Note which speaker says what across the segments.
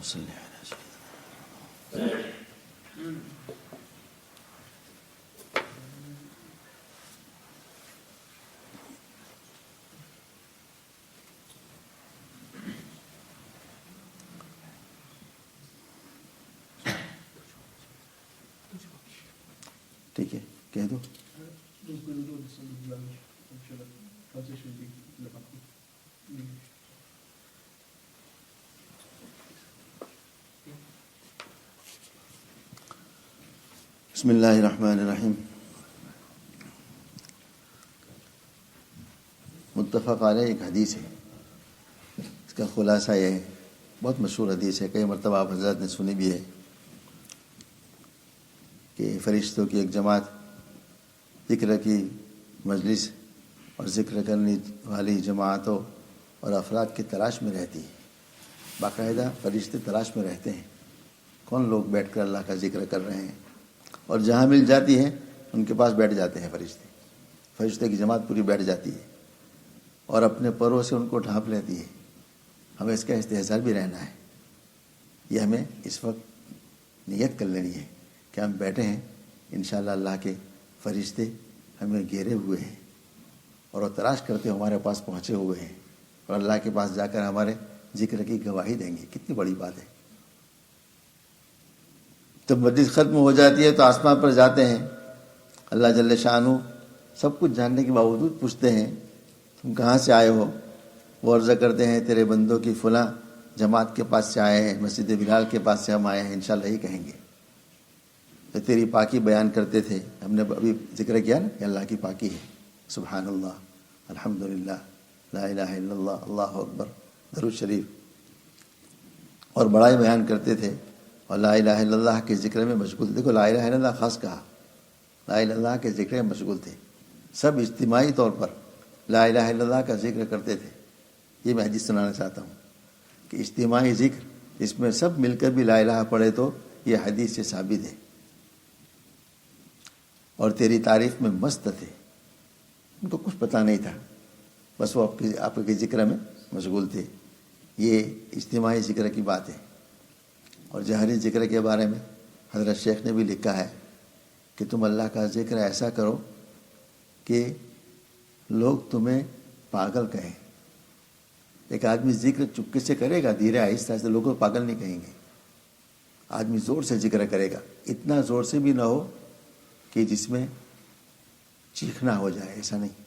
Speaker 1: صلی علی ٹھیک ہے کہہ دو. بسم اللہ الرحمن الرحیم. متفق علیہ ایک حدیث ہے، اس کا خلاصہ یہ ہے، بہت مشہور حدیث ہے، کئی مرتبہ آپ حضرات نے سنی بھی ہے کہ فرشتوں کی ایک جماعت ذکر کی مجلس اور ذکر کرنے والی جماعتوں اور افراد کی تلاش میں رہتی ہے. باقاعدہ فرشتے تلاش میں رہتے ہیں کون لوگ بیٹھ کر اللہ کا ذکر کر رہے ہیں، اور جہاں مل جاتی ہے ان کے پاس بیٹھ جاتے ہیں فرشتے کی جماعت پوری بیٹھ جاتی ہے اور اپنے پروں سے ان کو ڈھانپ لیتی ہے. ہمیں اس کا استحضار بھی رہنا ہے. یہ ہمیں اس وقت نیت کر لینی ہے کہ ہم بیٹھے ہیں، انشاءاللہ اللہ کے فرشتے ہمیں گھیرے ہوئے ہیں اور وہ تلاش کرتے ہمارے پاس پہنچے ہوئے ہیں اور اللہ کے پاس جا کر ہمارے ذکر کی گواہی دیں گے. کتنی بڑی بات ہے. جب مجلس ختم ہو جاتی ہے تو آسمان پر جاتے ہیں، اللہ جل شانہ سب کچھ جاننے کے باوجود پوچھتے ہیں تم کہاں سے آئے ہو؟ وہ عرض کرتے ہیں تیرے بندوں کی فلاں جماعت کے پاس سے آئے ہیں، مسجد بلال کے پاس سے ہم آئے ہیں. انشاءاللہ یہی کہیں گے. تو تیری پاکی بیان کرتے تھے، ہم نے ابھی ذکر کیا نا کہ اللہ کی پاکی ہے. سبحان اللہ، الحمدللہ، لا الہ الا اللہ، اللہ اکبر، درود شریف، اور بڑائی بیان کرتے تھے اور لا الہ الا اللہ کے ذکر میں مشغول تھے. دیکھو لا الہ الا اللہ خاص کہا، لا الہ الا اللہ کے ذکر میں مشغول تھے. سب اجتماعی طور پر لا الہ الا اللہ کا ذکر کرتے تھے. یہ میں حدیث سنانا چاہتا ہوں کہ اجتماعی ذکر اس میں سب مل کر بھی لا الہ پڑھے تو یہ حدیث سے ثابت ہے. اور تیری تعریف میں مست تھے، ان کو کچھ پتہ نہیں تھا، بس وہ آپ کے ذکر میں مشغول تھے. یہ اجتماعی ذکر کی بات ہے. اور جہری ذکر کے بارے میں حضرت شیخ نے بھی لکھا ہے کہ تم اللہ کا ذکر ایسا کرو کہ لوگ تمہیں پاگل کہیں. ایک آدمی ذکر چپکے سے کرے گا، دھیرے آہستہ سے، لوگوں کو پاگل نہیں کہیں گے. آدمی زور سے ذکر کرے گا، اتنا زور سے بھی نہ ہو کہ جس میں چیخنا ہو جائے، ایسا نہیں.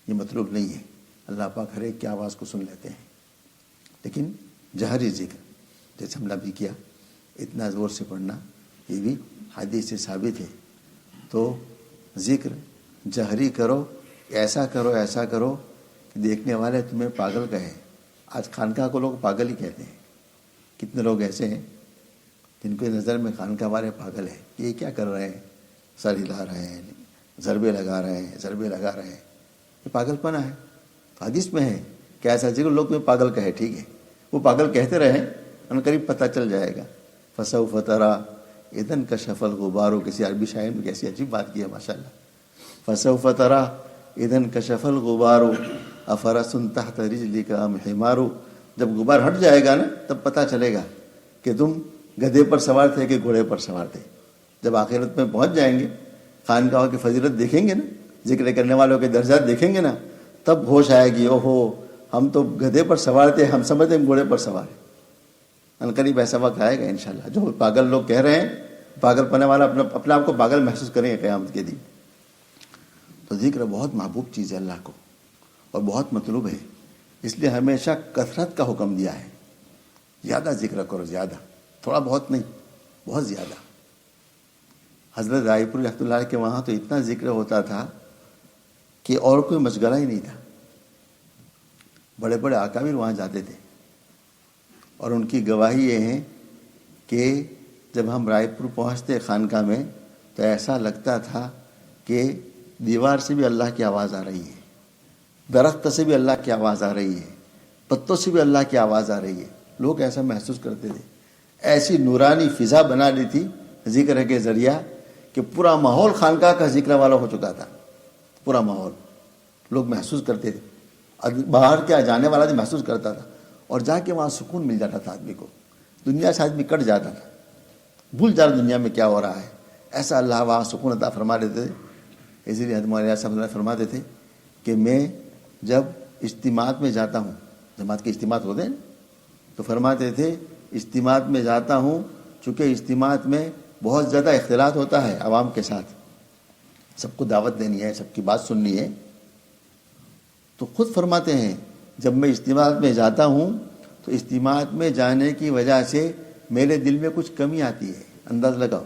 Speaker 1: یہ مطلوب نہیں ہے. اللہ پاک ہر ایک کی آواز کو سن لیتے ہیں. لیکن جہری ذکر جیسے ہم نے بھی کیا، اتنا زور سے پڑھنا، یہ بھی حدیث سے ثابت ہے. تو ذکر جہری کرو، ایسا کرو ایسا کرو کہ دیکھنے والے تمہیں پاگل کہیں. آج خانقاہ کو لوگ پاگل ہی کہتے ہیں. کتنے لوگ ایسے ہیں جن کے نظر میں خانقاہ والے پاگل ہیں. یہ کیا کر رہے ہیں؟ سر ہلا رہے ہیں، ضربے لگا رہے ہیں. یہ پاگل پنا ہے. حدیث میں ہے کہ ایسا ذکر لوگ تمہیں پاگل کہے. ٹھیک ہے، وہ پاگل کہتے رہیں، ان قریب پتہ چل جائے گا. فسوف تری اذا انکشف الغبار. کسی عربی شاعر نے کیسی عجیب بات کی ہے ماشاءاللہ. فسوف تری اذا انکشف الغبار افرس تحت رجلک ام حمار. جب غبار ہٹ جائے گا نا تب پتہ چلے گا کہ تم گدھے پر سوار تھے کہ گھوڑے پر سوار تھے. جب آخرت میں پہنچ جائیں گے، خانقاہوں کی فضیلت دیکھیں گے نا، ذکر کرنے والوں کے درجات دیکھیں گے نا، تب ہوش آئے گی، اوہو ہم تو گدھے پر سوار تھے، ہم سمجھتے ہیں گھوڑے پر سوار ہیں. عنقریب ایسا وقت آئے گا انشاءاللہ. جو پاگل لوگ کہہ رہے ہیں، پاگل پنے والا اپنے آپ کو پاگل محسوس کریں گے قیامت کے دن. تو ذکر بہت محبوب چیز ہے اللہ کو اور بہت مطلوب ہے. اس لیے ہمیشہ کثرت کا حکم دیا ہے. زیادہ ذکر کرو، زیادہ، تھوڑا بہت نہیں، بہت زیادہ. حضرت رائے پور رحمۃ اللہ کے وہاں تو اتنا ذکر ہوتا تھا کہ اور کوئی مشغلہ ہی نہیں تھا. بڑے بڑے اکابر وہاں جاتے تھے اور ان کی گواہی یہ ہے کہ جب ہم رائے پور پہنچتے خانقاہ میں تو ایسا لگتا تھا کہ دیوار سے بھی اللہ کی آواز آ رہی ہے، درخت سے بھی اللہ کی آواز آ رہی ہے، پتوں سے بھی اللہ کی آواز آ رہی ہے. لوگ ایسا محسوس کرتے تھے. ایسی نورانی فضا بنا لی تھی ذکر کے ذریعہ کہ پورا ماحول خانقاہ کا ذکر والا ہو چکا تھا. پورا ماحول لوگ محسوس کرتے تھے. باہر کیا جانے والا بھی محسوس کرتا تھا اور جا کے وہاں سکون مل جاتا تھا آدمی کو. دنیا سے آدمی کٹ جاتا تھا، بھول جاتا دنیا میں کیا ہو رہا ہے. ایسا اللہ وہاں سکون عطا فرما دیتے تھے. اسی لیے حضرت مولانا صاحب فرماتے تھے کہ میں جب اجتماعات میں جاتا ہوں، جماعت کے اجتماعات ہوتے ہیں تو فرماتے تھے اجتماعات میں جاتا ہوں، چونکہ اجتماعات میں بہت زیادہ اختلاط ہوتا ہے عوام کے ساتھ، سب کو دعوت دینی ہے، سب کی بات سننی ہے. تو خود فرماتے ہیں جب میں اجتماعات میں جاتا ہوں تو اجتماعات میں جانے کی وجہ سے میرے دل میں کچھ کمی آتی ہے. انداز لگاؤ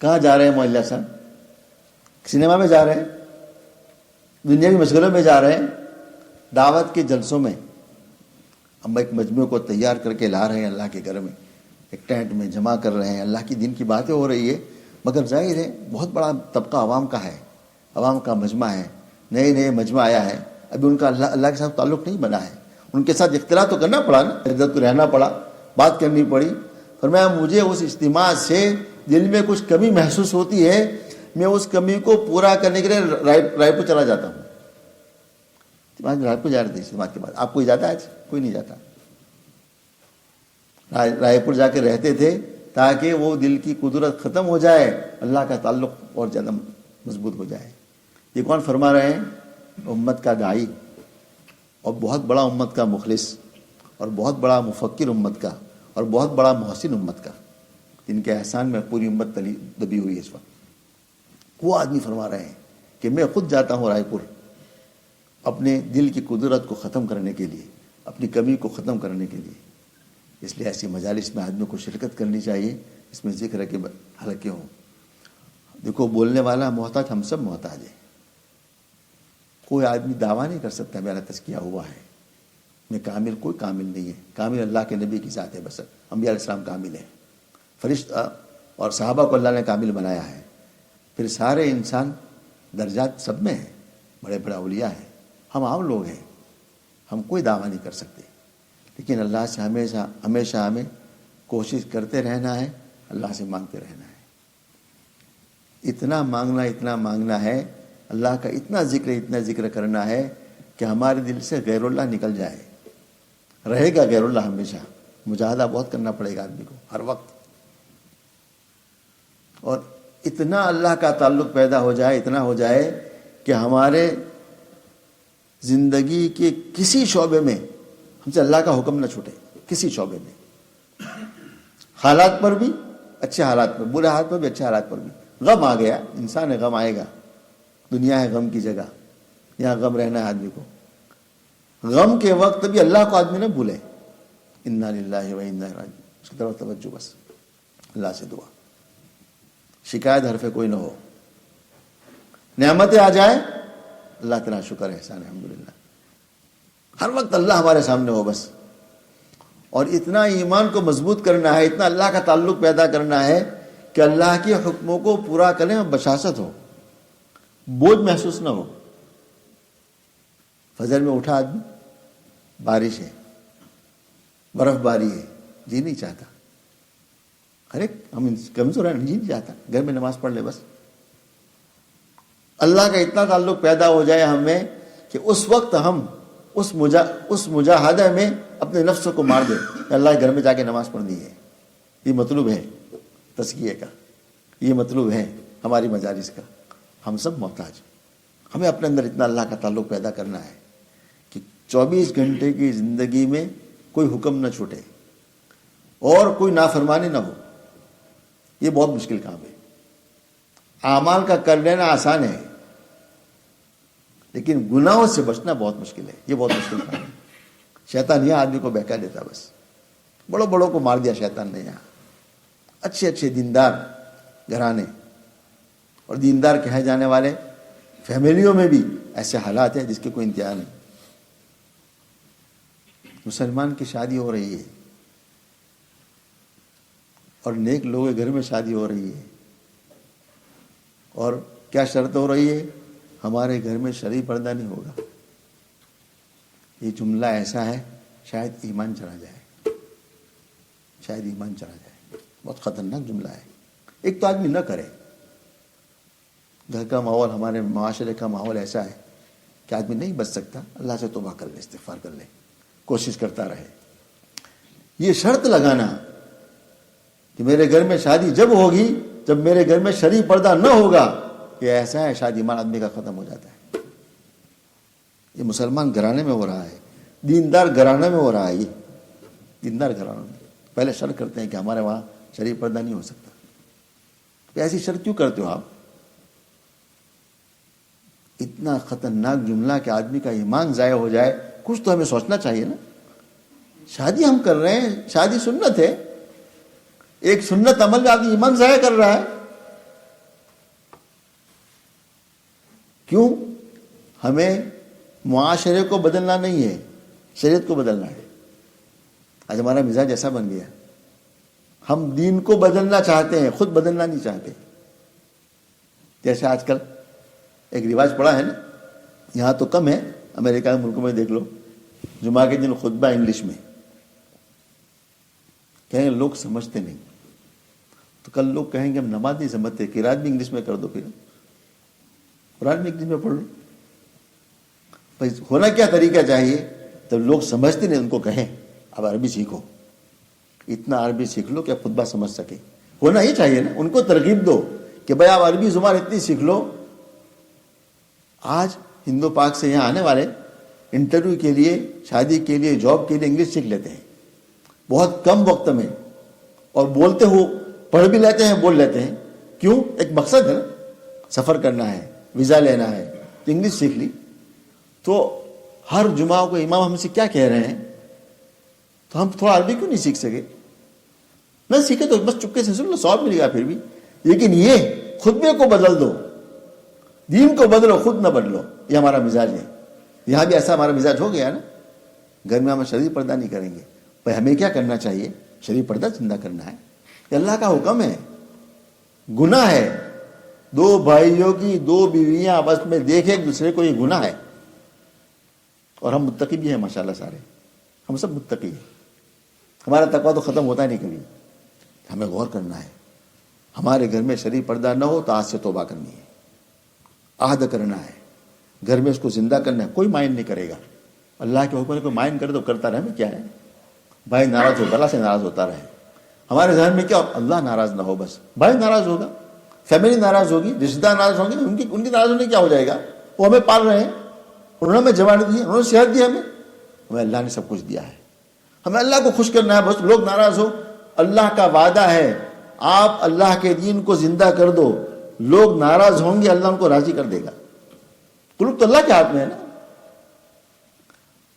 Speaker 1: کہاں جا رہے ہیں مولانا صاحب؟ سنیما میں جا رہے ہیں، دنیا کی مشغلوں میں جا رہے ہیں، دعوت کے جلسوں میں. ہم ایک مجموعے کو تیار کر کے لا رہے ہیں اللہ کے گھر میں، ایک ٹینٹ میں جمع کر رہے ہیں، اللہ کی دین کی باتیں ہو رہی ہے، مگر ظاہر ہے بہت بڑا طبقہ عوام کا ہے، عوام کا مجمع ہے، نئے نئے مجمع آیا ہے، ابھی ان کا اللہ کے ساتھ تعلق نہیں بنا ہے. ان کے ساتھ اختلاط تو کرنا پڑا نا، عزت کو رہنا پڑا، بات کرنی پڑی. فرمایا مجھے اس اجتماع سے دل میں کچھ کمی محسوس ہوتی ہے، میں اس کمی کو پورا کرنے کے لیے رائے پور چلا جاتا ہوں. رائے پور جا رہے تھے اجتماع کے بعد. آپ کوئی جاتا ہے؟ کوئی نہیں جاتا. رائے پور جا کے رہتے تھے تاکہ وہ دل کی قدرت ختم ہو جائے، اللہ کا تعلق اور زیادہ مضبوط ہو جائے. یہ کون فرما رہے ہیں؟ امت کا داعی اور بہت بڑا امت کا مخلص اور بہت بڑا مفکر امت کا اور بہت بڑا محسن امت کا، جن کے احسان میں پوری امت دبی ہوئی ہے اس وقت. وہ آدمی فرما رہے ہیں کہ میں خود جاتا ہوں رائے پور اپنے دل کی قدرت کو ختم کرنے کے لیے، اپنی کمی کو ختم کرنے کے لیے. اس لیے ایسی مجالس میں آدمی کو شرکت کرنی چاہیے، اس میں ذکر کے حلقے ہوں. دیکھو بولنے والا محتاج، ہم سب محتاج ہیں. کوئی آدمی دعویٰ نہیں کر سکتا میرا تزکیہ ہوا ہے، میں کامل، کوئی کامل نہیں ہے. کامل اللہ کے نبی کی ذات ہے، بس انبیاء علیہ السلام کامل ہیں، فرشتہ اور صحابہ کو اللہ نے کامل بنایا ہے. پھر سارے انسان درجات سب میں ہیں، بڑے بڑے اولیاء ہیں، ہم عام لوگ ہیں، ہم کوئی دعویٰ نہیں کر سکتے. لیکن اللہ سے ہمیشہ ہمیشہ ہمیں کوشش کرتے رہنا ہے، اللہ سے مانگتے رہنا ہے. اتنا مانگنا ہے، اللہ کا اتنا ذکر کرنا ہے کہ ہمارے دل سے غیر اللہ نکل جائے. رہے گا غیر اللہ ہمیشہ، مجاہدہ بہت کرنا پڑے گا آدمی کو ہر وقت. اور اتنا اللہ کا تعلق پیدا ہو جائے، اتنا ہو جائے کہ ہمارے زندگی کے کسی شعبے میں ہم سے اللہ کا حکم نہ چھوٹے. کسی شعبے میں، حالات پر بھی، اچھے حالات پر، برے حالات پر بھی، اچھے حالات پر بھی. غم آ گیا، انسان ہے، غم آئے گا، دنیا ہے غم کی جگہ، یہاں غم رہنا ہے آدمی کو. غم کے وقت بھی اللہ کو آدمی نہ بھولے، انا للہ و انا الیہ راجعون، اس کی طرف توجہ، بس اللہ سے دعا. شکایت حرف کوئی نہ ہو. نعمتیں آ جائیں، اللہ تعالیٰ شکر احسان الحمدللہ، ہر وقت اللہ ہمارے سامنے ہو بس. اور اتنا ایمان کو مضبوط کرنا ہے، اتنا اللہ کا تعلق پیدا کرنا ہے کہ اللہ کے حکموں کو پورا کریں اور بشاشت ہو، بوجھ محسوس نہ ہو. فجر میں اٹھا آدمی، بارش ہے، برف باری ہے، جی نہیں چاہتا. ارے ہم کمزور ہیں، جی نہیں چاہتا، گھر میں نماز پڑھ لے بس. اللہ کا اتنا تعلق پیدا ہو جائے ہمیں کہ اس وقت ہم اس مجاہدہ میں اپنے نفس کو مار دیں، اللہ گھر میں جا کے نماز پڑھنی ہے. یہ مطلوب ہے تزکیے کا، یہ مطلوب ہے ہماری مجالس کا. ہم سب محتاج، ہمیں اپنے اندر اتنا اللہ کا تعلق پیدا کرنا ہے کہ 24 گھنٹے کی زندگی میں کوئی حکم نہ چھوٹے اور کوئی نافرمانی نہ ہو. یہ بہت مشکل کام ہے. اعمال کا کر لینا آسان ہے، لیکن گناہوں سے بچنا بہت مشکل ہے. یہ بہت مشکل کام ہے. شیطان یہاں آدمی کو بہکا دیتا، بس بڑوں بڑوں کو مار دیا شیطان نے. یہاں اچھے اچھے دیندار گھرانے اور دیندار کہے جانے والے فیملیوں میں بھی ایسے حالات ہیں جس کے کوئی انتہا نہیں. مسلمان کی شادی ہو رہی ہے اور نیک لوگوں کے گھر میں شادی ہو رہی ہے، اور کیا شرط ہو رہی ہے؟ ہمارے گھر میں شرعی پردہ نہیں ہوگا. یہ جملہ ایسا ہے شاید ایمان چلا جائے، شاید ایمان چلا جائے. بہت خطرناک جملہ ہے. ایک تو آدمی نہ کرے، گھر کا ماحول، ہمارے معاشرے کا ماحول ایسا ہے کہ آدمی نہیں بچ سکتا. اللہ سے توبہ کر لے، استغفار کر لے، کوشش کرتا رہے. یہ شرط لگانا کہ میرے گھر میں شادی جب ہوگی جب میرے گھر میں شرعی پردہ نہ ہوگا، یہ ایسا ہے شادی ایمان آدمی کا ختم ہو جاتا ہے۔ یہ مسلمان گھرانے میں ہو رہا ہے، دیندار گھرانے میں ہو رہا ہے، یہ دیندار گھرانوں میں پہلے شرط کرتے ہیں کہ ہمارے وہاں شرعی پردہ نہیں ہو سکتا۔ تو ایسی شرط کیوں کرتے ہو آپ؟ اتنا خطرناک جملہ کہ آدمی کا ایمان ضائع ہو جائے، کچھ تو ہمیں سوچنا چاہیے نا۔ شادی ہم کر رہے ہیں، شادی سنت ہے، ایک سنت عمل میں آدمی ایمان ضائع کر رہا ہے، کیوں؟ ہمیں معاشرے کو بدلنا نہیں ہے، شریعت کو بدلنا ہے۔ آج ہمارا مزاج ایسا بن گیا، ہم دین کو بدلنا چاہتے ہیں، خود بدلنا نہیں چاہتے۔ جیسے آج کل ایک رواج پڑا ہے نا، یہاں تو کم ہے، امریکہ کے ملکوں میں دیکھ لو، جمعہ کے دن خطبہ انگلش میں، کہیں گے لوگ سمجھتے نہیں، تو کل لوگ کہیں گے ہم نماز نہیں سمجھتے، قرات بھی انگلش میں کر دو، پھر قرآن بھی انگلش میں پڑھ لو۔ بھائی ہونا کیا طریقہ چاہیے؟ تو لوگ سمجھتے نہیں، ان کو کہیں اب عربی سیکھو، اتنا عربی سیکھ لو کہ آپ خطبہ سمجھ سکے۔ ہونا ہی چاہیے نا، ان کو ترغیب دو کہ بھائی آپ عربی زبان اتنی سیکھ لو۔ آج ہندو پاک سے یہاں آنے والے انٹرویو کے لیے، شادی کے لیے، جاب کے لیے انگلش سیکھ لیتے ہیں بہت کم وقت میں، اور بولتے ہو پڑھ بھی لیتے ہیں، بول لیتے ہیں۔ کیوں؟ ایک مقصد ہے نا، سفر کرنا ہے، ویزا لینا ہے، تو انگلش سیکھ لی۔ تو ہر جمعہ کو امام ہم سے کیا کہہ رہے ہیں، تو ہم تھوڑا عربی کیوں نہیں سیکھ سکے؟ نہ سیکھے تو بس چپکے سے سن لو، ثواب ملے گا پھر بھی۔ لیکن یہ خطبے کو بدل دو، دین کو بدلو، خود نہ بدلو، یہ ہمارا مزاج ہے۔ یہاں بھی ایسا ہمارا مزاج ہو گیا نا، گھر میں ہم شرعی پردہ نہیں کریں گے۔ بھائی ہمیں کیا کرنا چاہیے؟ شرعی پردہ زندہ کرنا ہے، یہ اللہ کا حکم ہے۔ گناہ ہے دو بھائیوں کی دو بیویاں آپس میں دیکھیں ایک دوسرے کو، یہ گناہ ہے۔ اور ہم متقی بھی ہیں ماشاءاللہ، سارے ہم سب متقی ہیں، ہمارا تقویٰ تو ختم ہوتا ہی نہیں کبھی۔ ہمیں غور کرنا ہے، ہمارے گھر میں شرعی پردہ نہ ہو تو آج سے توبہ کرنی ہے، عہد کرنا ہے، گھر میں اس کو زندہ کرنا ہے۔ کوئی مائنڈ نہیں کرے گا، اللہ کے حکم کو مائنڈ کرے تو کرتا رہے، میں کیا ہے؟ بھائی ناراض ہو، اللہ سے ناراض ہوتا رہے۔ ہمارے ذہن میں کیا؟ اللہ ناراض نہ ہو، بس بھائی ناراض ہوگا، فیملی ناراض ہوگی، رشتہ دار ناراض ہوں گے، ان کی ناراض ہونے کیا ہو جائے گا؟ وہ ہمیں پال رہے ہیں، انہوں نے ہمیں جوان دی، انہوں نے صحت دی، ہمیں اللہ نے سب کچھ دیا ہے۔ ہمیں اللہ کو خوش کرنا ہے، بس لوگ ناراض ہو۔ اللہ کا وعدہ ہے، آپ اللہ کے دین کو زندہ کر دو، لوگ ناراض ہوں گے، اللہ ان کو راضی کر دے گا۔ قلوب تو اللہ کے ہاتھ میں ہے نا۔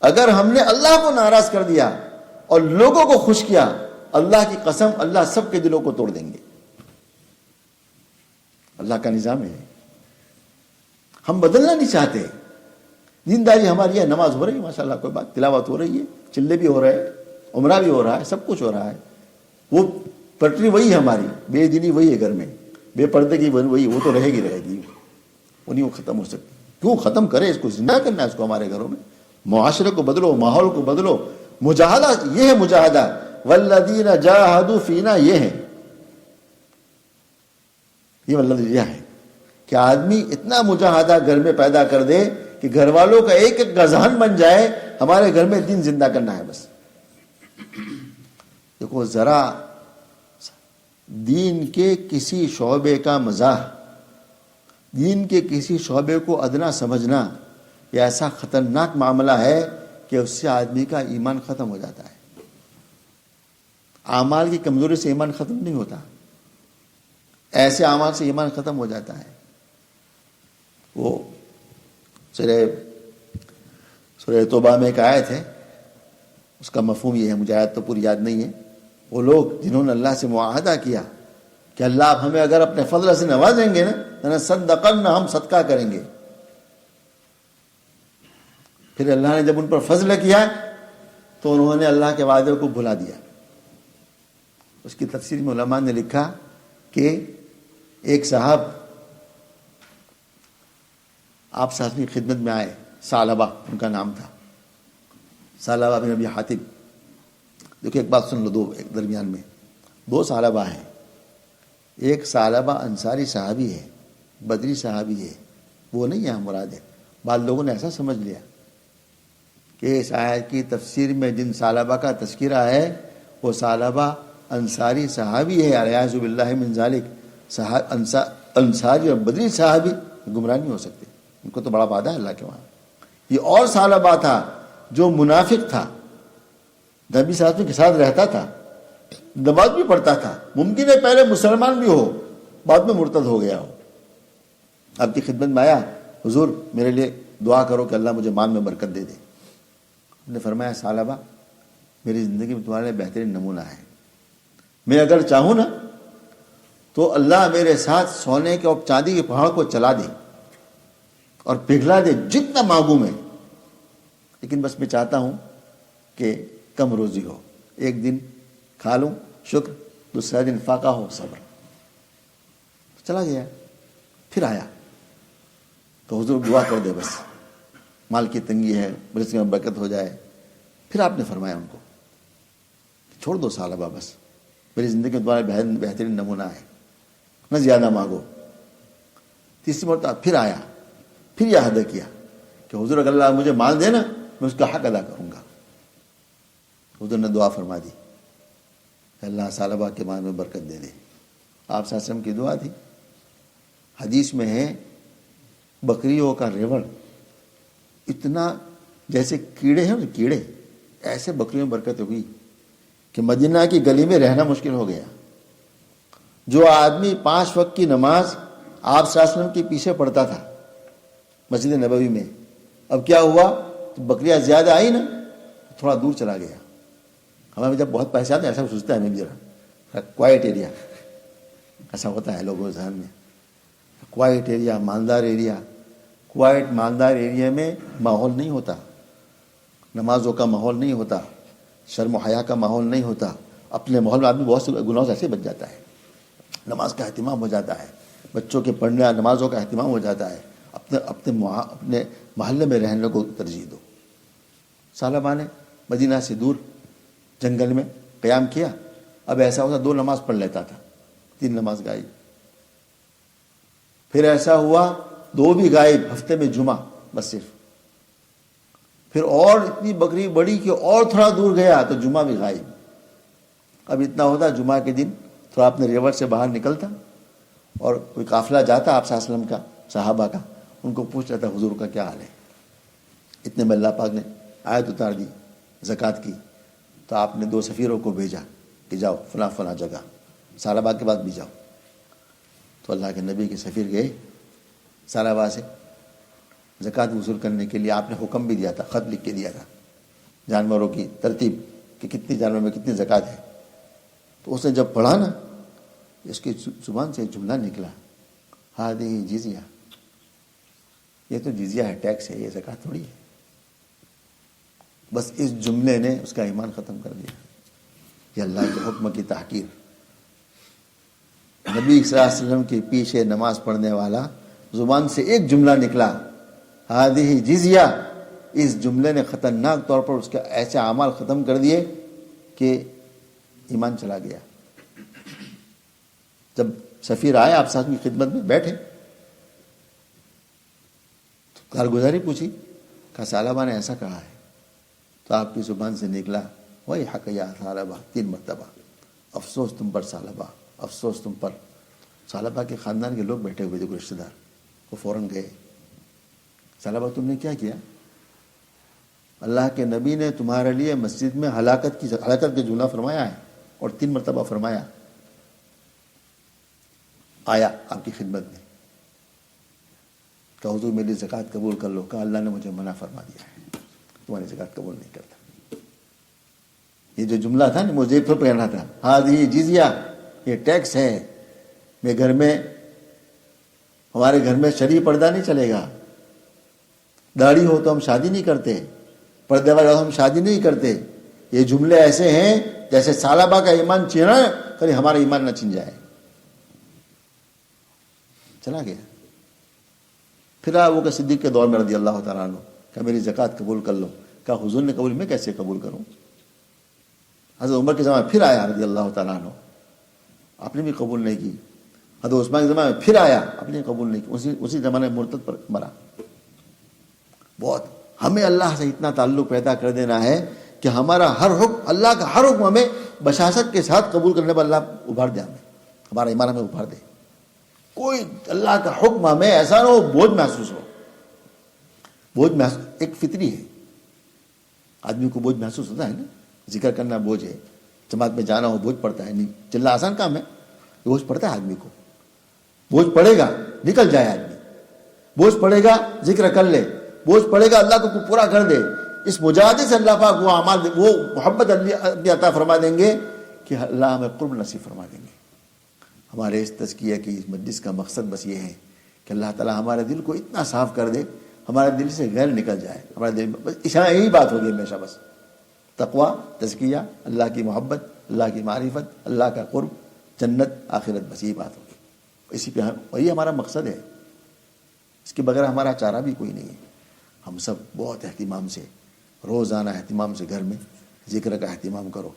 Speaker 1: اگر ہم نے اللہ کو ناراض کر دیا اور لوگوں کو خوش کیا، اللہ کی قسم اللہ سب کے دلوں کو توڑ دیں گے۔ اللہ کا نظام ہے، ہم بدلنا نہیں چاہتے۔ دینداری ہماری ہے، نماز ہو رہی ہے ماشاءاللہ، کوئی بات، تلاوت ہو رہی ہے، چلے بھی ہو رہے ہیں، عمرہ بھی ہو رہا ہے، سب کچھ ہو رہا ہے۔ وہ پٹری وہی ہے ہماری، بے دینی وہی ہے گھر میں، بے پردے کی وہی، وہ تو رہے گی، وہ نہیں وہ ختم ہو سکتی۔ کیوں ختم کرے؟ اس کو زندہ کرنا ہے، اس کو ہمارے گھروں میں۔ معاشرے کو بدلو، ماحول کو بدلو۔ مجاہدہ یہ ہے، مجاہدہ والذین جاہدوا فینا، یہ ہے، یہ والذین ہے کہ آدمی اتنا مجاہدہ گھر میں پیدا کر دے کہ گھر والوں کا ایک ایک ذہن بن جائے ہمارے گھر میں دین زندہ کرنا ہے بس۔ دیکھو ذرا دین کے کسی شعبے کا مزاح، دین کے کسی شعبے کو ادنا سمجھنا، یہ ایسا خطرناک معاملہ ہے کہ اس سے آدمی کا ایمان ختم ہو جاتا ہے۔ اعمال کی کمزوری سے ایمان ختم نہیں ہوتا، ایسے اعمال سے ایمان ختم ہو جاتا ہے۔ وہ سورہ توبہ میں ایک آیت ہے، اس کا مفہوم یہ ہے، مجھے آیت تو پوری یاد نہیں ہے۔ وہ لوگ جنہوں نے اللہ سے معاہدہ کیا کہ اللہ آپ ہمیں اگر اپنے فضل سے نوازیں گے نا، صدقنا، ہم صدقہ کریں گے۔ پھر اللہ نے جب ان پر فضل کیا تو انہوں نے اللہ کے وعدے کو بھلا دیا۔ اس کی تفسیر میں علماء نے لکھا کہ ایک صاحب آپ صاحب کی خدمت میں آئے، ثعلبہ ان کا نام تھا، ثعلبہ بن ابی حاتم۔ دیکھو ایک بات سن لو، ایک درمیان میں دو ثعلبہ ہیں۔ ایک ثعلبہ انصاری صحابی ہے، بدری صحابی ہے، وہ نہیں یہاں مراد ہے۔ بعض لوگوں نے ایسا سمجھ لیا کہ اس آیت کی تفسیر میں جن ثعلبہ کا تذکرہ ہے وہ ثعلبہ انصاری صحابی ہے، الیاذ باللہ من ذالک، انصاری اور بدری صحابی گمراہ نہیں ہو سکتے، ان کو تو بڑا وعدہ ہے اللہ کے وہاں۔ یہ اور ثعلبہ تھا جو منافق تھا، نبی صلی اللہ علیہ وسلم کے ساتھ رہتا تھا، نماز بھی پڑھتا تھا، ممکن ہے پہلے مسلمان بھی ہو بعد میں مرتد ہو گیا ہو، آپ کی خدمت میں آیا، حضور میرے لیے دعا کرو کہ اللہ مجھے مال میں برکت دے دے۔ آپ نے فرمایا ثعلبہ میری زندگی میں تمہارے لیے بہترین نمونہ ہے، میں اگر چاہوں نا تو اللہ میرے ساتھ سونے کے اور چاندی کے پہاڑ کو چلا دے اور پگھلا دے جتنا مانگوں میں، لیکن بس میں چاہتا ہوں کہ کم روزی ہو، ایک دن کھا لوں شکر، دوسرا دن فاقہ ہو صبر۔ چلا گیا، پھر آیا تو حضور دعا کر دے، بس مال کی تنگی ہے، رزق میں برکت ہو جائے۔ پھر آپ نے فرمایا ان کو چھوڑ دو ثعلبہ، بس میری زندگی میں تمہارا بہترین نمونہ ہے، نہ زیادہ مانگو۔ تیسری مرتبہ پھر آیا، پھر یہ عہد کیا کہ حضور اگر اللہ مجھے مال دے نا میں اس کا حق ادا کروں گا۔ حضور نے دعا فرما دی کہ اللہ ثعلبہ کے مال میں برکت دے دے۔ آپ صلی اللہ علیہ وسلم کی دعا تھی۔ حدیث میں ہے بکریوں کا ریوڑ اتنا جیسے کیڑے ہیں، کیڑے ایسے بکریوں میں برکت ہوئی کہ مدینہ کی گلی میں رہنا مشکل ہو گیا۔ جو آدمی 5 وقت کی نماز آپ صلی اللہ علیہ وسلم کے پیچھے پڑھتا تھا مسجد نبوی میں، اب کیا ہوا، بکریاں زیادہ آئی نا تھوڑا دور چلا گیا۔ ہمیں جب بہت پیسے آتے ہیں ایسا سوچتا ہے، میں ذرا کوائٹ ایریا، ایسا ہوتا ہے لوگوں کے ذہن میں، کوائٹ ایریا، مالدار ایریا۔ کوائٹ مالدار ایریا میں ماحول نہیں ہوتا، نمازوں کا ماحول نہیں ہوتا، شرم و حیا کا ماحول نہیں ہوتا۔ اپنے ماحول میں آدمی بہت سے گناہوں سے ایسے بچ جاتا ہے، نماز کا اہتمام ہو جاتا ہے، بچوں کے پڑھنے نمازوں کا اہتمام ہو جاتا ہے، اپنے محلے میں رہنے کو ترجیح دو۔ ثعلبہ نے مدینہ سے دور جنگل میں قیام کیا، اب ایسا ہوتا 2 نماز پڑھ لیتا تھا، 3 نماز غائب، پھر ایسا ہوا 2 بھی غائب، ہفتے میں جمعہ بس صرف، پھر اور اتنی بکری بڑی کہ اور تھوڑا دور گیا تو جمعہ بھی غائب۔ اب اتنا ہوتا جمعہ کے دن تھوڑا اپنے ریور سے باہر نکلتا اور کوئی قافلہ جاتا آپ صلی اللہ علیہ وسلم کا، صحابہ کا، ان کو پوچھ رہتا حضور کا کیا حال ہے۔ اتنے میں اللہ پاک نے آیت اتار دی زکوٰۃ کی، تو آپ نے 2 سفیروں کو بھیجا کہ جاؤ فلاں فلاں جگہ، ثعلبہ کے بعد بھی جاؤ۔ تو اللہ کے نبی کے سفیر گئے ثعلبہ سے زکوٰۃ وصول کرنے کے لیے۔ آپ نے حکم بھی دیا تھا، خط لکھ کے دیا تھا جانوروں کی ترتیب کہ کتنی جانوروں میں کتنی زکوٰۃ ہے۔ تو اس نے جب پڑھا نا، اس کی زبان سے ایک جملہ نکلا، ہذہ جزیہ، یہ تو جزیہ ہے، ٹیکس ہے، یہ زکوٰۃ تھوڑی ہے۔ بس اس جملے نے اس کا ایمان ختم کر دیا۔ یہ اللہ کے حکم کی تحقیر۔ نبی صلی اللہ علیہ وسلم کے پیچھے نماز پڑھنے والا زبان سے ایک جملہ نکلا، ہذہ جزیہ، اس جملے نے خطرناک طور پر اس کے ایسے اعمال ختم کر دیے کہ ایمان چلا گیا۔ جب سفیر آئے آپ ساتھ کی خدمت میں بیٹھے، کارگزاری پوچھی، کہا ثعلبہ نے ایسا کہا ہے، تو آپ کی زبان سے نکلا وہی حق یا ثعلبہ، 3 مرتبہ، افسوس تم پر ثعلبہ، افسوس تم پر۔ ثعلبہ کے خاندان کے لوگ بیٹھے ہوئے تھے، رشتہ دار، وہ فوراً گئے، ثعلبہ تم نے کیا کیا؟ اللہ کے نبی نے تمہارے لیے مسجد میں ہلاکت کے جملہ فرمایا ہے اور 3 مرتبہ فرمایا۔ آیا آپ کی خدمت میں، کہ حضور میری زکوٰۃ قبول کر لو۔ کہا اللہ نے مجھے منع فرما دیا ہے، تمہاری زکوٰۃ قبول نہیں کرتا۔ یہ جو جملہ تھا نا مجھے پھر کہنا تھا، ہذہ جزیہ، یہ ٹیکس ہے۔ ہمارے گھر میں شرعی پردہ نہیں چلے گا، داڑھی ہو تو ہم شادی نہیں کرتے، پردے والا ہم شادی نہیں کرتے۔ یہ جملے ایسے ہیں جیسے ثعلبہ کا ایمان چھینا کہیں ہمارا ایمان نہ چھن جائے۔ چلا گیا۔ پھر ابو بکر صدیق کے دور میں رضی اللہ تعالیٰ عنہ کہ میری زکوٰۃ قبول کر لو۔ کہا حضور نے قبول، میں کیسے قبول کروں؟ حضرت عمر کے زمانے میں پھر آیا رضی اللہ تعالیٰ عنہ، آپ نے بھی قبول نہیں کی۔ حضرت عثمان کے زمانے میں پھر آیا، آپ نے قبول نہیں کی، اسی زمانے میں مرتد پر مرا۔ بہت ہمیں اللہ سے اتنا تعلق پیدا کر دینا ہے کہ ہمارا ہر حکم، اللہ کا ہر حکم ہمیں بشاشت کے ساتھ قبول کرنے پر اللہ ابھار دے، ہمارا ایمان ہمیں ابھار دے. کوئی اللہ کا حکم ہمیں ایسا نہ ہو بوجھ محسوس ہو. ایک فطری ہے، آدمی کو بوجھ محسوس ہوتا ہے نا. ذکر کرنا بوجھ ہے، جماعت میں جانا ہو بوجھ پڑتا ہے. نہیں چلنا آسان کام ہے، بوجھ پڑتا ہے آدمی کو. بوجھ پڑے گا نکل جائے آدمی، بوجھ پڑے گا ذکر کر لے، بوجھ پڑے گا اللہ کو پورا کر دے. اس مجاہدے سے اللہ پاک وہ اعمال وہ محبت اللہ عطا فرما دیں گے کہ اللہ ہمیں قرب نصیب فرما دیں گے. ہمارے اس تزکیہ کی اس مجلس کا مقصد بس یہ ہے کہ اللہ تعالی ہمارے دل کو اتنا صاف کر دے، ہمارے دل سے غیر نکل جائے. ہمارے دل بس یہی بات ہوگی ہمیشہ، بس تقویٰ، تزکیہ، اللہ کی محبت، اللہ کی معرفت، اللہ کا قرب، جنت، آخرت، بس یہی بات ہوگی. اسی پہ وہی ہمارا مقصد ہے. اس کے بغیر ہمارا چارہ بھی کوئی نہیں ہے. ہم سب بہت اہتمام سے، روزانہ اہتمام سے گھر میں ذکر کا اہتمام کرو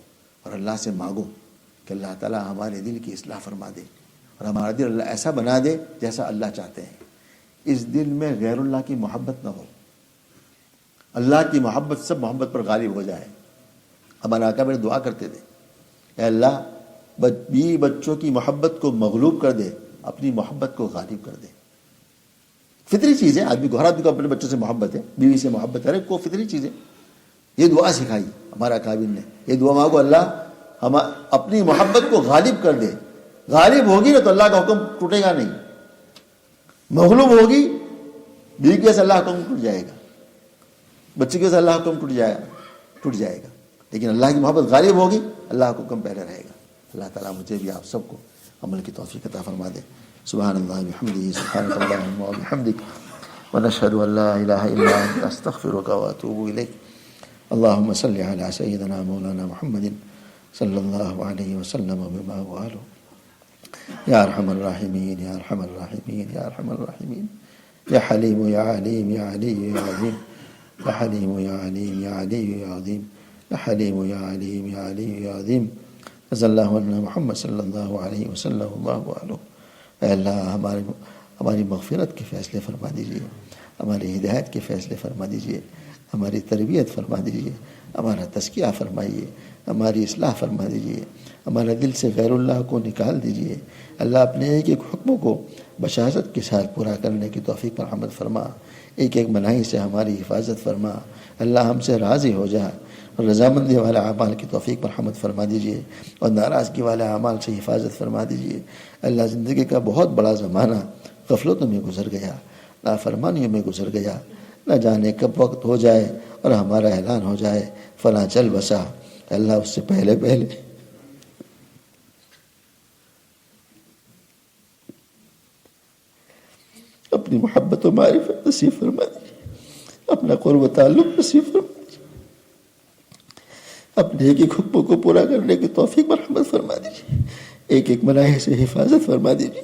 Speaker 1: اور اللہ سے مانگو کہ اللہ تعالیٰ ہمارے دل کی اصلاح فرما دے اور ہمارا دل اللہ ایسا بنا دے جیسا اللہ چاہتے ہیں. اس دل میں غیر اللہ کی محبت نہ ہو، اللہ کی محبت سب محبت پر غالب ہو جائے. ہمارے آقا میرے دعا کرتے تھے، اے اللہ بیوی بچوں کی محبت کو مغلوب کر دے، اپنی محبت کو غالب کر دے. فطری چیز ہے، آدمی کو، ہر آدمی کو اپنے بچوں سے محبت ہے، بیوی سے محبت ہے، ہر ایک کو فطری چیز ہے. یہ دعا سکھائی ہمارا کابل نے. یہ دعا مانگو اللہ ہم اپنی محبت کو غالب کر دے. غالب ہوگی نا تو اللہ کا حکم ٹوٹے گا نہیں. مغلوب ہوگی بیوی کے سے اللہ کا حکم ٹوٹ جائے گا، بچے کے سے اللہ کا حکم ٹوٹ جائے گا. لیکن اللہ کی محبت غالب ہوگی، اللہ کا حکم پہلے رہے گا. اللہ تعالیٰ مجھے بھی آپ سب کو عمل کی توفیق عطا فرما دے. سبحان اللہ بحمدہ، سبحانک اللہم وبحمدک، ونشہد ان لا الہ الا انت، استغفرک واتوب الیک. اللہم صلی علی سیدنا مولانا محمد صلی اللہ علیہ وسلم وبما وآلہ. یا ارحم الراحمین، یا ارحم الراحمین، یا ارحم الراحمین. یا حلیم یا علیم یا علی یا عظیم. یا حلیم یا علیم یا علی یا عظیم. یا حلیم یا علیم یا علی یا عظیم. صلی اللہ علیہ محمد صلی اللہ علیہ وسلم وبما وآلہ. اے اللہ ہماری مغفرت کے فیصلے فرما دیجیے، ہماری ہدایت کے فیصلے فرما دیجیے، ہماری تربیت فرما دیجیے، ہمارا تزکیہ فرمائیے، ہماری اصلاح فرما دیجیے، ہمارے دل سے غیر اللہ کو نکال دیجیے. اللہ اپنے ایک ایک حکموں کو بشاشت کے ساتھ پورا کرنے کی توفیق مرحمت فرما. ایک ایک مناہی سے ہماری حفاظت فرما. اللہ ہم سے راضی ہو جا اور رضامندی والے اعمال کی توفیق مرحمت فرما دیجیے اور ناراضگی والے اعمال سے حفاظت فرما دیجیے. اللہ زندگی کا بہت بڑا زمانہ غفلتوں میں گزر گیا، نافرمانیوں میں گزر گیا. نہ جانے کب وقت ہو جائے اور ہمارا اعلان ہو جائے فلاں چل بسا. اللہ اس سے پہلے اپنی محبت و معرفت نصیب فرما دیجیے، اپنا قرب و تعلق نصیب فرما دیجیے، اپنے ایک ایک حکموں کو پورا کرنے کی توفیق مرحمت فرما دیجیے، ایک ایک مناہی سے حفاظت فرما دیجیے.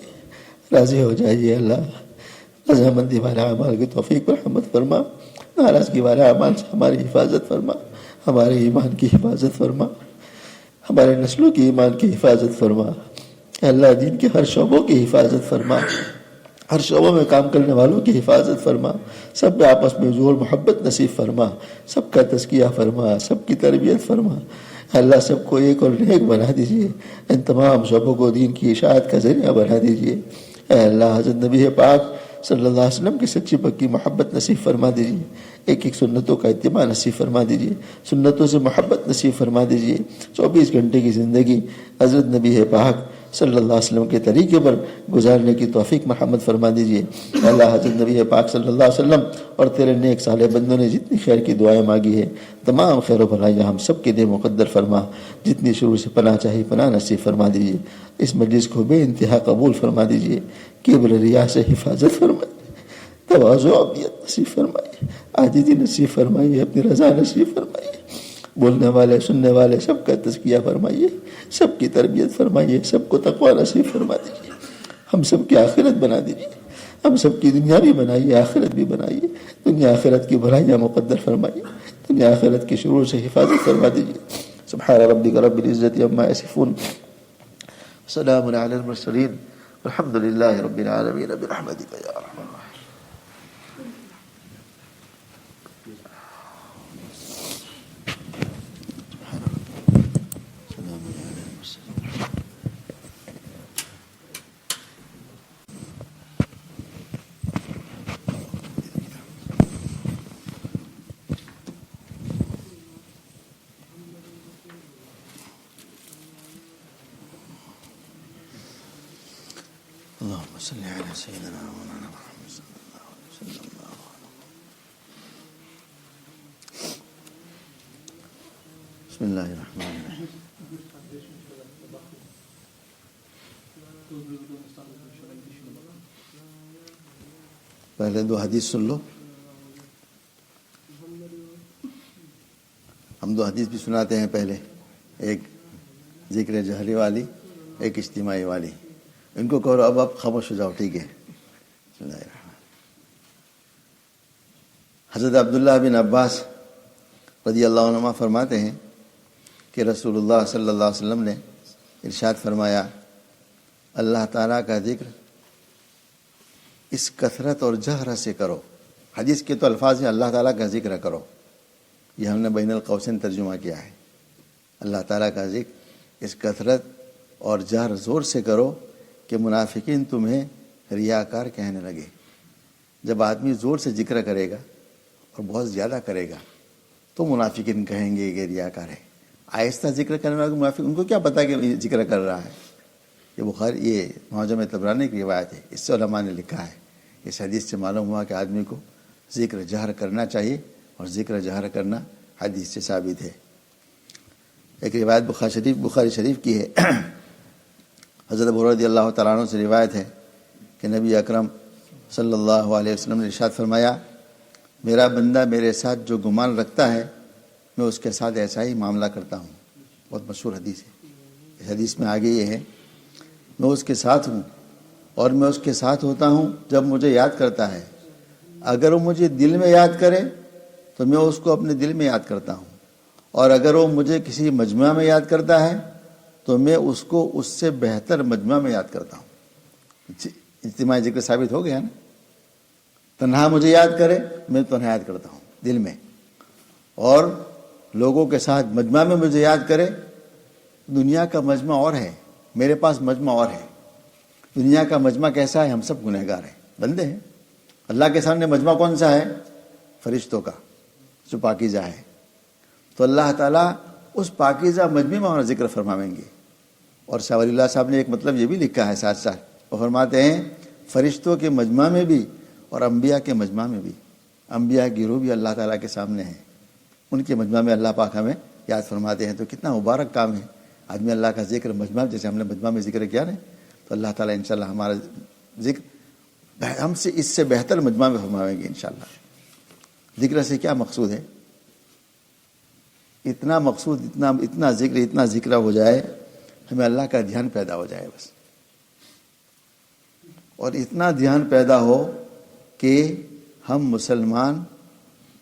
Speaker 1: راضی ہو جائیے اللہ، رضامندی والے اعمال کی توفیق مرحمت فرما، ناراضگی والے اعمال سے ہماری حفاظت فرما، ہمارے ایمان کی حفاظت فرما، ہمارے نسلوں کی ایمان کی حفاظت فرما. اللہ دین کے ہر شعبوں کی حفاظت فرما، ہر شعبوں میں کام کرنے والوں کی حفاظت فرما. سب میں آپس میں زور محبت نصیب فرما، سب کا تزکیہ فرما، سب کی تربیت فرما. اللہ سب کو ایک اور نیک بنا دیجیے، ان تمام شعبوں کو دین کی اشاعت کا ذریعہ بنا دیجیے. اے اللہ حضرت نبی پاک صلی اللہ علیہ وسلم کی سچی پکی محبت نصیب فرما دیجیے. ایک ایک سنتوں کا اتباع نصیب فرما دیجیے، سنتوں سے محبت نصیب فرما دیجیے. 24 گھنٹے کی زندگی حضرت نبی پاک صلی اللہ علیہ وسلم کے طریقے پر گزارنے کی توفیق مرحمت فرما دیجیے. اللہ حضرت نبی پاک صلی اللہ علیہ وسلم اور تیرے نیک صالح بندوں نے جتنی خیر کی دعائیں مانگی ہے، تمام خیر و بھلائیاں ہم سب کے لیے مقدر فرما. جتنی شروع سے پناہ چاہی پناہ نصیب فرما دیجیے. اس مجلس کو بے انتہا قبول فرما دیجیے. کبر ریا سے حفاظت فرمائیے، تواضع و عبیت نصیب فرمائیے، عاجزی نصیب فرمائیے، اپنی رضا نصیب فرمائیے. بولنے والے سننے والے سب کا تزکیہ فرمائیے، سب کی تربیت فرمائیے، سب کو تقویٰ نصیب فرما دیجیے. ہم سب کی آخرت بنا دیجیے، ہم سب کی دنیا بھی بنائیے، آخرت بھی بنائیے. دنیا آخرت کی بھلائیاں مقدر فرمائیے، دنیا آخرت کی شرور سے حفاظت فرما دیجیے. سبحان ربک رب العزت عما یصفون، سلام علی المرسلین، الحمد للہ رب العالمین، برحمتک یا ارحم الراحمین. سلام صل علی سیدنا مولانا محمد صلی اللہ علیہ وسلم. بسم اللہ الرحمن الرحیم. پہلے دو حدیث سن لو. ہم دو حدیث بھی سناتے ہیں پہلے، ایک ذکر جہری والی، ایک اجتماعی والی. ان کو کہو اب آپ خاموش ہو جاؤ، ٹھیک ہے. بسم اللہ الرحمن. حضرت عبداللہ بن عباس رضی اللہ عنہما فرماتے ہیں کہ رسول اللہ صلی اللہ علیہ وسلم نے ارشاد فرمایا، اللہ تعالیٰ کا ذکر اس کثرت اور جہر سے کرو. حدیث کے تو الفاظ ہیں اللہ تعالیٰ کا ذکر کرو، یہ ہم نے بین القوسین ترجمہ کیا ہے. اللہ تعالیٰ کا ذکر اس کثرت اور جہر زور سے کرو کہ منافقین تمہیں ریاکار کہنے لگے. جب آدمی زور سے ذکر کرے گا اور بہت زیادہ کرے گا تو منافقین کہیں گے کہ ریاکار ہے. آہستہ ذکر کرنے والے منافق، ان کو کیا پتہ کہ ذکر کر رہا ہے. یہ بخاری، یہ معجم طبرانی کی روایت ہے، اس سے علماء نے لکھا ہے. اس حدیث سے معلوم ہوا کہ آدمی کو ذکر جہر کرنا چاہیے، اور ذکر جہر کرنا حدیث سے ثابت ہے. ایک روایت بخاری شریف کی ہے. حضرت ابو رضی اللہ تعالیٰ عنہ سے روایت ہے کہ نبی اکرم صلی اللہ علیہ وسلم نے ارشاد فرمایا، میرا بندہ میرے ساتھ جو گمان رکھتا ہے میں اس کے ساتھ ایسا ہی معاملہ کرتا ہوں. بہت مشہور حدیث ہے. اس حدیث میں آگے یہ ہے، میں اس کے ساتھ ہوں اور میں اس کے ساتھ ہوتا ہوں جب مجھے یاد کرتا ہے. اگر وہ مجھے دل میں یاد کرے تو میں اس کو اپنے دل میں یاد کرتا ہوں، اور اگر وہ مجھے کسی مجمع میں یاد کرتا ہے تو میں اس کو اس سے بہتر مجمع میں یاد کرتا ہوں. اجتماعی ذکر ثابت ہو گیا نا. تنہا مجھے یاد کرے میں تنہا یاد کرتا ہوں دل میں، اور لوگوں کے ساتھ مجمع میں مجھے یاد کرے. دنیا کا مجمع اور ہے، میرے پاس مجمع اور ہے. دنیا کا مجمع کیسا ہے؟ ہم سب گنہگار ہیں، بندے ہیں. اللہ کے سامنے مجمع کون سا ہے؟ فرشتوں کا، جو پاکیزہ ہے. تو اللہ تعالیٰ اس پاکیزہ مجمع میں ہمارا ذکر فرمائیں گے. اور شاہ ولی اللہ صاحب نے ایک مطلب یہ بھی لکھا ہے ساتھ ساتھ، وہ فرماتے ہیں فرشتوں کے مجمع میں بھی اور انبیاء کے مجمع میں بھی. انبیاء کی روح بھی اللہ تعالیٰ کے سامنے ہے، ان کے مجمع میں اللہ پاک ہمیں یاد فرماتے ہیں. تو کتنا مبارک کام ہے. آدمی اللہ کا ذکر مجمع، جیسے ہم نے مجمع میں ذکر کیا نا، تو اللہ تعالیٰ انشاءاللہ ہمارا ذکر ہم سے اس سے بہتر مجمع میں فرمائیں گے انشاءاللہ. ذکر سے کیا مقصود ہے؟ اتنا مقصود، اتنا ذکر ہو جائے ہمیں اللہ کا دھیان پیدا ہو جائے بس. اور اتنا دھیان پیدا ہو کہ ہم مسلمان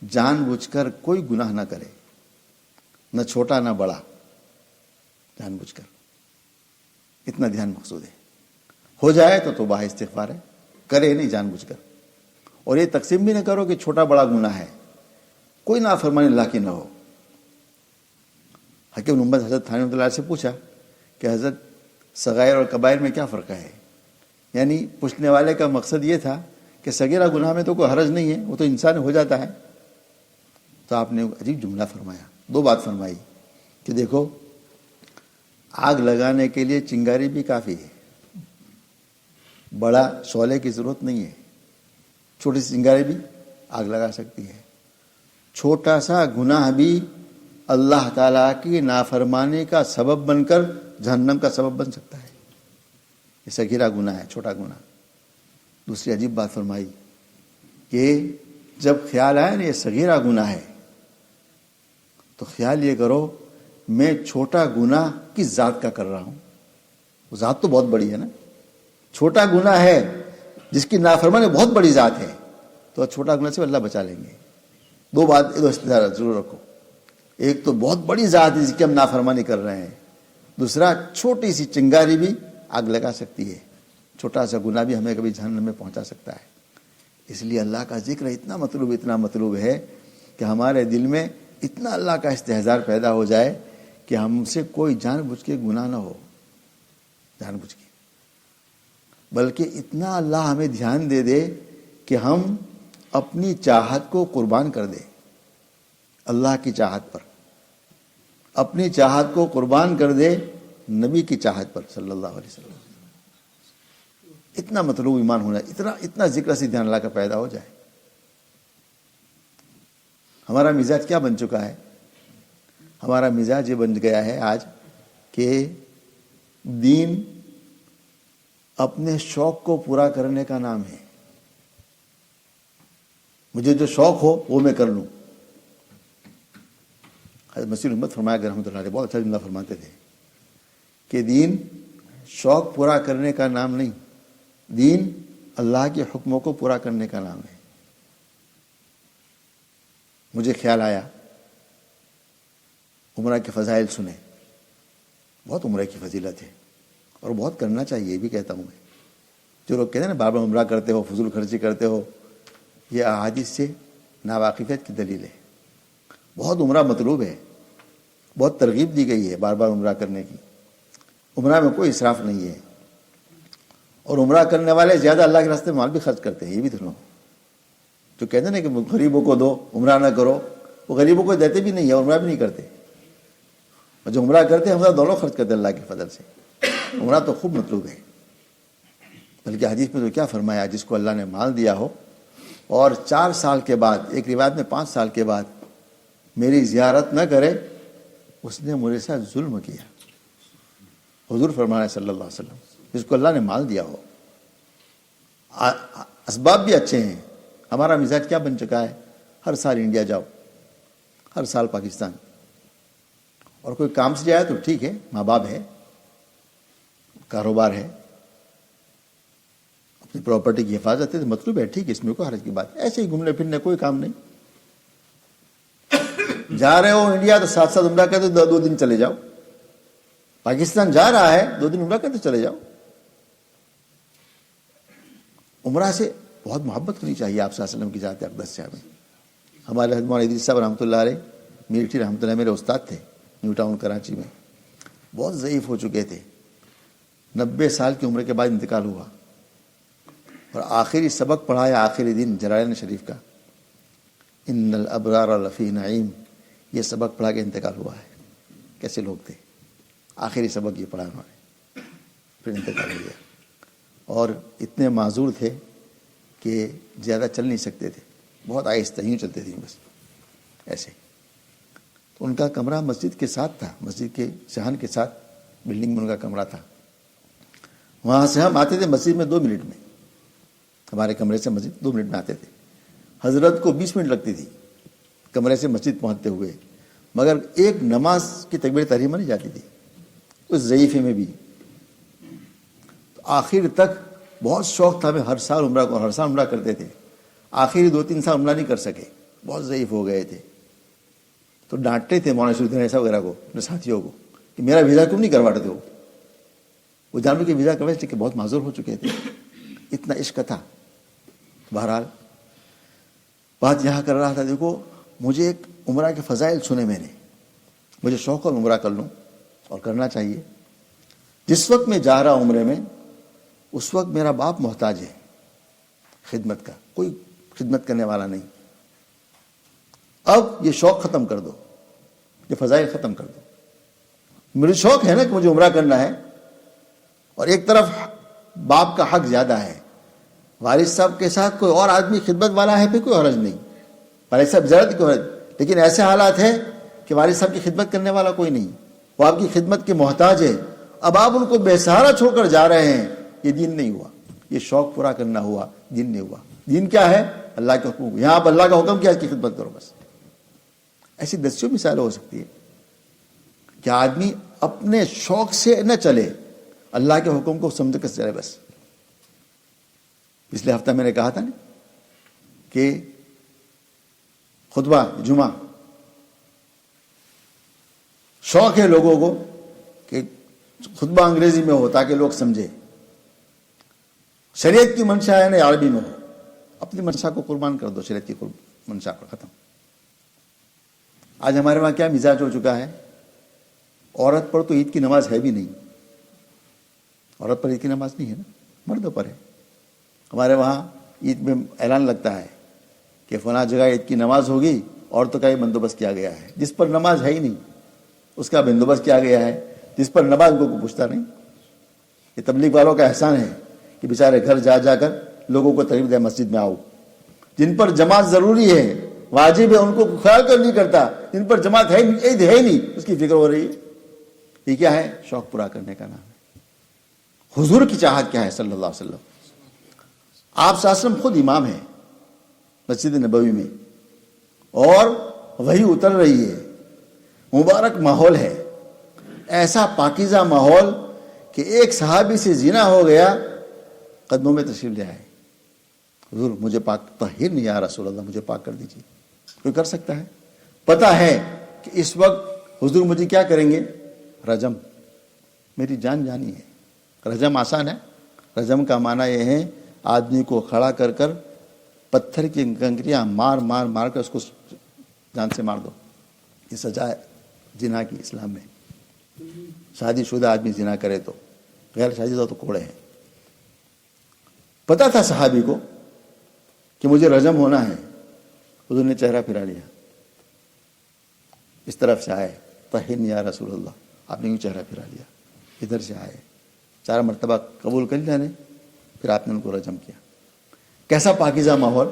Speaker 1: جان بوجھ کر کوئی گناہ نہ کرے، نہ چھوٹا نہ بڑا، جان بوجھ کر. اتنا دھیان مقصود ہے. ہو جائے تو توبہ استغفار ہے، کرے نہیں جان بوجھ کر. اور یہ تقسیم بھی نہ کرو کہ چھوٹا بڑا گناہ ہے، کوئی نافرمانی اللہ کی نہ ہو. حکیم محمد حضرت تھانوی رحمۃ اللہ سے پوچھا کہ حضرت صغائر اور کبائر میں کیا فرق ہے؟ یعنی پوچھنے والے کا مقصد یہ تھا کہ صغیرہ گناہ میں تو کوئی حرج نہیں ہے، وہ تو انسان ہو جاتا ہے. تو آپ نے عجیب جملہ فرمایا، دو بات فرمائی کہ دیکھو، آگ لگانے کے لیے چنگاری بھی کافی ہے، بڑا شعلے کی ضرورت نہیں ہے. چھوٹی سی چنگاری بھی آگ لگا سکتی ہے. چھوٹا سا گناہ بھی اللہ تعالیٰ کی نافرمانی کا سبب بن کر جہنم کا سبب بن سکتا ہے. یہ صغیرہ گناہ ہے، چھوٹا گناہ. دوسری عجیب بات فرمائی کہ جب خیال آئے نا یہ صغیرہ گناہ ہے، تو خیال یہ کرو میں چھوٹا گناہ کس ذات کا کر رہا ہوں. وہ ذات تو بہت بڑی ہے نا. چھوٹا گناہ ہے جس کی نافرمانی بہت بڑی ذات ہے، تو چھوٹا گناہ سے اللہ بچا لیں گے. دو استدار ضرور رکھو. ایک تو بہت بڑی ذات ہے جس کی ہم نافرمانی کر رہے ہیں، دوسرا چھوٹی سی چنگاری بھی آگ لگا سکتی ہے. چھوٹا سا گناہ بھی ہمیں کبھی جہنم میں پہنچا سکتا ہے. اس لیے اللہ کا ذکر اتنا مطلوب ہے کہ ہمارے دل میں اتنا اللہ کا استحضار پیدا ہو جائے کہ ہم سے کوئی جان بوجھ کے گناہ نہ ہو، جان بوجھ کے، بلکہ اتنا اللہ ہمیں دھیان دے کہ ہم اپنی چاہت کو قربان کر دیں اللہ کی چاہت پر، اپنی چاہت کو قربان کر دے نبی کی چاہت پر صلی اللہ علیہ وسلم. اتنا مطلوب ایمان ہونا، اتنا ذکر سے دھیان اللہ کا پیدا ہو جائے. ہمارا مزاج کیا بن چکا ہے؟ ہمارا مزاج یہ بن گیا ہے آج کہ دین اپنے شوق کو پورا کرنے کا نام ہے. مجھے جو شوق ہو وہ میں کر لوں. حضرت مسیح الامت فرمایا کہ رحمۃ اللہ علیہ بہت اچھا جملہ فرماتے تھے کہ دین شوق پورا کرنے کا نام نہیں، دین اللہ کے حکموں کو پورا کرنے کا نام ہے. مجھے خیال آیا عمرہ کے فضائل سنے. بہت عمرہ کی فضیلت ہے اور بہت کرنا چاہیے، یہ بھی کہتا ہوں میں. جو لوگ کہتے ہیں نا بار بار عمرہ کرتے ہو، فضول خرچی کرتے ہو، یہ احادیث سے ناواقفیت کی دلیل ہے. بہت عمرہ مطلوب ہے، بہت ترغیب دی گئی ہے بار بار عمرہ کرنے کی. عمرہ میں کوئی اسراف نہیں ہے، اور عمرہ کرنے والے زیادہ اللہ کے راستے میں مال بھی خرچ کرتے ہیں. یہ بھی سنو، جو کہتے ہیں نا کہ غریبوں کو دو، عمرہ نہ کرو، وہ غریبوں کو دیتے بھی نہیں ہے، عمرہ بھی نہیں کرتے. اور جو عمرہ کرتے ہیں ہم دونوں خرچ کرتے ہیں اللہ کے فضل سے. عمرہ تو خوب مطلوب ہے. بلکہ حدیث میں تو کیا فرمایا، جس کو اللہ نے مال دیا ہو اور 4 سال کے بعد، ایک روایت میں 5 سال کے بعد میری زیارت نہ کرے، اس نے میرے ساتھ ظلم کیا. حضور فرمایا صلی اللہ علیہ وسلم، جس کو اللہ نے مال دیا ہو. اسباب بھی اچھے ہیں. ہمارا مزاج کیا بن چکا ہے؟ ہر سال انڈیا جاؤ، ہر سال پاکستان، اور کوئی کام سے جائے تو ٹھیک ہے، ماں باپ ہے، کاروبار ہے، اپنی پراپرٹی کی حفاظت ہے، مطلوب ہے، ٹھیک ہے، اس میں کوئی حرج کی بات ہے. ایسے ہی گھومنے پھرنے کوئی کام نہیں. جا رہے ہو انڈیا تو ساتھ ساتھ عمرہ کرتے 2 دن چلے جاؤ. پاکستان جا رہا ہے 2 دن عمرہ کرتے چلے جاؤ. عمرہ سے بہت محبت کرنی چاہیے آپ صلی اللہ علیہ وسلم کی ذات اقدس سے. ہمیں ہمارے حضرت مولانا ادریس صاحب رحمۃ اللہ علیہ میرٹھی رحمۃ اللہ میرے استاد تھے نیو ٹاؤن کراچی میں. بہت ضعیف ہو چکے تھے، 90 سال کی عمر کے بعد انتقال ہوا، اور آخری سبق پڑھایا آخری دن جلالین شریف کا، ان الابرار لفی نعیم. یہ سبق پڑھا کے انتقال ہوا ہے. کیسے لوگ تھے؟ آخری سبق یہ پڑھا انہوں نے، پھر انتقال ہو گیا. اور اتنے معذور تھے کہ زیادہ چل نہیں سکتے تھے، بہت آہستہ یوں چلتے تھے بس ایسے. تو ان کا کمرہ مسجد کے ساتھ تھا، مسجد کے صحن کے ساتھ بلڈنگ میں ان کا کمرہ تھا. وہاں سے ہم آتے تھے مسجد میں 2 منٹ میں، ہمارے کمرے سے مسجد 2 منٹ میں آتے تھے. حضرت کو 20 منٹ لگتی تھی کمرے سے مسجد پہنچتے ہوئے، مگر ایک نماز کی تکبیر تحریمہ نہیں جاتی تھی اس ضعیفے میں بھی. تو آخر تک بہت شوق تھا، ہمیں ہر سال عمرہ کرتے تھے. آخری 2-3 سال عمرہ نہیں کر سکے، بہت ضعیف ہو گئے تھے. تو ڈانٹتے تھے مولانا شریف ایسا وغیرہ کو، اپنے ساتھیوں کو، کہ میرا ویزا کیوں نہیں کرواتے ہو. وہ جانور کے ویزا کرواتے کہ بہت معذور ہو چکے تھے، اتنا عشق تھا. بہرحال بات یہاں کر رہا تھا، دیکھو مجھے ایک عمرہ کے فضائل سنے میں نے، مجھے شوق اور عمرہ کر لوں، اور کرنا چاہیے. جس وقت میں جا رہا عمرے میں، اس وقت میرا باپ محتاج ہے خدمت کا، کوئی خدمت کرنے والا نہیں. اب یہ شوق ختم کر دو، یہ فضائل ختم کر دو. مجھے شوق ہے نا کہ مجھے عمرہ کرنا ہے، اور ایک طرف باپ کا حق زیادہ ہے. والد صاحب کے ساتھ کوئی اور آدمی خدمت والا ہے، پھر کوئی حرج نہیں، والد صاحب زیادہ کوئی حرج. لیکن ایسے حالات ہیں کہ والد صاحب کی خدمت کرنے والا کوئی نہیں، وہ آپ کی خدمت کے محتاج ہے. اب آپ ان کو بے سہارا چھوڑ کر جا رہے ہیں. یہ دین نہیں ہوا، یہ شوق پورا کرنا ہوا، دین نہیں ہوا. دین کیا ہے؟ اللہ کے حکم. یہاں آپ اللہ کا حکم کیا ہے کہ خدمت کرو بس. ایسی دسیوں مثالیں ہو سکتی ہے کہ آدمی اپنے شوق سے نہ چلے، اللہ کے حکم کو سمجھ کر چلے بس. پچھلے ہفتہ میں نے کہا تھا نا کہ خطبہ جمعہ شوق ہے لوگوں کو کہ خطبہ انگریزی میں ہو تاکہ لوگ سمجھے. شریعت کی منشا ہے نا عربی میں ہو. اپنی منشا کو قربان کر دو، شریعت کی منشا کو ختم. آج ہمارے وہاں کیا مزاج ہو چکا ہے، عورت پر تو عید کی نماز ہے بھی نہیں. عورت پر عید کی نماز نہیں ہے نا، مردوں پر ہے. ہمارے وہاں عید میں اعلان لگتا ہے کہ فلاں جگہ عید کی نماز ہوگی، عورتوں کا یہ بندوبست کیا گیا ہے. جس پر نماز ہے ہی نہیں اس کا بندوبست کیا گیا ہے. جس پر نماز کو کوئی پوچھتا نہیں. یہ تبلیغ والوں کا احسان ہے کہ کہ بیچارے گھر جا جا کر لوگوں کو ترغیب دے مسجد میں آؤ. جن پر جماعت ضروری ہے، واجب ہے، ان کو خیال کر نہیں کرتا. جن پر جماعت ہے نہیں، اس کی فکر ہو رہی ہے. یہ کیا ہے؟ شوق پورا کرنے کا نام ہے. حضور کی چاہت کیا ہے صلی اللہ علیہ وسلم؟ آپ صلی اللہ علیہ وسلم خود امام ہیں مسجد نبوی میں، اور وہی اتر رہی ہے، مبارک ماحول ہے، ایسا پاکیزہ ماحول کہ ایک صحابی سے زنا ہو گیا، قدموں میں تشریف لے آئے. حضور مجھے پاک طہر نہیں، یا رسول اللہ مجھے پاک کر دیجیے. کوئی کر سکتا ہے؟ پتہ ہے کہ اس وقت حضور مجھے کیا کریں گے؟ رجم، میری جان جانی ہے. رجم آسان ہے. رجم کا معنی یہ ہے آدمی کو کھڑا کر کر پتھر کی کنکریاں مار مار مار کر اس کو جان سے مار دو. یہ سزا ہے زنا کی اسلام میں. شادی شدہ آدمی زنا کرے تو، غیر شادی شدہ تو کوڑے ہیں. پتا تھا صحابی کو کہ مجھے رجم ہونا ہے. حضور نے چہرہ پھرا لیا، اس طرف سے آئے، طہرنی یا رسول اللہ. آپ نے یوں چہرہ پھرا لیا، ادھر سے آئے، 4 مرتبہ قبول کر لیا نے، پھر آپ نے ان کو رجم کیا. کیسا پاکیزہ ماحول.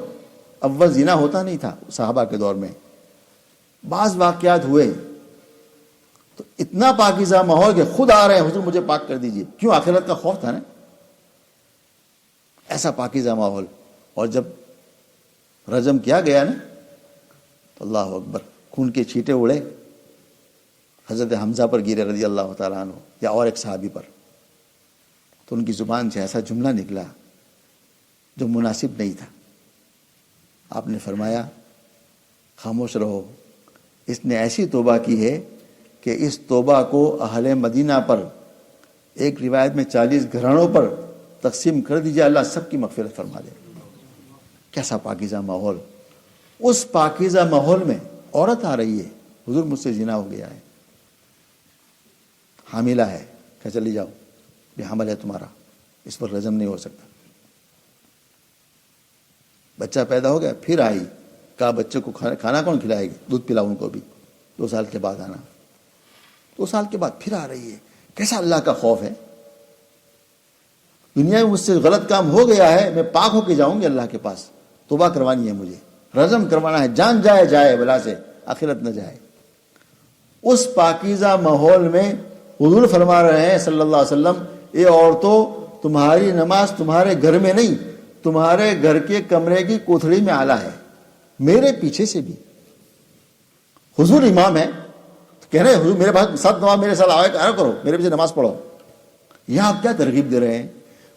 Speaker 1: اول زنا ہوتا نہیں تھا صحابہ کے دور میں، بعض واقعات ہوئے تو اتنا پاکیزہ ماحول کہ خود آ رہے ہیں، حضور مجھے پاک کر دیجئے. کیوں؟ آخرت کا خوف تھا نا. ایسا پاکیزہ ماحول. اور جب رجم کیا گیا نا تو اللہ اکبر، خون کے چھینٹے اڑے. حضرت حمزہ پر گرے رضی اللہ تعالیٰ عنہ، یا اور ایک صحابی پر. تو ان کی زبان سے ایسا جملہ نکلا جو مناسب نہیں تھا. آپ نے فرمایا خاموش رہو، اس نے ایسی توبہ کی ہے کہ اس توبہ کو اہل مدینہ پر، ایک روایت میں 40 گھرانوں پر تقسیم کر دیجیے، اللہ سب کی مغفرت فرما دے. کیسا پاکیزہ ماحول. اس پاکیزہ ماحول میں عورت آ رہی ہے، حضور مجھ سے زنا ہو گیا ہے، حاملہ ہے، کہ چلی جاؤ، یہ حمل ہے تمہارا، اس پر رجم نہیں ہو سکتا. بچہ پیدا ہو گیا، پھر آئی، کہا بچے کو کھانا کون کھلائے گی؟ دودھ پلاؤ ان کو بھی. 2 سال کے بعد آنا، 2 سال کے بعد پھر آ رہی ہے. کیسا اللہ کا خوف ہے. دنیا میں مجھ سے غلط کام ہو گیا ہے، میں پاک ہو کے جاؤں گی اللہ کے پاس. توبہ کروانی ہے مجھے، رجم کروانا ہے، جان جائے جائے بلا سے، آخرت نہ جائے. اس پاکیزہ ماحول میں حضور فرما رہے ہیں صلی اللہ علیہ وسلم، اے عورتوں، تمہاری نماز تمہارے گھر میں نہیں، تمہارے گھر کے کمرے کی کوٹھڑی میں اعلیٰ ہے، میرے پیچھے سے بھی. حضور امام ہے، کہہ رہے ہیں حضور میرے پاس 7 نماز میرے ساتھ آیا کرو، میرے پیچھے نماز پڑھو. یہاں آپ کیا ترغیب دے رہے ہیں؟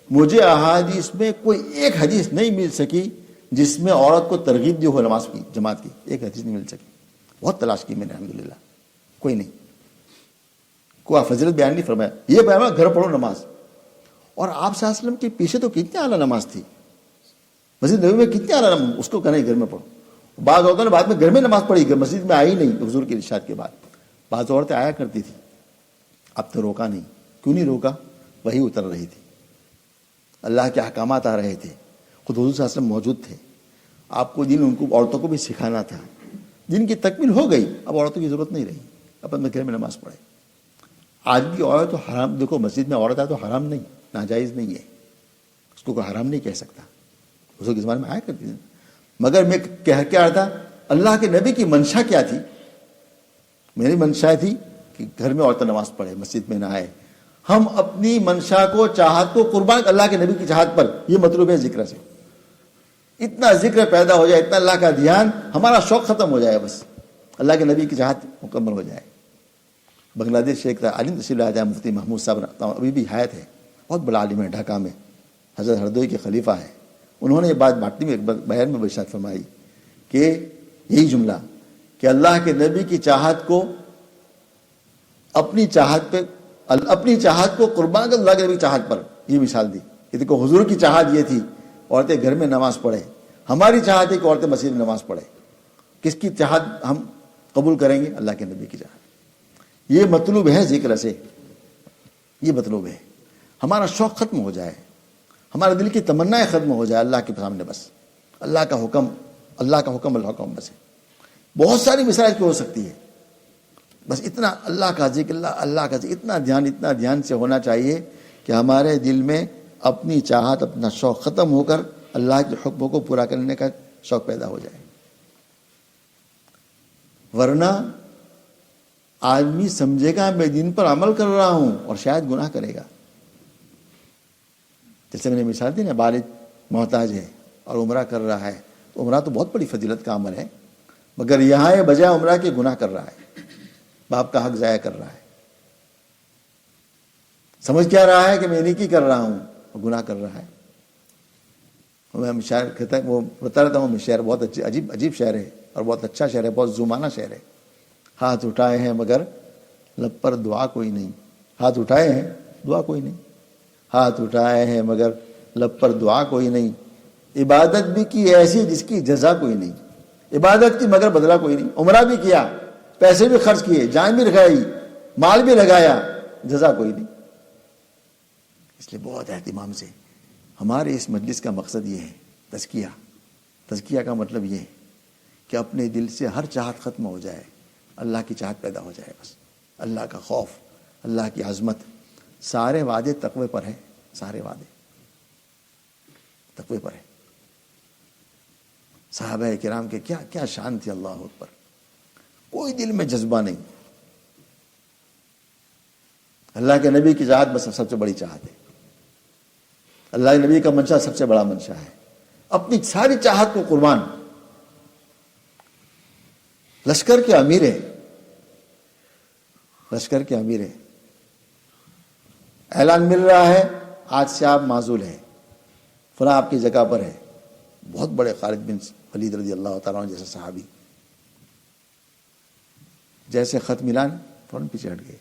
Speaker 1: مجھے احادیث میں کوئی ایک حدیث نہیں مل سکی جس میں عورت کو ترغیب دی ہو نماز کی، جماعت کی. ایک حدیث نہیں مل سکی. بہت تلاش کی میں نے، الحمدللہ کوئی نہیں. کوئی فضیلت بیان نہیں فرمایا. یہ بیان گھر پڑھو نماز. اور آپ صلی اللہ علیہ وسلم کے پیچھے تو کتنی اعلیٰ نماز تھی، مسجد نبوی میں کتنی اعلیٰ نماز، اس کو کہنا گھر میں پڑھو. بعض عورتوں نے بعد میں گھر میں نماز پڑھی، مسجد میں آئی نہیں حضور کے ارشاد کے بعد. بعض عورتیں آیا کرتی تھی، اب تو روکا نہیں. کیوں نہیں روکا؟ وہی اتر رہی تھی، اللہ کے احکامات آ رہے تھے، خود حضور صلی اللہ علیہ وسلم موجود تھے. آپ کو دین ان کو عورتوں کو بھی سکھانا تھا. دین کی تکمیل ہو گئی، اب عورتوں کی ضرورت نہیں رہی، اب اپنے گھر میں نماز پڑھے. آج بھی عورت تو حرام، دیکھو مسجد میں عورت آئے تو حرام نہیں، ناجائز نہیں ہے، اس کو کوئی حرام نہیں کہہ سکتا. حضور کے زمانے میں آیا کرتی تھی. مگر میں کہہ کیا رہا تھا، اللہ کے نبی کی منشا کیا تھی؟ میری منشا تھی کہ گھر میں عورتیں نماز پڑھے، مسجد میں نہ آئے. ہم اپنی منشا کو، چاہت کو قربان اللہ کے نبی کی چاہت پر. یہ مطلوب ہے ذکر سے. اتنا ذکر پیدا ہو جائے، اتنا اللہ کا دھیان، ہمارا شوق ختم ہو جائے، بس اللہ کے نبی کی چاہت مکمل ہو جائے. بنگلہ دیش سے ایک عالم تشریف لایا جائے، مفتی محمود صاحب، ابھی بھی حیات ہے، بہت بڑا عالم ہے، ڈھاکہ میں حضرت ہردوئی کے خلیفہ ہیں. انہوں نے یہ بات بھاٹی میں ایک بیان میں ارشاد فرمائی کہ یہی جملہ کہ اللہ کے نبی کی چاہت کو، اپنی چاہت کو قربان کر اللہ کے نبی کی چاہت پر. یہ مثال دی کہ دیکھو حضور کی چاہت یہ تھی عورتیں گھر میں نماز پڑھیں، ہماری چاہت ہے کہ عورتیں مسجد میں نماز پڑھیں. کس کی چاہت ہم قبول کریں گے؟ اللہ کے نبی کی چاہت. یہ مطلوب ہے ذکر سے، یہ مطلوب ہے. ہمارا شوق ختم ہو جائے، ہمارے دل کی تمنا ختم ہو جائے اللہ کے سامنے. بس اللہ کا حکم، اللہ کا حکم، اللہ کا حکم. بس بہت ساری مثال کی ہو سکتی ہے، بس اتنا اللہ کا ذکر، اللہ کا ذکر، اتنا دھیان سے ہونا چاہیے کہ ہمارے دل میں اپنی چاہت اپنا شوق ختم ہو کر اللہ کے حکموں کو پورا کرنے کا شوق پیدا ہو جائے. ورنہ آدمی سمجھے گا میں دین پر عمل کر رہا ہوں اور شاید گناہ کرے گا. جیسے میں نے مثال دی نا، والد محتاج ہے اور عمرہ کر رہا ہے، تو عمرہ تو بہت بڑی فضیلت کا عمل ہے، مگر یہاں یہ بجائے عمرہ کے گناہ کر رہا ہے، باپ کا حق ضائع کر رہا ہے. سمجھ کیا رہا ہے کہ میں نیکی کر رہا ہوں اور گناہ کر رہا ہے. میں شاعر کہتا ہے، وہ بتا رہتا ہوں، شعر بہت عجیب شعر ہے اور بہت اچھا شعر ہے، بہت زمانہ شعر ہے. ہاتھ اٹھائے ہیں مگر لب پر دعا کوئی نہیں. ہاتھ اٹھائے ہیں دعا کوئی نہیں. ہاتھ اٹھائے ہیں مگر لب پر دعا کوئی نہیں. عبادت بھی کی ایسی جس کی جزا کوئی نہیں. عبادت کی مگر بدلہ کوئی نہیں. عمرہ بھی کیا، پیسے بھی خرچ کیے، جان بھی لگائی، مال بھی لگایا، جزا کوئی نہیں. اس لیے بہت اہتمام سے ہمارے اس مجلس کا مقصد یہ ہے، تزکیہ. تزکیہ کا مطلب یہ ہے کہ اپنے دل سے ہر چاہت ختم ہو جائے، اللہ کی چاہت پیدا ہو جائے. بس اللہ کا خوف، اللہ کی عظمت. سارے وعدے تقوی پر ہیں، سارے وعدے تقوی پر ہیں. صحابہ کرام کے کیا کیا شان تھی، اللہ اکبر. کوئی دل میں جذبہ نہیں. اللہ کے نبی کی چاہت بس سب سے بڑی چاہت ہے. اللہ کے نبی کا منشا سب سے بڑا منشا ہے. اپنی ساری چاہت کو قربان. لشکر کے امیر ہے، لشکر کے امیر ہے. اعلان مل رہا ہے آج سے آپ معزول ہیں، فلاں آپ کی جگہ پر ہے. بہت بڑے خالد بن ولید رضی اللہ تعالیٰ عنہ جیسے صحابی، جیسے خط ملان فوراً پیچھے ہٹ گئے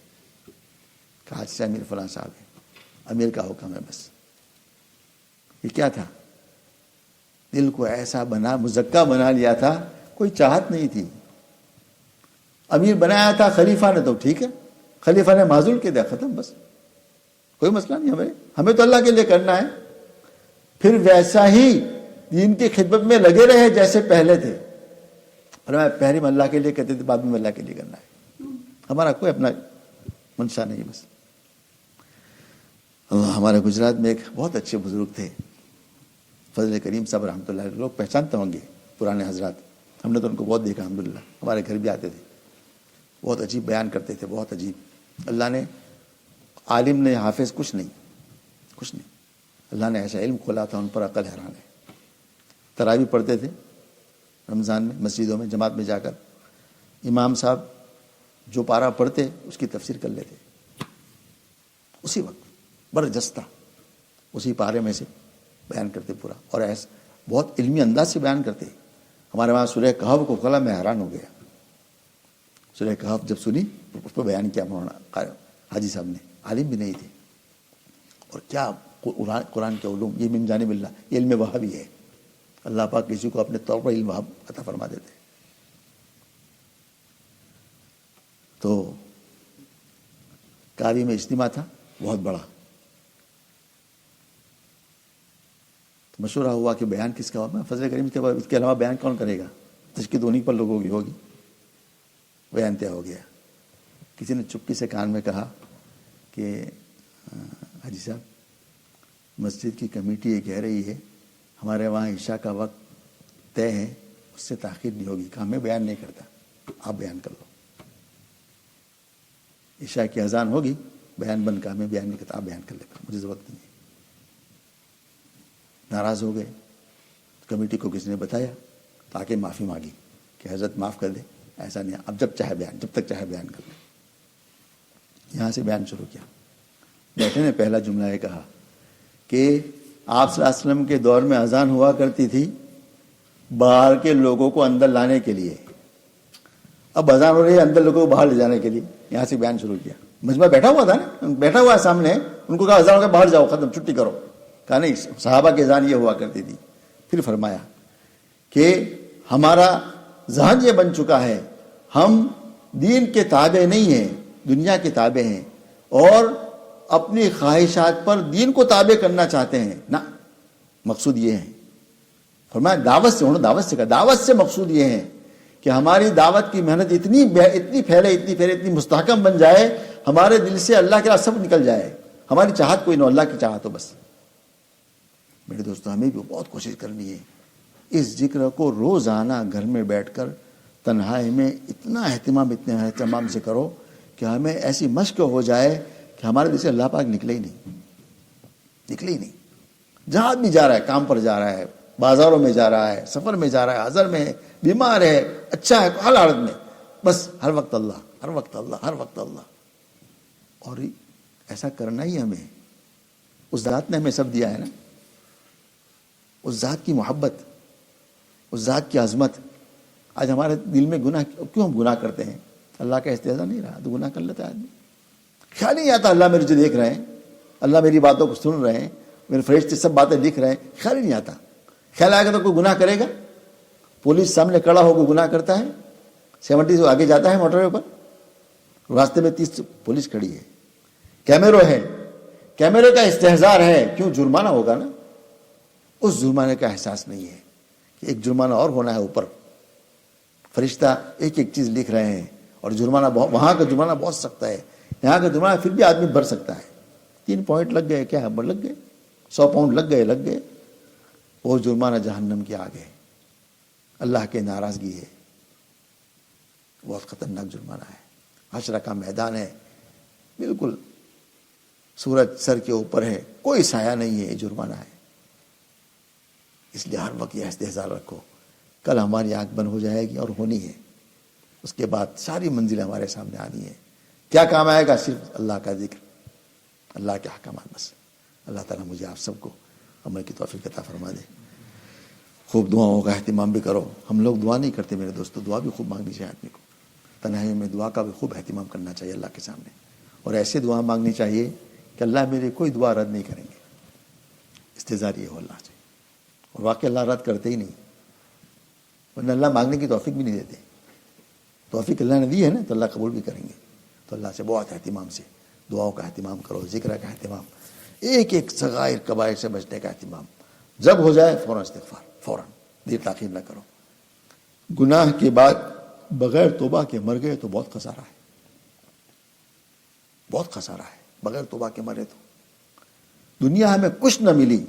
Speaker 1: کہ آج سے امیر فلاں صاحب ہے، امیر کا حکم ہے. بس یہ کیا تھا؟ دل کو ایسا مزکا بنا لیا تھا، کوئی چاہت نہیں تھی. امیر بنایا تھا خلیفہ نے تو ٹھیک ہے، خلیفہ نے معزول کے دیا، ختم. بس کوئی مسئلہ نہیں. ہمیں تو اللہ کے لیے کرنا ہے. پھر ویسا ہی دین کی خدمت میں لگے رہے جیسے پہلے تھے. اور پہلے میں اللہ کے لیے کہتے تھے، بعد میں اللہ کے لیے کرنا ہے. ہمارا کوئی اپنا منشا نہیں. بس اللہ. ہمارے گجرات میں ایک بہت اچھے بزرگ تھے، فضل کریم صاحب رحمۃ اللہ علیہ. لوگ پہچانتے ہوں گے پرانے حضرات، ہم نے تو ان کو بہت دیکھا الحمدللہ. ہمارے گھر بھی آتے تھے، بہت عجیب بیان کرتے تھے، بہت عجیب. اللہ نے، عالم نے، حافظ کچھ نہیں، کچھ نہیں. اللہ نے ایسا علم کھولا تھا ان پر، عقل حیران ہے. تراویح پڑھتے تھے رمضان میں مسجدوں میں جماعت میں جا کر. امام صاحب جو پارہ پڑھتے اس کی تفسیر کر لیتے اسی وقت، برجستہ اسی پارے میں سے بیان کرتے پورا. اور ایسا بہت علمی انداز سے بیان کرتے. ہمارے وہاں سورہ کہف کو کھلا، میں حیران ہو گیا. سورہ کہف جب سنی اس پر بیان کیا مولانا حاجی صاحب نے، عالم بھی نہیں تھے. اور کیا قرآن کے علوم، یہ من جانب اللہ، یہ علم وہابی ہے. اللہ پاک کسی کو اپنے طور پر علم وہاب عطا فرما دیتے. تو قاری میں اجتماع تھا بہت بڑا. مشورہ ہوا کہ بیان کس کا ہوا. فضل کریم کے بعد اس کے علاوہ بیان کون کرے گا؟ تشکیل انہیں پر لوگوں کی ہوگی. بیان طے ہو گیا. کسی نے چپکی سے کان میں کہا کہ حاجی صاحب، مسجد کی کمیٹی یہ کہہ رہی ہے ہمارے وہاں عشاء کا وقت طے ہے، اس سے تاخیر نہیں ہوگی. کہا میں بیان نہیں کرتا، آپ بیان کر لو. عشاء کی اذان ہوگی، بیان بند. کہا میں بیان نہیں کرتا، آپ بیان کر لیں، مجھے ضرورت نہیں ہے. ناراض ہو گئے. کمیٹی کو کسی نے بتایا تاکہ معافی مانگی کہ حضرت معاف کر دے، ایسا نہیں، اب جب چاہے بیان، جب تک چاہے بیان کر لیں. یہاں سے بیان شروع کیا. بیٹھے نے پہلا جملہ یہ کہا کہ آپ صلی اللہ علیہ وسلم کے دور میں اذان ہوا کرتی تھی باہر کے لوگوں کو اندر لانے کے لیے، اب اذان ہو رہی ہے اندر لوگوں کو باہر لے جانے کے لیے. یہاں سے بیان شروع کیا. مجمع بیٹھا ہوا تھا نا، بیٹھا ہوا ہے سامنے. ان کو کہا اذان ہو گیا، باہر جاؤ، ختم، چھٹی کرو. کہا نہیں، صحابہ کی اذان یہ ہوا کرتی تھی. پھر فرمایا کہ ہمارا ذہن یہ بن چکا ہے، ہم دین کے تابع نہیں ہیں، دنیا کے تابع ہیں، اور اپنی خواہشات پر دین کو تابع کرنا چاہتے ہیں. نہ، مقصود یہ ہے. فرمایا دعوت سے، انہوں نے دعوت سے کہا، دعوت سے مقصود یہ ہے کہ ہماری دعوت کی محنت اتنی پھیلے، اتنی مستحکم بن جائے، ہمارے دل سے اللہ کے راہ سب نکل جائے. ہماری چاہت کوئی نہ، اللہ کی چاہت ہو بس. میرے دوستوں ہمیں بھی بہت کوشش کرنی ہے اس ذکر کو روزانہ گھر میں بیٹھ کر تنہائی میں اتنا اہتمام سے کرو کہ ہمیں ایسی مشق ہو جائے کہ ہمارے دل سے اللہ پاک نکلے ہی نہیں. جہاں بھی جا رہا ہے، کام پر جا رہا ہے، بازاروں میں جا رہا ہے، سفر میں جا رہا ہے، حضر میں ہے، بیمار ہے، اچھا ہے، ہر حالت میں بس ہر وقت اللہ، ہر وقت اللہ، ہر وقت اللہ. اور ایسا کرنا ہی ہمیں، اس ذات نے ہمیں سب دیا ہے نا، اس ذات کی محبت، اس ذات کی عظمت. آج ہمارے دل میں گناہ، کیوں ہم گناہ کرتے ہیں؟ اللہ کا استحضا نہیں رہا تو گناہ کر لیتا ہے آدمی. خیال نہیں آتا اللہ میرے جو دیکھ رہے ہیں، اللہ میری باتوں کو سن رہے ہیں، میرے فرشتے سب باتیں لکھ رہے ہیں. خیال ہی نہیں آتا. خیال آئے گا تو کوئی گناہ کرے گا؟ پولیس سامنے کھڑا ہو کوئی گناہ کرتا ہے؟ 70 سے آگے جاتا ہے موٹر وے پر، راستے میں 30 پولیس کھڑی ہے، کیمروں ہے، کیمرے کا استحضار ہے، کیوں؟ جرمانہ ہوگا نا. اس جرمانے کا احساس نہیں ہے کہ ایک جرمانہ اور ہونا ہے اوپر. فرشتہ ایک ایک چیز لکھ رہے ہیں، اور جرمانہ وہاں کا جرمانہ بہت سخت ہے، یہاں کا جرمانہ پھر بھی آدمی بھر سکتا ہے. 3 پوائنٹ لگ گئے، کیا لگ گئے، 100 پاؤنڈ لگ گئے. وہ جرمانہ جہنم کے آگے، اللہ کے ناراضگی ہے، بہت خطرناک جرمانہ ہے. حشر کا میدان ہے، بالکل سورج سر کے اوپر ہے، کوئی سایہ نہیں ہے، یہ جرمانہ ہے. اس لیے ہر وقت یہ استحضار رکھو، کل ہماری آنکھ بند ہو جائے گی اور ہونی ہے. اس کے بعد ساری منزلیں ہمارے سامنے آنی ہے. کیا کام آئے گا؟ صرف اللہ کا ذکر، اللہ کے احکامات بس. اللہ تعالیٰ مجھے آپ سب کو عمل کی توفیق عطا فرما دے. خوب دعاؤں کا اہتمام بھی کرو. ہم لوگ دعا نہیں کرتے میرے دوستو، دعا بھی خوب مانگنی چاہیے آدمی کو. تنہائی میں دعا کا بھی خوب اہتمام کرنا چاہیے اللہ کے سامنے، اور ایسے دعا مانگنی چاہیے کہ اللہ میری کوئی دعا رد نہیں کریں گے. استحضار یہ ہو اللہ سے. اور واقعی اللہ رد کرتے ہی نہیں، ورنہ اللہ مانگنے کی توفیق بھی نہیں دیتے. توفیق اللہ نے دی ہے نا تو اللہ قبول بھی کریں گے. تو اللہ سے بہت اہتمام سے دعاؤں کا اہتمام کرو، ذکر کا اہتمام، ایک ایک صغائر کبائر سے بچنے کا اہتمام. جب ہو جائے فوراً استغفار، فوراً، دیر تاخیر نہ کرو. گناہ کے بعد بغیر توبہ کے مر گئے تو بہت خسارہ ہے، بہت خسارہ ہے. بغیر توبہ کے مرے تو دنیا ہمیں کچھ نہ ملی،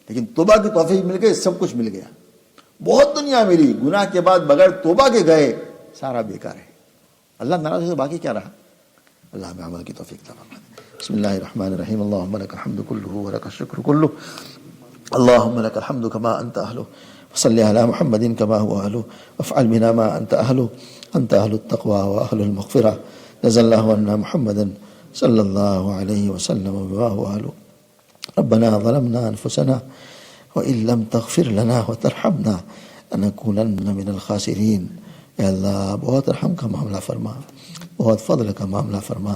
Speaker 1: لیکن توبہ کی توفیق مل گئی، سب کچھ مل گیا. بہت دنیا ملی، گناہ کے بعد بغیر توبہ کے گئے سارا بیکار ہے. اللہ ناراض ہے، باقی کیا رہا؟ اللہ ہمیں عمل کی توفیق عطا فرمائے. بسم اللہ الرحمن الرحیم. اللهم لك الحمد كله ولك الشكر كله. اللهم لك الحمد كما أنت أهله، وصل على محمد كما هو أهله، وافعل بنا ما أنت أهله. أنت أهل التقوى وأهل المغفرة. جزا الله عنا محمدا صلى الله عليه وسلم بما هو أهله. ربنا ظلمنا أنفسنا وإن لم تغفر لنا وترحمنا لنكونن من الخاسرين. اے اللہ بہت رحم کا معاملہ فرما، بہت فضل کا معاملہ فرما،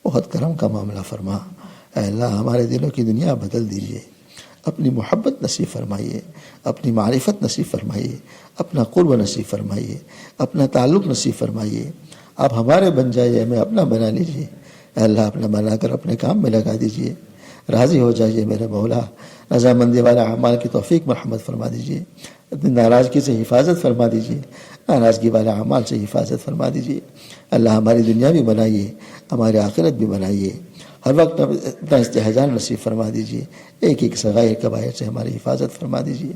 Speaker 1: بہت کرم کا معاملہ فرما. اے اللہ ہمارے دلوں کی دنیا بدل دیجیے، اپنی محبت نصیب فرمائیے، اپنی معرفت نصیب فرمائیے، اپنا قرب نصیب فرمائیے، اپنا تعلق نصیب فرمائیے. آپ ہمارے بن جائیے، ہمیں اپنا بنا لیجیے. اے اللہ اپنا بنا کر اپنے کام میں لگا دیجیے. راضی ہو جائیے میرے مولا. رضامندی والا اعمال کی توفیق مرحمت فرما دیجیے. اپنی ناراضگی سے حفاظت فرما دیجیے، ناراضگی والے اعمال سے حفاظت فرما دیجیے. اللہ ہماری دنیا بھی بنائیے، ہماری آخرت بھی بنائیے. ہر وقت اپنا استحضار نصیب فرما دیجیے. ایک ایک صغائر کبائر سے ہماری حفاظت فرما دیجیے.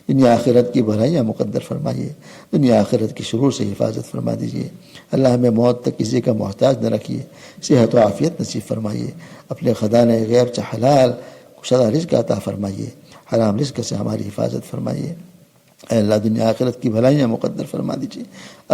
Speaker 1: دنیا آخرت کی بھلائیاں مقدر فرمائیے، دنیا آخرت کی شرور سے حفاظت فرما دیجیے. اللہ ہمیں موت تک کسی کا محتاج نہ رکھیے. صحت و عافیت نصیب فرمائیے. اپنے خزانہ غیب سے حلال شرع رزق عطا فرمائیے. حرام رزق سے ہماری حفاظت فرمائیے. اے اللہ دنیا آخرت کی بھلائیاں مقدر فرما دیجیے.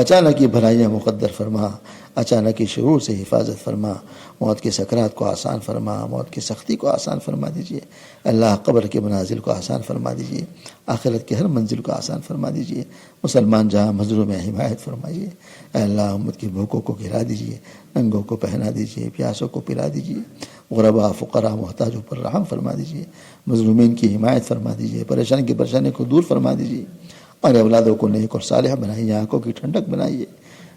Speaker 1: اچانک کی بھلائیاں مقدر فرما، اچانک کی شرور سے حفاظت فرما. موت کے سکرات کو آسان فرما، موت کی سختی کو آسان فرما دیجیے. اللہ قبر کے منازل کو آسان فرما دیجیے، آخرت کے ہر منزل کو آسان فرما دیجیے. مسلمان جہاں مظلوم میں حمایت فرمائیے. اے اللہ امت کی بھوکوں کو گرا دیجیے، ننگوں کو پہنا دیجیے، پیاسوں کو پلا دیجیے. غربا فقراء محتاجوں پر رحم فرما دیجیے. مظلومین کی حمایت فرما دیجیے. پریشان کی پریشانی کو دور فرما دیجیے. اور اولادوں کو نیک اور صالح بنائیے، آنکھوں کی ٹھنڈک بنائیے.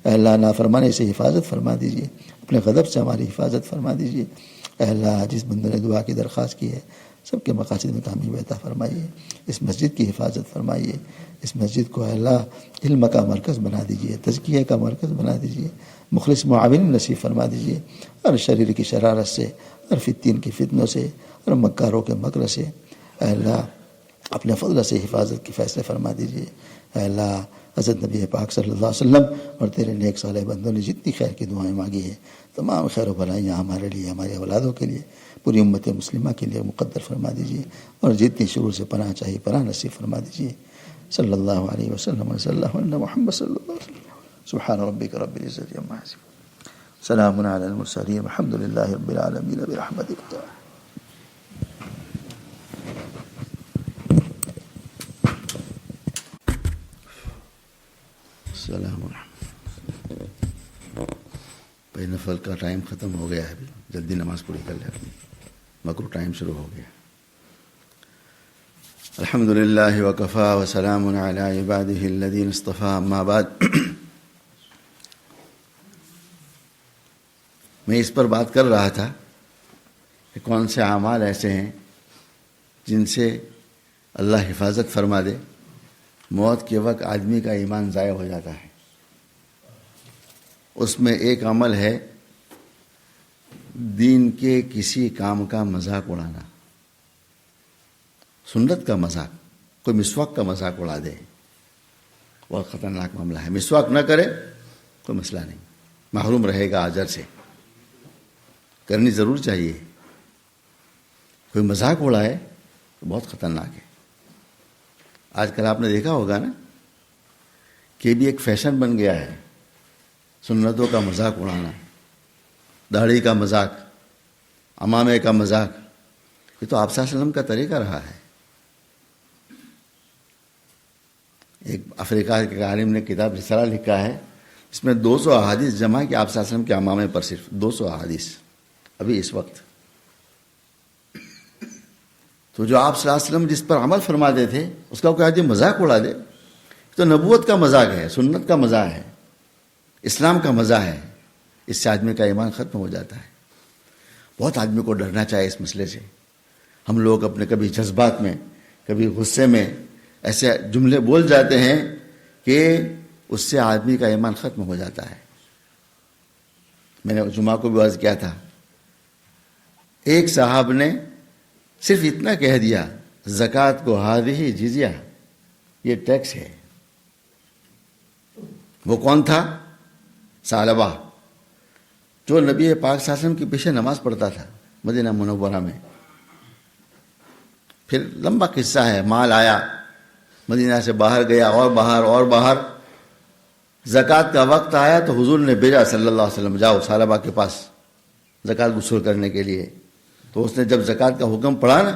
Speaker 1: اے اللہ نافرمانی سے حفاظت فرما دیجیے، اپنے غضب سے ہماری حفاظت فرما دیجیے. اے اللہ جس بندے نے دعا کی درخواست کی ہے سب کے مقاصد میں کامیابی عطا فرمائیے. اس مسجد کی حفاظت فرمائیے. اس مسجد کو اے اللہ علم کا مرکز بنا دیجیے، تزکیہ کا مرکز بنا دیجیے. مخلص معاون نصیب فرما دیجیے. ہر شریر کی شرارت سے، ہر فتین کی فتنوں سے، ہر مکاروں کے مکر سے اے اللہ اپنے فضل سے حفاظت کی فیصلے فرما دیجیے۔ اے اللہ، حضرت نبی پاک صلی اللہ علیہ وسلم اور تیرے نیک صالح بندوں نے جتنی خیر کی دعائیں مانگی ہیں، تمام خیر و بھلائیاں ہمارے لیے، ہمارے اولادوں کے لیے، پوری امت مسلمہ کے لیے مقدر فرما دیجیے، اور جتنی شرور سے پناہ چاہیے پناہ نصیب فرما دیجیے۔ صلی اللہ علیہ وسلم صلی اللہ علیہ محمد صلی اللہ علیہ وسلم۔ سبحان ربک رب العزت عما یصفون، سلام علی المرسلین، الحمد للہ رب العالمین، برحمتک۔ السلام علیکم۔ پہلے نفل کا ٹائم ختم ہو گیا ہے، ابھی جلدی نماز پوری کر لیں، مکرو ٹائم شروع ہو گیا۔ الحمد للہ وکفا وسلام علی عبادہ الذین اصطفیٰ، اما بعد۔ میں اس پر بات کر رہا تھا کہ کون سے اعمال ایسے ہیں جن سے اللہ حفاظت فرما دے، موت کے وقت آدمی کا ایمان ضائع ہو جاتا ہے۔ اس میں ایک عمل ہے دین کے کسی کام کا مذاق اڑانا، سنت کا مذاق، کوئی مسواک کا مذاق اڑا دے، بہت خطرناک معاملہ ہے۔ مسواک نہ کرے کوئی مسئلہ نہیں، محروم رہے گا اجر سے، کرنی ضرور چاہیے۔ کوئی مذاق اڑائے تو بہت خطرناک ہے۔ آج کل آپ نے دیکھا ہوگا نا کہ بھی ایک فیشن بن گیا ہے سنتوں کا مذاق اڑانا، داڑھی کا مذاق، امامے کا مذاق۔ یہ تو آپ صلی اللہ علیہ وسلم کا طریقہ رہا ہے۔ ایک افریقہ کے عالم نے کتاب رسالہ لکھا ہے، اس میں 200 احادیث جمع کہ آپ صلی اللہ علیہ وسلم کے امامے پر، صرف 200 احادیث ابھی اس وقت۔ تو جو آپ صلی اللہ علیہ وسلم جس پر عمل فرماتے تھے اس کا کوئی آدمی مذاق اڑا دے تو نبوت کا مذاق ہے، سنت کا مذاق ہے، اسلام کا مذاق ہے۔ اس سے آدمی کا ایمان ختم ہو جاتا ہے۔ بہت آدمی کو ڈرنا چاہیے اس مسئلے سے۔ ہم لوگ اپنے کبھی جذبات میں، کبھی غصے میں ایسے جملے بول جاتے ہیں کہ اس سے آدمی کا ایمان ختم ہو جاتا ہے۔ میں نے جمعہ کو بھی عرض کیا تھا، ایک صاحب نے صرف اتنا کہہ دیا، زکوٰۃ کو ہذہ جزیہ، یہ ٹیکس ہے۔ وہ کون تھا؟ ثعلبہ، جو نبی پاک صلی اللہ علیہ وسلم کے پیچھے نماز پڑھتا تھا مدینہ منورہ میں۔ پھر لمبا قصہ ہے، مال آیا، مدینہ سے باہر گیا، اور باہر زکوٰۃ کا وقت آیا تو حضور نے بھیجا صلی اللہ علیہ وسلم، جاؤ ثعلبہ کے پاس زکوٰۃ وصول کرنے کے لیے۔ تو اس نے جب زکوٰۃ کا حکم پڑھا نا،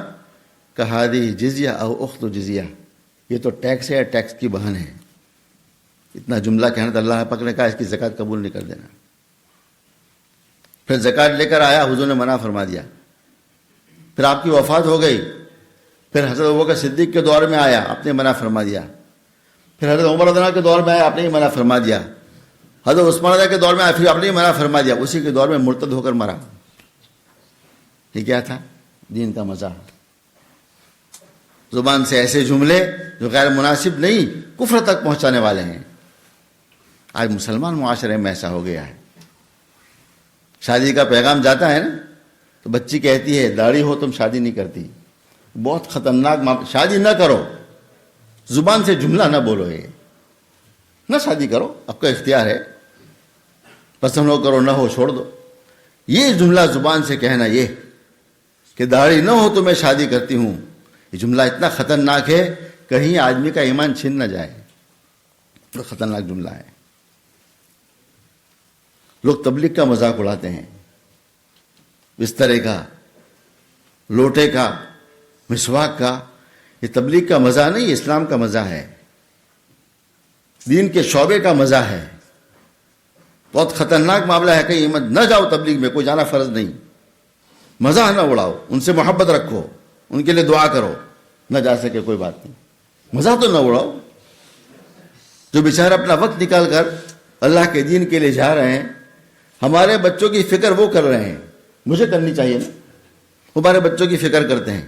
Speaker 1: کہا ہذہ جزیہ او اخت جزیہ، یہ تو ٹیکس ہے، ٹیکس کی بہن ہے۔ اتنا جملہ کہنا تو اللہ پاک نے کہا اس کی زکوٰۃ قبول نہیں کر دینا۔ پھر زکوٰۃ لے کر آیا، حضور نے منع فرما دیا۔ پھر آپ کی وفات ہو گئی، پھر حضرت ابوبکر صدیق کے دور میں آیا، آپ نے منع فرما دیا۔ پھر حضرت عمر رضی اللہ عنہ کے دور میں آیا، آپ نے منع فرما دیا۔ حضرت عثمان رضی اللہ کے دور میں آیا، پھر آپ نے منع فرما دیا۔ اسی کے دور میں مرتد ہو کر مرا۔ یہ کیا تھا؟ دین کا مذاق۔ زبان سے ایسے جملے جو غیر مناسب نہیں، کفر تک پہنچانے والے ہیں۔ آج مسلمان معاشرے میں ایسا ہو گیا ہے۔ شادی کا پیغام جاتا ہے نا تو بچی کہتی ہے داڑھی ہو تم شادی نہیں کرتی۔ بہت خطرناک شادی نہ کرو، زبان سے جملہ نہ بولو، یہ نہ شادی کرو، آپ کا اختیار ہے، پسند ہو کرو، نہ ہو چھوڑ دو۔ یہ جملہ زبان سے کہنا، یہ کہ داڑھی نہ ہو تو میں شادی کرتی ہوں، یہ جملہ اتنا خطرناک ہے کہیں آدمی کا ایمان چھن نہ جائے۔ تو خطرناک جملہ ہے۔ لوگ تبلیغ کا مذاق اڑاتے ہیں، بسترے کا، لوٹے کا، مسواک کا۔ یہ تبلیغ کا مزہ نہیں، اسلام کا مزہ ہے، دین کے شعبے کا مزہ ہے۔ بہت خطرناک معاملہ ہے، کہیں مت نہ جاؤ تبلیغ میں، کوئی جانا فرض نہیں، مزہ نہ اڑاؤ، ان سے محبت رکھو، ان کے لیے دعا کرو، نہ جا سکے کوئی بات نہیں، مزہ تو نہ اڑاؤ۔ جو بیچارہ اپنا وقت نکال کر اللہ کے دین کے لیے جا رہے ہیں، ہمارے بچوں کی فکر وہ کر رہے ہیں، مجھے کرنی چاہیے نا۔ ہمارے بچوں کی فکر کرتے ہیں،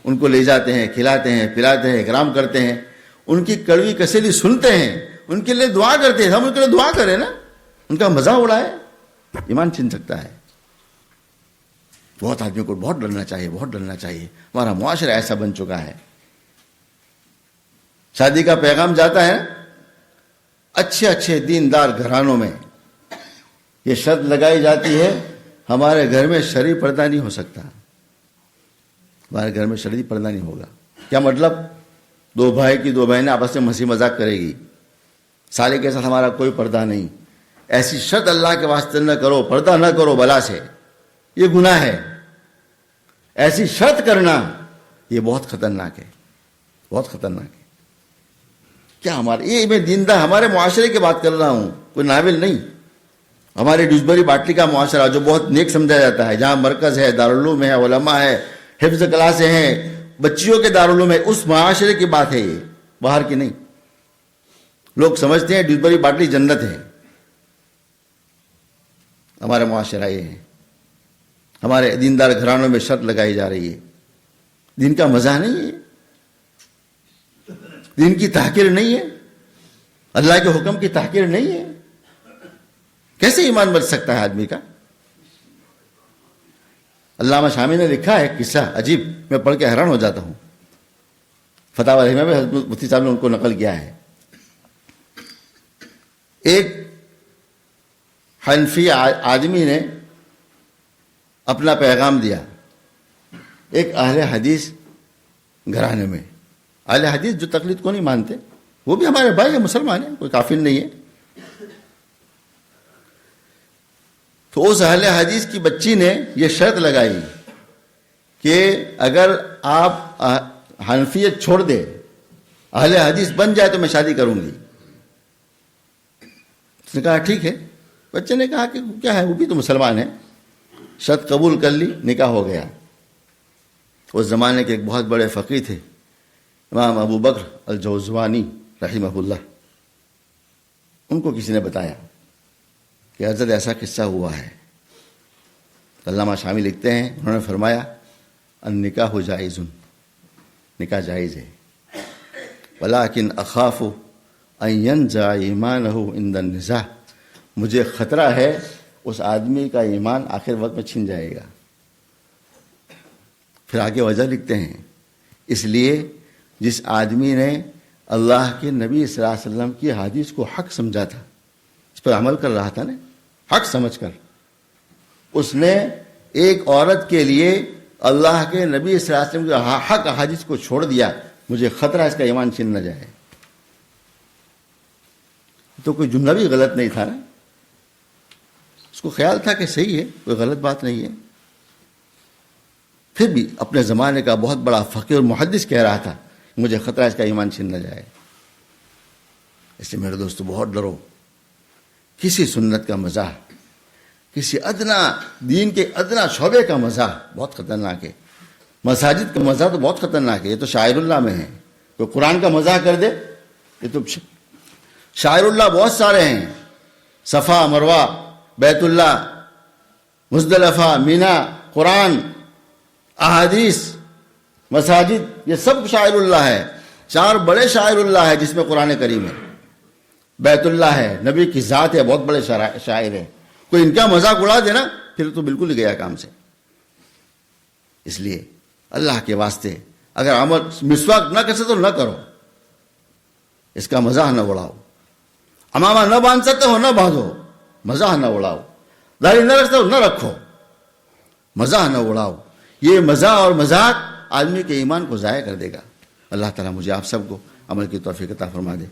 Speaker 1: ان کو لے جاتے ہیں، کھلاتے ہیں، پلاتے ہیں، اکرام کرتے ہیں، ان کی کڑوی کسیلی سنتے ہیں، ان کے لیے دعا کرتے ہیں۔ ہم ان کے لیے دعا کریں نا، ان کا مزہ اڑائے، ایمان چھن سکتا ہے۔ بہت آدمیوں کو بہت ڈرنا چاہیے، بہت ڈرنا چاہیے۔ ہمارا معاشرہ ایسا بن چکا ہے شادی کا پیغام جاتا ہے اچھے اچھے دیندار گھرانوں میں، یہ شرط لگائی جاتی ہے ہمارے گھر میں شرعی پردہ نہیں ہو سکتا، ہمارے گھر میں شرعی پردہ نہیں ہوگا۔ کیا مطلب؟ دو بھائی کی دو بہنیں آپس میں ہنسی مذاق کرے گی، سالے کے ساتھ ہمارا کوئی پردہ نہیں، ایسی شرط اللہ کے واسطے نہ کرو، پردہ نہ کرو بلا سے، یہ گناہ ہے۔ ایسی شرط کرنا یہ بہت خطرناک ہے، بہت خطرناک ہے۔ کیا ہمارے یہ میں دیندار ہمارے معاشرے کی بات کر رہا ہوں، کوئی ناول نہیں۔ ہمارے ڈیوزبری باٹلی کا معاشرہ جو بہت نیک سمجھا جاتا ہے، جہاں مرکز ہے، دارالعلوم ہے، علماء ہے، حفظ کلاسیں ہیں، بچیوں کے دارالعلوم ہے، اس معاشرے کی بات ہے، یہ باہر کی نہیں۔ لوگ سمجھتے ہیں ڈیوزبری باٹلی جنت ہے، ہمارا معاشرہ یہ ہے۔ ہمارے دیندار گھرانوں میں شرط لگائی جا رہی ہے، دین کا مزہ نہیں ہے، دین کی تحقیر نہیں ہے، اللہ کے حکم کی تحقیر نہیں ہے۔ کیسے ایمان بچ سکتا ہے آدمی کا؟ علامہ شامی نے لکھا ہے قصہ عجیب، میں پڑھ کے حیران ہو جاتا ہوں، فتاوی رحیمہ میں حضرت مفتی صاحب نے ان کو نقل کیا ہے۔ ایک حنفی آدمی نے اپنا پیغام دیا ایک اہل حدیث گھرانے میں۔ اہل حدیث جو تقلید کو نہیں مانتے، وہ بھی ہمارے بھائی ہیں، مسلمان ہیں، کوئی کافر نہیں ہے۔ تو اس اہل حدیث کی بچی نے یہ شرط لگائی کہ اگر آپ حنفیت چھوڑ دے، اہل حدیث بن جائے تو میں شادی کروں گی۔ اس نے کہا ٹھیک ہے۔ بچے نے کہا کہ کیا ہے، وہ بھی تو مسلمان ہے۔ شرط قبول کر لی، نکاح ہو گیا۔ اس زمانے کے ایک بہت بڑے فقیہ تھے امام ابو بکر الجوزوانی رحمہ اللہ، ان کو کسی نے بتایا کہ حضرت ایسا قصہ ہوا ہے۔ علامہ شامی لکھتے ہیں، انہوں نے فرمایا النکاح جائز، نکاح جائز ہے، ولکن اخاف ان ینزع ایمانہ عند النزاع، مجھے خطرہ ہے اس آدمی کا ایمان آخر وقت میں چھن جائے گا۔ پھر آگے وجہ لکھتے ہیں، اس لیے جس آدمی نے اللہ کے نبی صلی اللہ علیہ وسلم کی حدیث کو حق سمجھا تھا، اس پر عمل کر رہا تھا نا، حق سمجھ کر، اس نے ایک عورت کے لیے اللہ کے نبی صلی اللہ علیہ وسلم کی حق حدیث کو چھوڑ دیا، مجھے خطرہ اس کا ایمان چھن نہ جائے۔ تو کوئی جملہ بھی غلط نہیں تھا نا، اس کو خیال تھا کہ صحیح ہے، کوئی غلط بات نہیں ہے۔ پھر بھی اپنے زمانے کا بہت بڑا فقیہ اور محدث کہہ رہا تھا مجھے خطرہ اس کا ایمان چھن نہ جائے۔ اس لیے میرے دوستو بہت ڈرو، کسی سنت کا مزاح، کسی ادنا دین کے ادنا شعبے کا مزاح بہت خطرناک ہے۔ مساجد کا مزاح تو بہت خطرناک ہے، یہ تو شاعر اللہ میں ہے۔ کوئی قرآن کا مزاح کر دے، یہ تو شاعر اللہ بہت سارے ہیں، صفا، مروہ، بیت اللہ، مزدلفہ، مینا، قرآن، احادیث، مساجد، یہ سب شاعر اللہ ہے۔ چار بڑے شاعر اللہ ہے جس میں قرآن کریم ہے، بیت اللہ ہے، نبی کی ذات ہے، بہت بڑے شاعر ہے۔ کوئی ان کا مذاق اڑا دے نا، پھر تو بالکل ہی گیا کام سے۔ اس لیے اللہ کے واسطے اگر عمل مسواک نہ کر سکتے تو نہ کرو، اس کا مزاح نہ اڑاؤ۔ امامہ نہ باندھ سکتے ہو نہ باندھو، مزاح نہ اڑاؤ۔ داڑھی نہ رکھتے ہو نہ رکھو، مزاح نہ اڑاؤ۔ یہ مزاح اور مذاق آدمی کے ایمان کو ضائع کر دے گا۔ اللہ تعالیٰ مجھے آپ سب کو عمل کی توفیق عطا فرما دے۔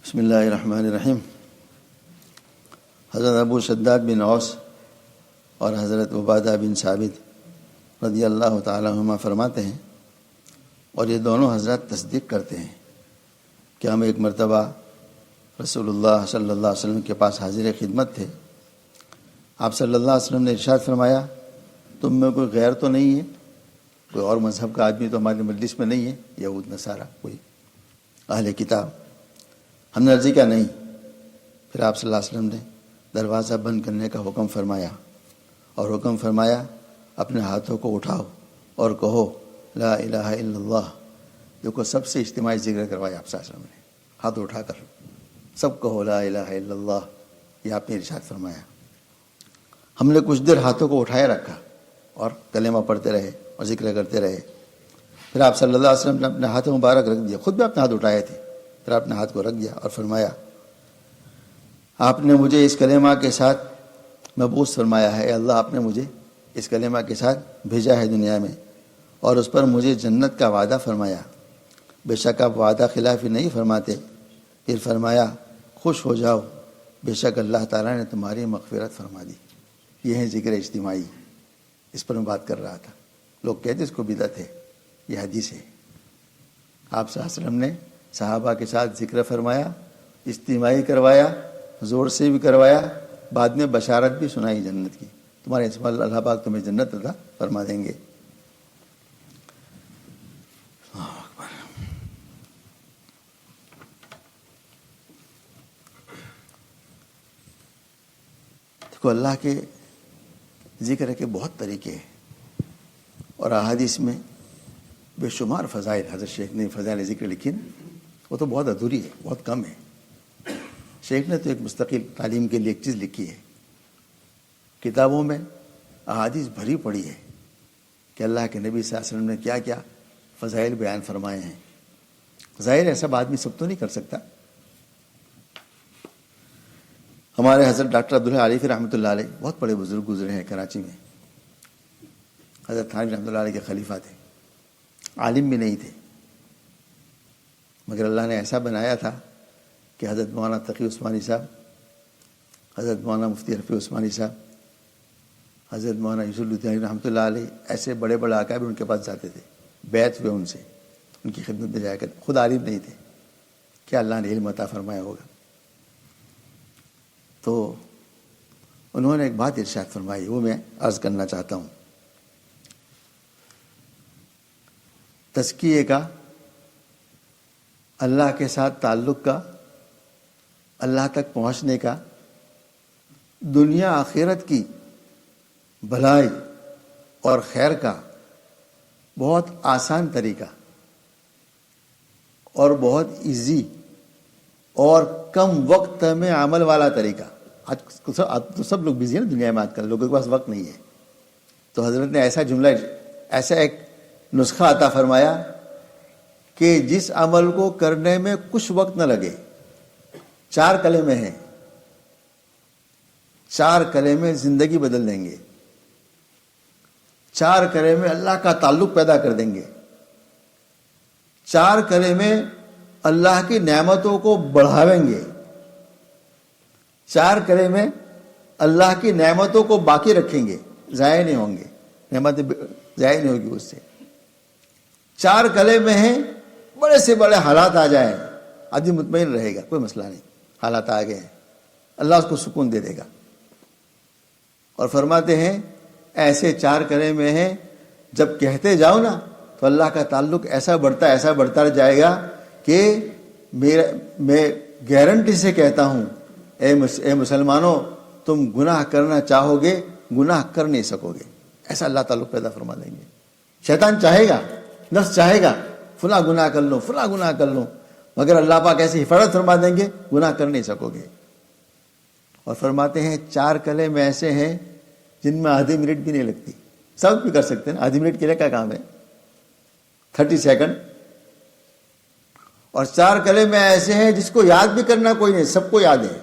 Speaker 1: بسم اللہ الرحمن الرحیم۔ حضرت ابو شداد بن اوس اور حضرت عبادہ بن ثابت رضی اللہ تعالیٰ عنہما فرماتے ہیں، اور یہ دونوں حضرات تصدیق کرتے ہیں کہ ہم ایک مرتبہ رسول اللہ صلی اللہ علیہ وسلم کے پاس حاضر خدمت تھے۔ آپ صلی اللہ علیہ وسلم نے ارشاد فرمایا، تم میں کوئی غیر تو نہیں ہے، کوئی اور مذہب کا آدمی تو ہمارے مجلس میں نہیں ہے، یہود نصارہ، کوئی اہل کتاب؟ ہم نے عرضی کیا نہیں۔ پھر آپ صلی اللہ علیہ وسلم نے دروازہ بند کرنے کا حکم فرمایا، اور حکم فرمایا اپنے ہاتھوں کو اٹھاؤ اور کہو لا الہ الا اللہ. دیکھو سب سے اجتماعی ذکر کروایا آپ صلی اللہ علیہ وسلم نے، ہاتھ اٹھا کر سب کہو لا الہ الا اللہ، یہ آپ نے ارشاد فرمایا. ہم نے کچھ دیر ہاتھوں کو اٹھائے رکھا اور کلمہ پڑھتے رہے اور ذکر کرتے رہے. پھر آپ صلی اللہ علیہ وسلم نے اپنے ہاتھ مبارک رکھ دیا، خود بھی اپنے ہاتھ اٹھائے تھے، پھر آپ نے ہاتھ کو رکھ دیا اور فرمایا آپ نے مجھے اس کلمہ کے ساتھ مبعوث فرمایا ہے. اے اللہ آپ نے مجھے اس کلمہ کے ساتھ بھیجا ہے دنیا میں اور اس پر مجھے جنت کا وعدہ فرمایا. بے شک آپ وعدہ خلافی نہیں فرماتے. پھر فرمایا خوش ہو جاؤ، بے شک اللہ تعالیٰ نے تمہاری مغفرت فرما دی. یہ ہے ذکر اجتماعی، اس پر میں بات کر رہا تھا. لوگ کہتے اس کو بدعت ہے، یہ حدیث ہے. آپ صلی اللہ علیہ وسلم نے صحابہ کے ساتھ ذکر فرمایا، اجتماعی کروایا، زور سے بھی کروایا، بعد میں بشارت بھی سنائی جنت کی. تمہارے اس پر اللہ پاک تمہیں جنت عطا فرما دیں گے. دیکھو اللہ کے ذکر کے بہت طریقے ہیں اور احادیث میں بے شمار فضائل. حضرت شیخ نے فضائل ذکر لکھی نا، وہ تو بہت ادھوری ہے، بہت کم ہے. شیخ نے تو ایک مستقل تعلیم کے لیے ایک چیز لکھی ہے. کتابوں میں احادیث بھری پڑی ہے کہ اللہ کے نبی صلی اللہ علیہ وسلم نے کیا کیا فضائل بیان فرمائے ہیں. ظاہر ہے سب آدمی سب تو نہیں کر سکتا. ہمارے حضرت ڈاکٹر عبداللہ عارفی رحمۃ اللہ علیہ بہت بڑے بزرگ گزرے ہیں کراچی میں. حضرت تھانوی رحمۃ اللہ علیہ کے خلیفہ تھے، عالم بھی نہیں تھے، مگر اللہ نے ایسا بنایا تھا کہ حضرت مولانا تقی عثمانی صاحب، حضرت مولانا مفتی رفیع عثمانی صاحب، حضرت مولانا یوسف لدھیانوی رحمۃ اللہ علیہ، ایسے بڑے بڑے اکابر ان کے پاس جاتے تھے، بیعت ہوئے ان سے، ان کی خدمت میں جایا کرتے. خود عالم نہیں تھے، کیا اللہ نے علم عطا فرمایا ہوگا. تو انہوں نے ایک بات ارشاد فرمائی، وہ میں عرض کرنا چاہتا ہوں. تزکیے کا، اللہ کے ساتھ تعلق کا، اللہ تک پہنچنے کا، دنیا آخرت کی بھلائی اور خیر کا بہت آسان طریقہ اور بہت ایزی اور کم وقت میں عمل والا طریقہ. آج تو سب لوگ بزی ہیں نا دنیا میں، آج کل لوگوں کے پاس وقت نہیں ہے. تو حضرت نے ایسا جملہ، ایسا ایک نسخہ عطا فرمایا کہ جس عمل کو کرنے میں کچھ وقت نہ لگے. 4 کلمے ہیں، 4 کلمے زندگی بدل دیں گے. 4 کلمے اللہ کا تعلق پیدا کر دیں گے. 4 کلمے اللہ کی نعمتوں کو بڑھاویں گے. 4 کلمے اللہ کی نعمتوں کو باقی رکھیں گے، ضائع نہیں ہوں گے، نعمتیں ضائع نہیں ہوگی اس سے. 4 کلمے ہیں، بڑے سے بڑے حالات آ جائیں آدمی مطمئن رہے گا، کوئی مسئلہ نہیں. حالات آ گئے ہیں، اللہ اس کو سکون دے دے گا. اور فرماتے ہیں ایسے 4 کلمے ہیں جب کہتے جاؤ نا تو اللہ کا تعلق ایسا بڑھتا جائے گا کہ میں گارنٹی سے کہتا ہوں اے مسلمانوں، تم گناہ کرنا چاہو گے گناہ کر نہیں سکو گے. ایسا اللہ تعلق پیدا فرما دیں گے. شیطان چاہے گا، نفس چاہے گا فلاں گناہ کر لو، فلاں گناہ کر لو، مگر اللہ پاک ایسی حفاظت فرما دیں گے گناہ کر نہیں سکو گے. اور فرماتے ہیں 4 کلمے ایسے ہیں جن میں آدھی منٹ بھی نہیں لگتی. سب بھی کر سکتے ہیں، آدھی منٹ کے لیے کیا کام ہے، 30 سیکنڈ. اور 4 کلمے ایسے ہیں جس کو یاد بھی کرنا کوئی نہیں، سب کو یاد ہے.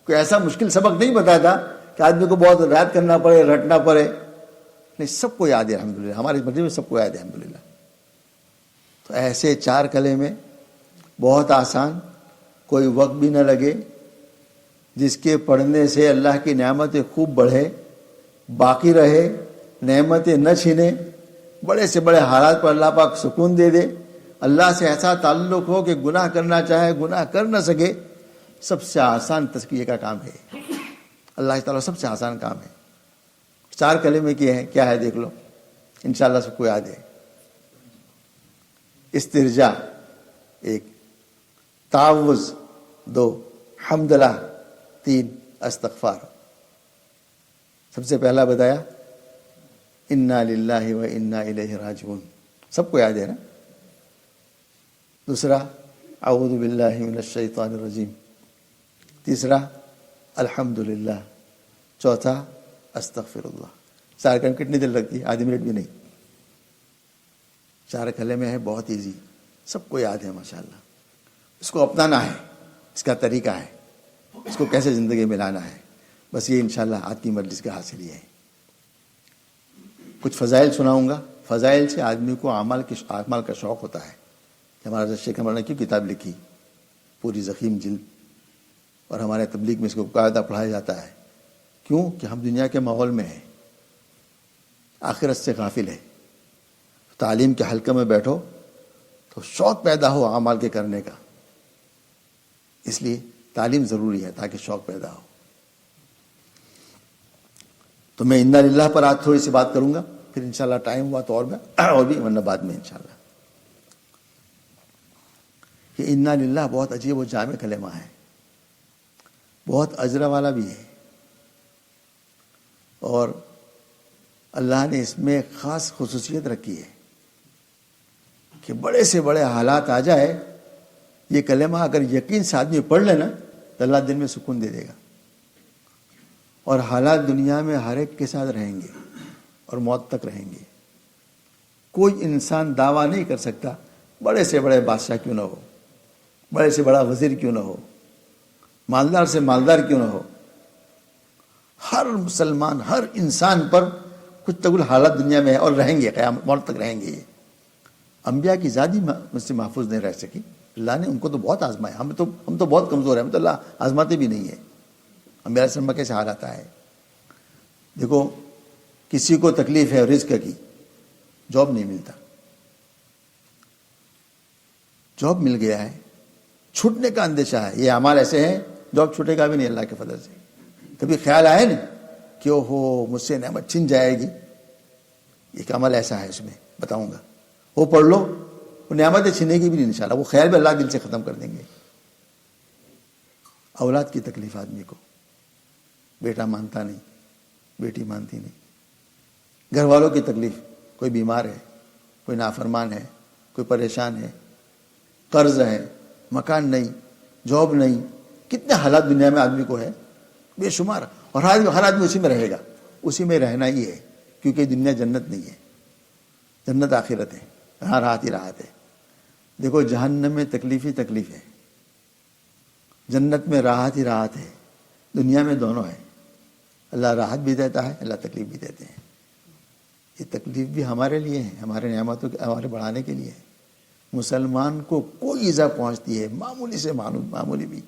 Speaker 1: کوئی ایسا مشکل سبق نہیں بتایا تھا کہ آدمی کو بہت یاد کرنا پڑے، رٹنا پڑے، نہیں، سب کو یاد ہے الحمدللہ. ہمارے مسجد میں سب کو یاد ہے الحمدللہ. تو ایسے 4 کلمے بہت آسان، کوئی وقت بھی نہ لگے، جس کے پڑھنے سے اللہ کی نعمتیں خوب بڑھے، باقی رہے، نعمتیں نہ چھینے، بڑے سے بڑے حالات پر اللہ پاک سکون دے دے، اللہ سے ایسا تعلق ہو کہ گناہ کرنا چاہے گناہ کر نہ سکے. سب سے آسان تزکیے کا کام ہے، اللہ تعالیٰ سب سے آسان کام ہے. 4 کلمے کی ہے، کیا ہے دیکھ لو، انشاءاللہ سب کو یاد ہے. استرجاء 1، تعوذ 2، حمدللہ 3، استغفار. سب سے پہلا بتایا انا للہ و انا الیہ راجعون. سب کو یاد ہے نا. دوسرا اعوذ باللہ من الشیطان الرجیم. تیسرا الحمدللہ. چوتھا استغفر اللہ. 4 کرنے کتنی دیر لگتی ہے؟ آدھی منٹ بھی نہیں. 4 کلمے ہیں، بہت ایزی، سب کو یاد ہے ماشاءاللہ. اس کو اپنانا ہے، اس کا طریقہ ہے، اس کو کیسے زندگی میں لانا ہے. بس یہ انشاءاللہ آج کی مجلس کا حاصل یہ ہے. کچھ فضائل سناؤں گا. فضائل سے آدمی کو اعمال کا شوق ہوتا ہے. ہمارا شیخ مولانا کی کتاب لکھی پوری ضخیم جلد، اور ہمارے تبلیغ میں اس کو باقاعدہ پڑھایا جاتا ہے. کیوں کہ ہم دنیا کے ماحول میں ہیں، آخرت سے غافل ہے. تعلیم کے حلقے میں بیٹھو تو شوق پیدا ہو اعمال کے کرنے کا. اس لیے تعلیم ضروری ہے تاکہ شوق پیدا ہو. تو میں انا للہ پر آج تھوڑی سی بات کروں گا، پھر انشاءاللہ ٹائم ہوا تو اور بھی ورنہ بعد میں انشاءاللہ. یہ انا للہ بہت عجیب و جامع کلمہ ہے، بہت اجر والا بھی ہے، اور اللہ نے اس میں خاص خصوصیت رکھی ہے کہ بڑے سے بڑے حالات آ جائے، یہ کلمہ اگر یقین سے آدمی پڑھ لے نا تو اللہ دل میں سکون دے دے گا. اور حالات دنیا میں ہر ایک کے ساتھ رہیں گے اور موت تک رہیں گے. کوئی انسان دعویٰ نہیں کر سکتا، بڑے سے بڑے بادشاہ کیوں نہ ہو، بڑے سے بڑا وزیر کیوں نہ ہو، مالدار سے مالدار کیوں نہ ہو، ہر مسلمان، ہر انسان پر کچھ تگل حالات دنیا میں ہے اور رہیں گے، قیامت موت تک رہیں گے. یہ انبیاء کی ذاتی مجھ سے محفوظ نہیں رہ سکی. اللہ نے ان کو تو بہت آزمایا. ہم تو بہت کمزور ہیں، ہم تو اللہ آزماتے بھی نہیں ہیں. انبیاء علیہ السلام کیسے حالات آئے. دیکھو کسی کو تکلیف ہے رزق کی، جاب نہیں ملتا، جاب مل گیا ہے، چھوٹنے کا اندیشہ ہے. یہ اعمال ایسے ہیں جاب چھوٹے گا بھی نہیں اللہ کے فضل سے. کبھی خیال آئے نا کہ اوہو مجھ سے نعمت چھن جائے گی. ایک عمل ایسا ہے، اس میں بتاؤں گا، وہ پڑھ لو، وہ نعمتیں چھینے گی بھی نہیں انشاءاللہ. وہ خیال بھی اللہ دل سے ختم کر دیں گے. اولاد کی تکلیف آدمی کو، بیٹا مانتا نہیں، بیٹی مانتی نہیں. گھر والوں کی تکلیف، کوئی بیمار ہے، کوئی نافرمان ہے، کوئی پریشان ہے، قرض ہے، مکان نہیں، جاب نہیں. کتنے حالات دنیا میں آدمی کو ہے بے شمار. اور ہر آدمی اسی میں رہے گا، اسی میں رہنا ہی ہے. کیونکہ دنیا جنت نہیں ہے، جنت آخرت ہے، یہاں راحت ہی راحت ہے. دیکھو جہنم میں تکلیف ہی تکلیف ہے، جنت میں راحت ہی راحت ہے. دنیا میں دونوں ہے. اللہ راحت بھی دیتا ہے، اللہ تکلیف بھی دیتے ہیں. یہ تکلیف بھی ہمارے لیے ہے، ہمارے نعمتوں کے ہمارے بڑھانے کے لیے ہے. مسلمان کو کوئی ایذا پہنچتی ہے، معمولی سے معمولی بھی،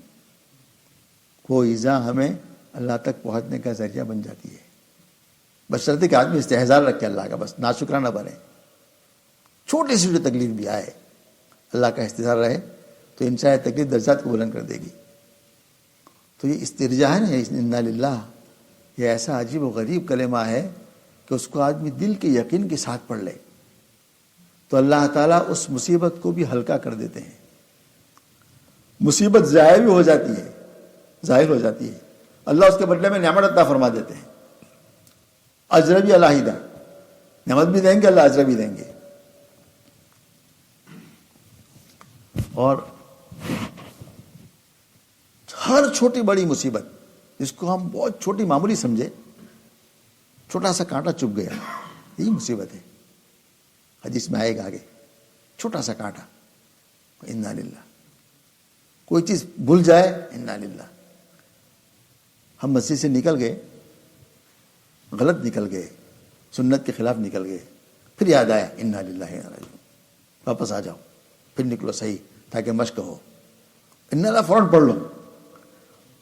Speaker 1: کوئی ایذا ہمیں اللہ تک پہنچنے کا ذریعہ بن جاتی ہے. بشرطے کہ آدمی استحضار رکھے اللہ کا، بس ناشکرانہ بنے. چھوٹی سی جو تکلیف بھی آئے اللہ کا استحضار رہے تو انشاءاللہ تکلیف درجات کو بلند کر دے گی. تو یہ استرجاع ہے نا، انا للہ، یہ ایسا عجیب و غریب کلمہ ہے کہ اس کو آدمی دل کے یقین کے ساتھ پڑھ لے تو اللہ تعالیٰ اس مصیبت کو بھی ہلکا کر دیتے ہیں. مصیبت ضائع بھی ہو جاتی ہے، ظاہر ہو جاتی ہے. اللہ اس کے بدلے میں نعمت عطا فرما دیتے ہیں. اجر بھی علیحدہ، نعمت بھی دیں گے، اللہ اجر بھی دیں گے. اور ہر چھوٹی بڑی مصیبت جس کو ہم بہت چھوٹی معمولی سمجھے، چھوٹا سا کانٹا چبھ گیا، یہی مصیبت ہے. حدیث میں آئے گا آگے، چھوٹا سا کانٹا، انا للہ. کوئی چیز بھول جائے، انا للہ. ہم مسجد سے نکل گئے، غلط نکل گئے، سنت کے خلاف نکل گئے، پھر یاد آیا انا للہ و انا الیہ راجعون. واپس آ جاؤ، پھر نکلو صحیح، تاکہ مشق ہو. انا للہ فوراً پڑھ لو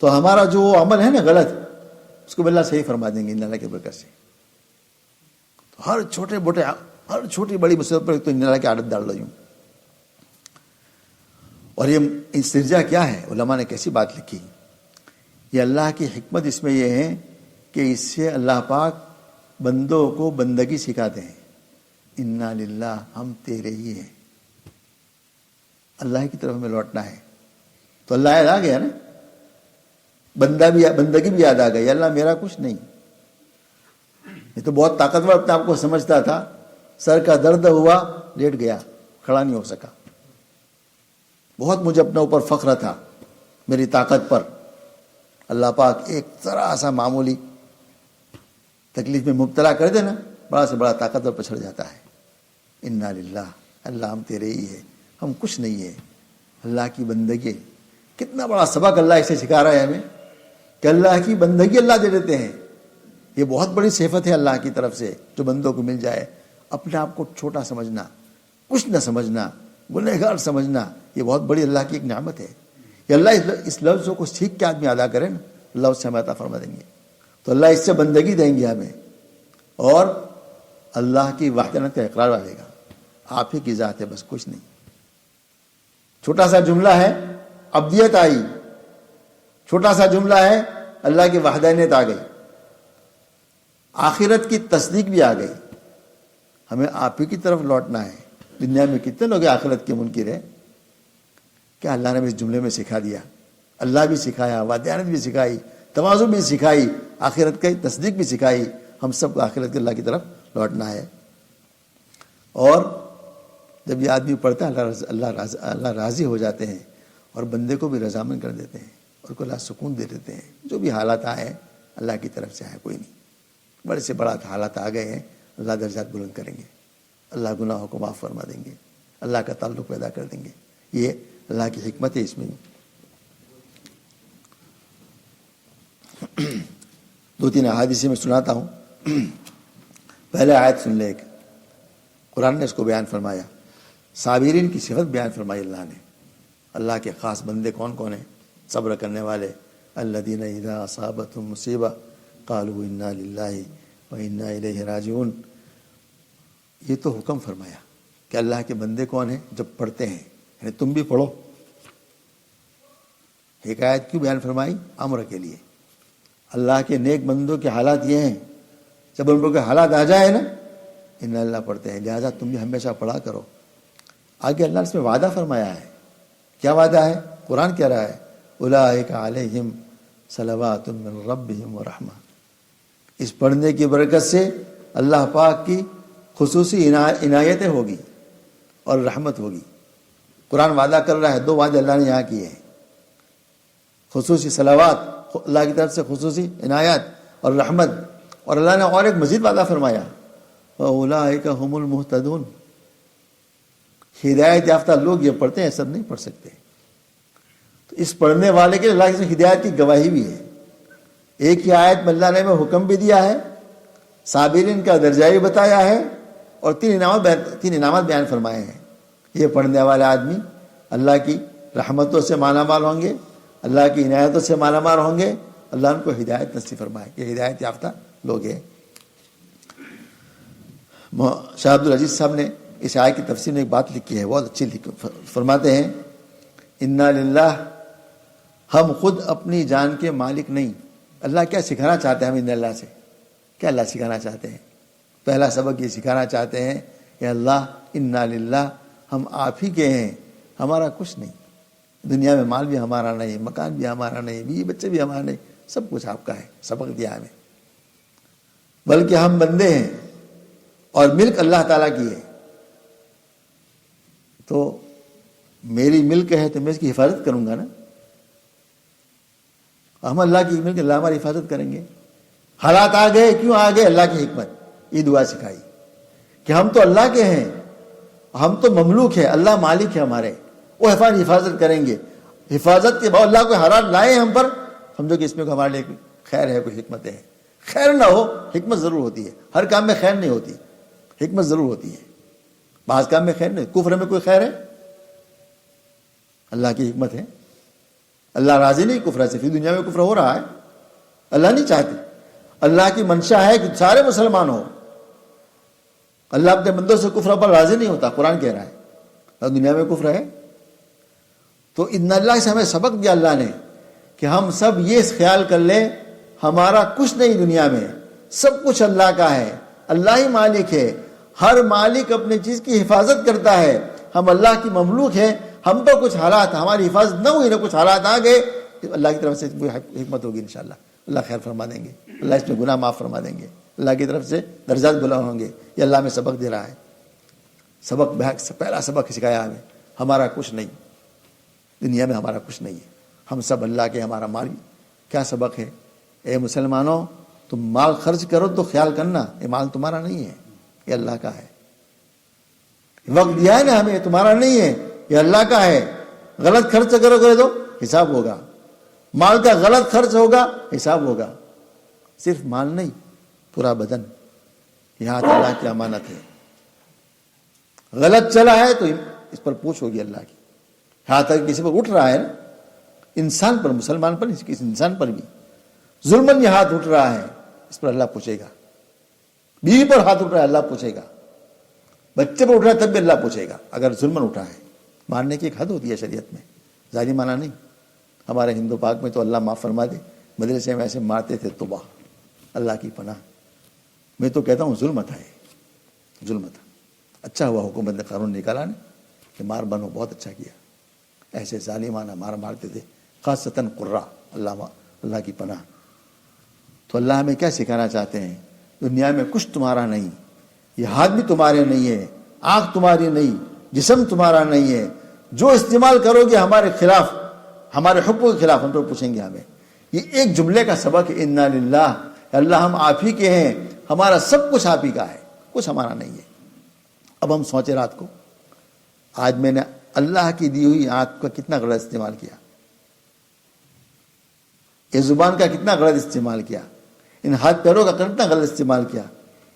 Speaker 1: تو ہمارا جو عمل ہے نا غلط، اس کو اللہ صحیح فرما دیں گے انا للہ کے برکت سے. تو ہر چھوٹی بڑی مصیبت پر تو انا للہ کی عادت ڈال رہی ہوں. اور یہ استرجاع کیا ہے، علماء نے کیسی بات لکھی. یہ اللہ کی حکمت اس میں یہ ہے کہ اس سے اللہ پاک بندوں کو بندگی سکھاتے ہیں. انا للہ، ہم تیرے ہی ہیں، اللہ کی طرف ہمیں لوٹنا ہے. تو اللہ یاد آ گیا نا، بندگی بھی یاد آ گئی. اللہ میرا کچھ نہیں. یہ تو بہت طاقتور اپنے آپ کو سمجھتا تھا سر کا درد ہوا, لیٹ گیا, کھڑا نہیں ہو سکا. بہت مجھے اپنے اوپر فخر تھا, میری طاقت پر. اللہ پاک ایک ذرا سا معمولی تکلیف میں مبتلا کر دے نا, بڑا سے بڑا طاقتور پچھڑ جاتا ہے. انا للہ, اللہ ہم تیرے ہی ہے, ہم کچھ نہیں ہے. اللہ کی بندگی, کتنا بڑا سبق اللہ اسے سکھا رہا ہے ہمیں کہ اللہ کی بندگی اللہ دے دیتے ہیں. یہ بہت بڑی صفت ہے اللہ کی طرف سے جو بندوں کو مل جائے. اپنے آپ کو چھوٹا سمجھنا, کچھ نہ سمجھنا, گنہگار سمجھنا, یہ بہت بڑی اللہ کی ایک نعمت ہے. کہ اللہ اس لفظوں کو سیکھ کے آدمی ادا کرے نا, اللہ اس سے ہمیں عطا فرما دیں گے. تو اللہ اس سے بندگی دیں گے ہمیں, اور اللہ کی وحدانیت کا اقرار آئے گا. آپ ہی کی ذات ہے, بس کچھ نہیں. چھوٹا سا جملہ ہے, عبدیت آئی. چھوٹا سا جملہ ہے, اللہ کی وحدانیت آ گئی. آخرت کی تصدیق بھی آ گئی. ہمیں آپ ہی کی طرف لوٹنا ہے. دنیا میں کتنے لوگ آخرت کے منکر ہیں, کیا اللہ نے بھی اس جملے میں سکھا دیا. اللہ بھی سکھایا, وحدانیت بھی سکھائی, تواضع بھی سکھائی, آخرت کی تصدیق بھی سکھائی. ہم سب کو آخرت کے اللہ کی طرف لوٹنا ہے. اور جب یہ آدمی پڑھتا ہے اللہ راضی ہو جاتے ہیں, اور بندے کو بھی رضامند کر دیتے ہیں, اور کو اللہ سکون دے دیتے ہیں. جو بھی حالات آئے اللہ کی طرف سے آئے, کوئی نہیں. بڑے سے بڑا حالات آ گئے ہیں, اللہ درجات بلند کریں گے, اللہ گناہوں کو معاف فرما دیں گے, اللہ کا تعلق پیدا کر دیں گے. یہ اللہ کی حکمت ہے اس میں. 2-3 احادیث میں سناتا ہوں. پہلے آیت سن لے, قرآن نے اس کو بیان فرمایا. صابرین کی صفت بیان فرمائی اللہ نے. اللہ کے خاص بندے کون کون ہیں؟ صبر کرنے والے. الذین اذا اصابتهم مصیبہ قالوا انا للہ وانا الیہ راجعون. یہ تو حکم فرمایا کہ اللہ کے بندے کون ہیں جب پڑھتے ہیں, یعنی تم بھی پڑھو. حکایت کیوں بیان فرمائی؟ امر کے لیے. اللہ کے نیک بندوں کے حالات یہ ہیں, جب ان کے حالات آ جائے نا, ان اللہ پڑھتے ہیں, لہٰذا تم بھی ہمیشہ پڑھا کرو. آگے اللہ نے اس میں وعدہ فرمایا ہے. کیا وعدہ ہے؟ قرآن کہہ رہا ہے اولئک علیہم صلوات من ربہم ورحمہ. اس پڑھنے کی برکت سے اللہ پاک کی خصوصی عنایتیں ہوگی اور رحمت ہوگی. قرآن وعدہ کر رہا ہے, 2 وعدے اللہ نے یہاں کیے ہیں. خصوصی صلوات, اللہ کی طرف سے خصوصی عنایت اور رحمت. اور اللہ نے اور ایک مزید وعدہ فرمایا, اولئک هم المہتدون. ہدایت یافتہ لوگ یہ پڑھتے ہیں, سب نہیں پڑھ سکتے. تو اس پڑھنے والے کے اللہ کی ہدایت کی گواہی بھی ہے. ایک ہی آیت میں اللہ نے ہمیں حکم بھی دیا ہے, صابرین کا درجہ بھی بتایا ہے, اور 3 انعامات بیان فرمائے ہیں. یہ پڑھنے والے آدمی اللہ کی رحمتوں سے مالا مال ہوں گے, اللہ کی عنایتوں سے مالا مال ہوں گے. اللہ ان کو ہدایت نصیب فرمائے. یہ ہدایت یافتہ لوگ ہیں. شاہ عبد العزیز صاحب نے اس آیت کی تفسیر میں ایک بات لکھی ہے, بہت اچھی فرماتے ہیں انا للہ, ہم خود اپنی جان کے مالک نہیں. اللہ کیا سکھانا چاہتے ہیں ہم ان اللہ سے؟ کیا اللہ سکھانا چاہتے ہیں؟ پہلا سبق یہ سکھانا چاہتے ہیں کہ اللہ انا للہ, ہم آپ ہی کے ہیں, ہمارا کچھ نہیں. دنیا میں مال بھی ہمارا نہیں, مکان بھی ہمارا نہیں, بیوی بچے بھی ہمارا نہیں, سب کچھ آپ کا ہے. سبق دیا ہمیں. بلکہ ہم بندے ہیں اور ملک اللہ تعالیٰ کی ہے. تو میری ملک ہے تو میں اس کی حفاظت کروں گا نا. ہم اللہ کی ملک, اللہ ہماری حفاظت کریں گے. حالات آ گئے, کیوں آ گئے؟ اللہ کی حکمت. یہ دعا سکھائی کہ ہم تو اللہ کے ہیں, ہم تو مملوک ہیں, اللہ مالک ہے ہمارے, وہ حفاظت کریں گے. حفاظت کے بعد اللہ کو حالات لائے ہم پر, سمجھو کہ اس میں ہمارے لیے خیر ہے, کوئی حکمت ہے. خیر نہ ہو, حکمت ضرور ہوتی ہے. ہر کام میں خیر نہیں ہوتی, حکمت ضرور ہوتی ہے. بعض کام میں خیر نہیں. کفر میں کوئی خیر ہے؟ اللہ کی حکمت ہے. اللہ راضی نہیں کفر سے. پھر دنیا میں کفر ہو رہا ہے, اللہ نہیں چاہتے. اللہ کی منشا ہے کہ سارے مسلمان ہوں. اللہ اپنے بندوں سے کفر پر راضی نہیں ہوتا, قرآن کہہ رہا ہے. اور دنیا میں کفر ہے. تو ان اللہ سے ہمیں سبق دیا اللہ نے کہ ہم سب یہ خیال کر لیں ہمارا کچھ نہیں دنیا میں, سب کچھ اللہ کا ہے. اللہ ہی مالک ہے. ہر مالک اپنی چیز کی حفاظت کرتا ہے. ہم اللہ کی مملوک ہیں. ہم پر کچھ حالات, ہماری حفاظت نہ ہوئی, نہ کچھ حالات آ گئے, اللہ کی طرف سے کوئی حکمت ہوگی انشاءاللہ. اللہ خیر فرما دیں گے, اللہ اس میں گناہ معاف فرما دیں گے, اللہ کی طرف سے درجات بلند ہوں گے. یہ اللہ میں سبق دے رہا ہے. پہلا سبق سکھایا ہمیں، ہمارا کچھ نہیں، دنیا میں ہمارا کچھ نہیں ہے، ہم سب اللہ کے، ہمارا مال بھی۔ کیا سبق ہے؟ اے مسلمانوں، تم مال خرچ کرو تو خیال کرنا یہ مال تمہارا نہیں ہے، یہ اللہ کا ہے۔ وقت دیا ہے نا ہمیں، تمہارا نہیں ہے، یہ اللہ کا ہے۔ غلط خرچ کرو گے تو حساب ہوگا، مال کا غلط خرچ ہوگا حساب ہوگا۔ صرف مال نہیں، پورا بدن، یہاں اللہ کی امانت ہے۔ غلط چلا ہے تو اس پر پوچھ ہوگی اللہ کی۔ یہاں تک کسی پر اٹھ رہا ہے نا، انسان پر، مسلمان پر، کسی انسان پر بھی ظلمن یہ ہاتھ اٹھ رہا ہے، اس پر اللہ پوچھے گا۔ بیوی پر ہاتھ اٹھ رہا ہے، اللہ پوچھے گا۔ بچے پر اٹھ رہا ہے تب بھی اللہ پوچھے گا، اگر ظلمن اٹھا ہے۔ مارنے کی ایک حد ہوتی ہے شریعت میں، ظالمانہ نہیں۔ ہمارے ہندو پاک میں تو اللہ معاف فرما دے، مدرسے میں ایسے مارتے تھے، توبہ، اللہ کی پناہ۔ میں تو کہتا ہوں ظلم تھا، یہ ظلم تھا۔ اچھا ہوا حکومت نے قانون نکالا نا کہ مار بنو، بہت اچھا کیا۔ ایسے ظالمانہ مارتے تھے، خاصتاً قرہ، اللہ کی پناہ۔ تو اللہ ہمیں کیا سکھانا چاہتے ہیں؟ دنیا میں کچھ تمہارا نہیں، یہ ہاتھ بھی تمہارے نہیں ہے، آنکھ تمہاری نہیں، جسم تمہارا نہیں ہے۔ جو استعمال کرو گے ہمارے خلاف، ہمارے حقوق کے خلاف، ہم تو پوچھیں گے ہمیں۔ یہ ایک جملے کا سبق ہے، انا للہ، اللہ ہم آپ ہی کے ہیں، ہمارا سب کچھ آپ ہی کا ہے، کچھ ہمارا نہیں ہے۔ اب ہم سوچے رات کو، آج میں نے اللہ کی دی ہوئی آنکھ کا کتنا غلط استعمال کیا، یہ زبان کا کتنا غلط استعمال کیا، ان ہاتھ پیروں کا کتنا غلط استعمال کیا،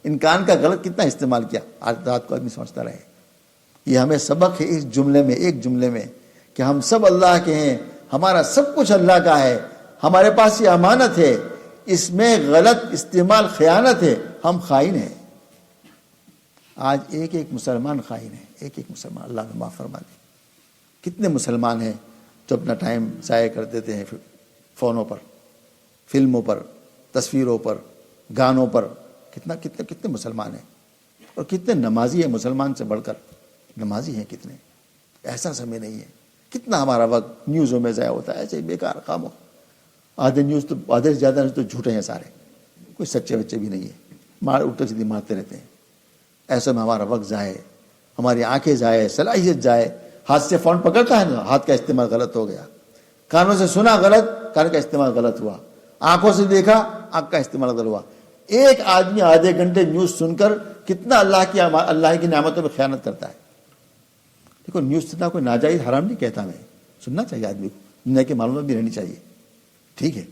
Speaker 1: ان کان کا غلط کتنا استعمال کیا۔ آج رات کو آدمی سوچتا رہے۔ یہ ہمیں سبق ہے اس جملے میں، ایک جملے میں، کہ ہم سب اللہ کے ہیں، ہمارا سب کچھ اللہ کا ہے، ہمارے پاس یہ امانت ہے، اس میں غلط استعمال خیانت ہے، ہم خائن ہیں۔ آج ایک ایک مسلمان خائن ہے، ایک ایک مسلمان، اللہ نے معاف فرما دے۔ کتنے مسلمان ہیں جو اپنا ٹائم ضائع کر دیتے ہیں فونوں پر، فلموں پر، تصویروں پر، گانوں پر۔ کتنے مسلمان ہیں، اور کتنے نمازی ہیں، مسلمان سے بڑھ کر نمازی ہیں کتنے۔ ایسا سمے نہیں ہے۔ کتنا ہمارا وقت نیوزوں میں ضائع ہوتا ہے، ایسے بیکار کاموں۔ آدھے سے زیادہ تو جھوٹے ہیں سارے، کوئی سچے بچے بھی نہیں ہے، الٹے سیدھی مارتے رہتے ہیں۔ ایسے میں ہمارا وقت ضائع، ہماری آنکھیں ضائع، صلاحیت ضائع۔ ہاتھ سے فون پکڑتا ہے نا، ہاتھ کا استعمال غلط ہو گیا۔ کانوں سے سنا غلط، کان کا استعمال غلط ہوا۔ آنکھوں سے دیکھا، آنکھ کا استعمال غلط ہوا۔ ایک آدمی آدھے گھنٹے نیوز سن کر کتنا اللہ کی نعمتوں میں خیانت کرتا ہے۔ دیکھو، نیوز سننا کوئی ناجائز حرام نہیں کہتا میں، سننا چاہیے آدمی کو، دنیا کی معلومات بھی رہنی چاہیے، ٹھیک ہے۔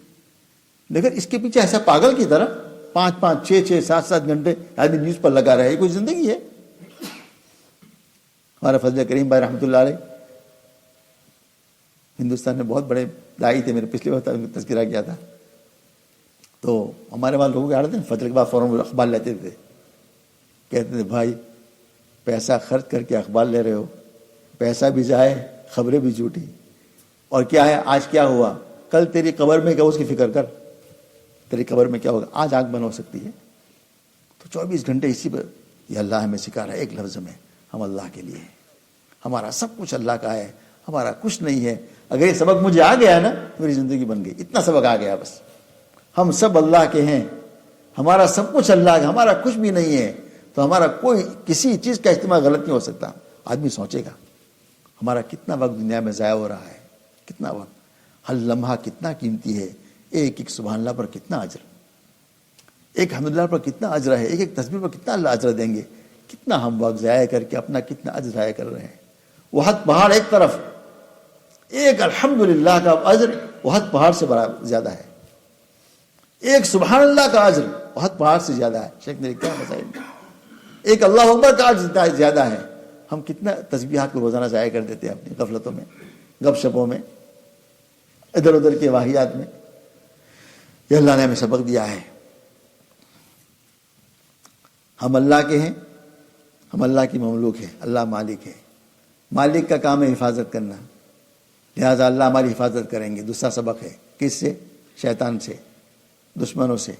Speaker 1: لیکن اس کے پیچھے ایسا پاگل کی طرح 5 6 7 گھنٹے آدمی نیوز پر لگا رہے، کوئی زندگی ہے؟ ہمارے فضل کریم بھائی رحمۃ اللہ علیہ ہندوستان میں بہت بڑے داعی تھے، میں نے پچھلے وقت تذکرہ کیا تھا۔ تو ہمارے وہاں لوگوں کے عادت ہے، فجر کے بعد فوراً اخبار لیتے تھے، کہتے تھے بھائی پیسہ خرچ کر کے اخبار لے رہے ہو، پیسہ بھی ضائع، خبریں بھی جھوٹی، اور کیا ہے آج کیا ہوا، کل تیری قبر میں کیا، اس کی فکر کر، تیری قبر میں کیا ہوگا، آج آنکھ بند ہو سکتی ہے۔ تو 24 گھنٹے اسی پر، یہ اللہ ہمیں سکھا رہا ہے ایک لفظ میں، ہم اللہ کے لیے ہیں، ہمارا سب کچھ اللہ کا ہے، ہمارا کچھ نہیں ہے۔ اگر یہ سبق مجھے آ گیا نا، میری زندگی بن گئی، اتنا سبق آ گیا بس۔ ہم سب اللہ کے ہیں، ہمارا سب کچھ اللہ کا، ہمارا کچھ بھی نہیں ہے، تو ہمارا کوئی کسی چیز کا استعمال غلط نہیں ہو سکتا۔ آدمی سوچے گا ہمارا کتنا وقت دنیا میں ضائع ہو رہا ہے، کتنا وقت، ہر لمحہ کتنا قیمتی ہے، ایک ایک سبحان اللہ پر کتنا اجر، ایک حمدللہ پر کتنا اجر ہے، ایک ایک تسبیح پر کتنا اللہ اجر دیں گے۔ کتنا ہم وقت ضائع کر کے اپنا کتنا اجر ضائع کر رہے ہیں۔ وحد پہاڑ ایک طرف، ایک الحمدللہ کا اجر وحد پہاڑ سے بڑا زیادہ ہے، ایک سبحان اللہ کا اجر وحد پہاڑ سے زیادہ ہے۔ شیخ نے کیا بتایا، ایک اللہ اکبر کا اجر زیادہ ہے۔ ہم کتنا تسبیحات کو روزانہ ضائع کر دیتے ہیں اپنی غفلتوں میں، گپ شپوں میں، ادھر ادھر کے واحیات میں۔ یہ اللہ نے ہمیں سبق دیا ہے، ہم اللہ کے ہیں، ہم اللہ کی مملوک ہیں، اللہ مالک ہے، مالک کا کام ہے حفاظت کرنا، لہذا اللہ ہماری حفاظت کریں گے۔ دوسرا سبق ہے کس سے؟ شیطان سے، دشمنوں سے،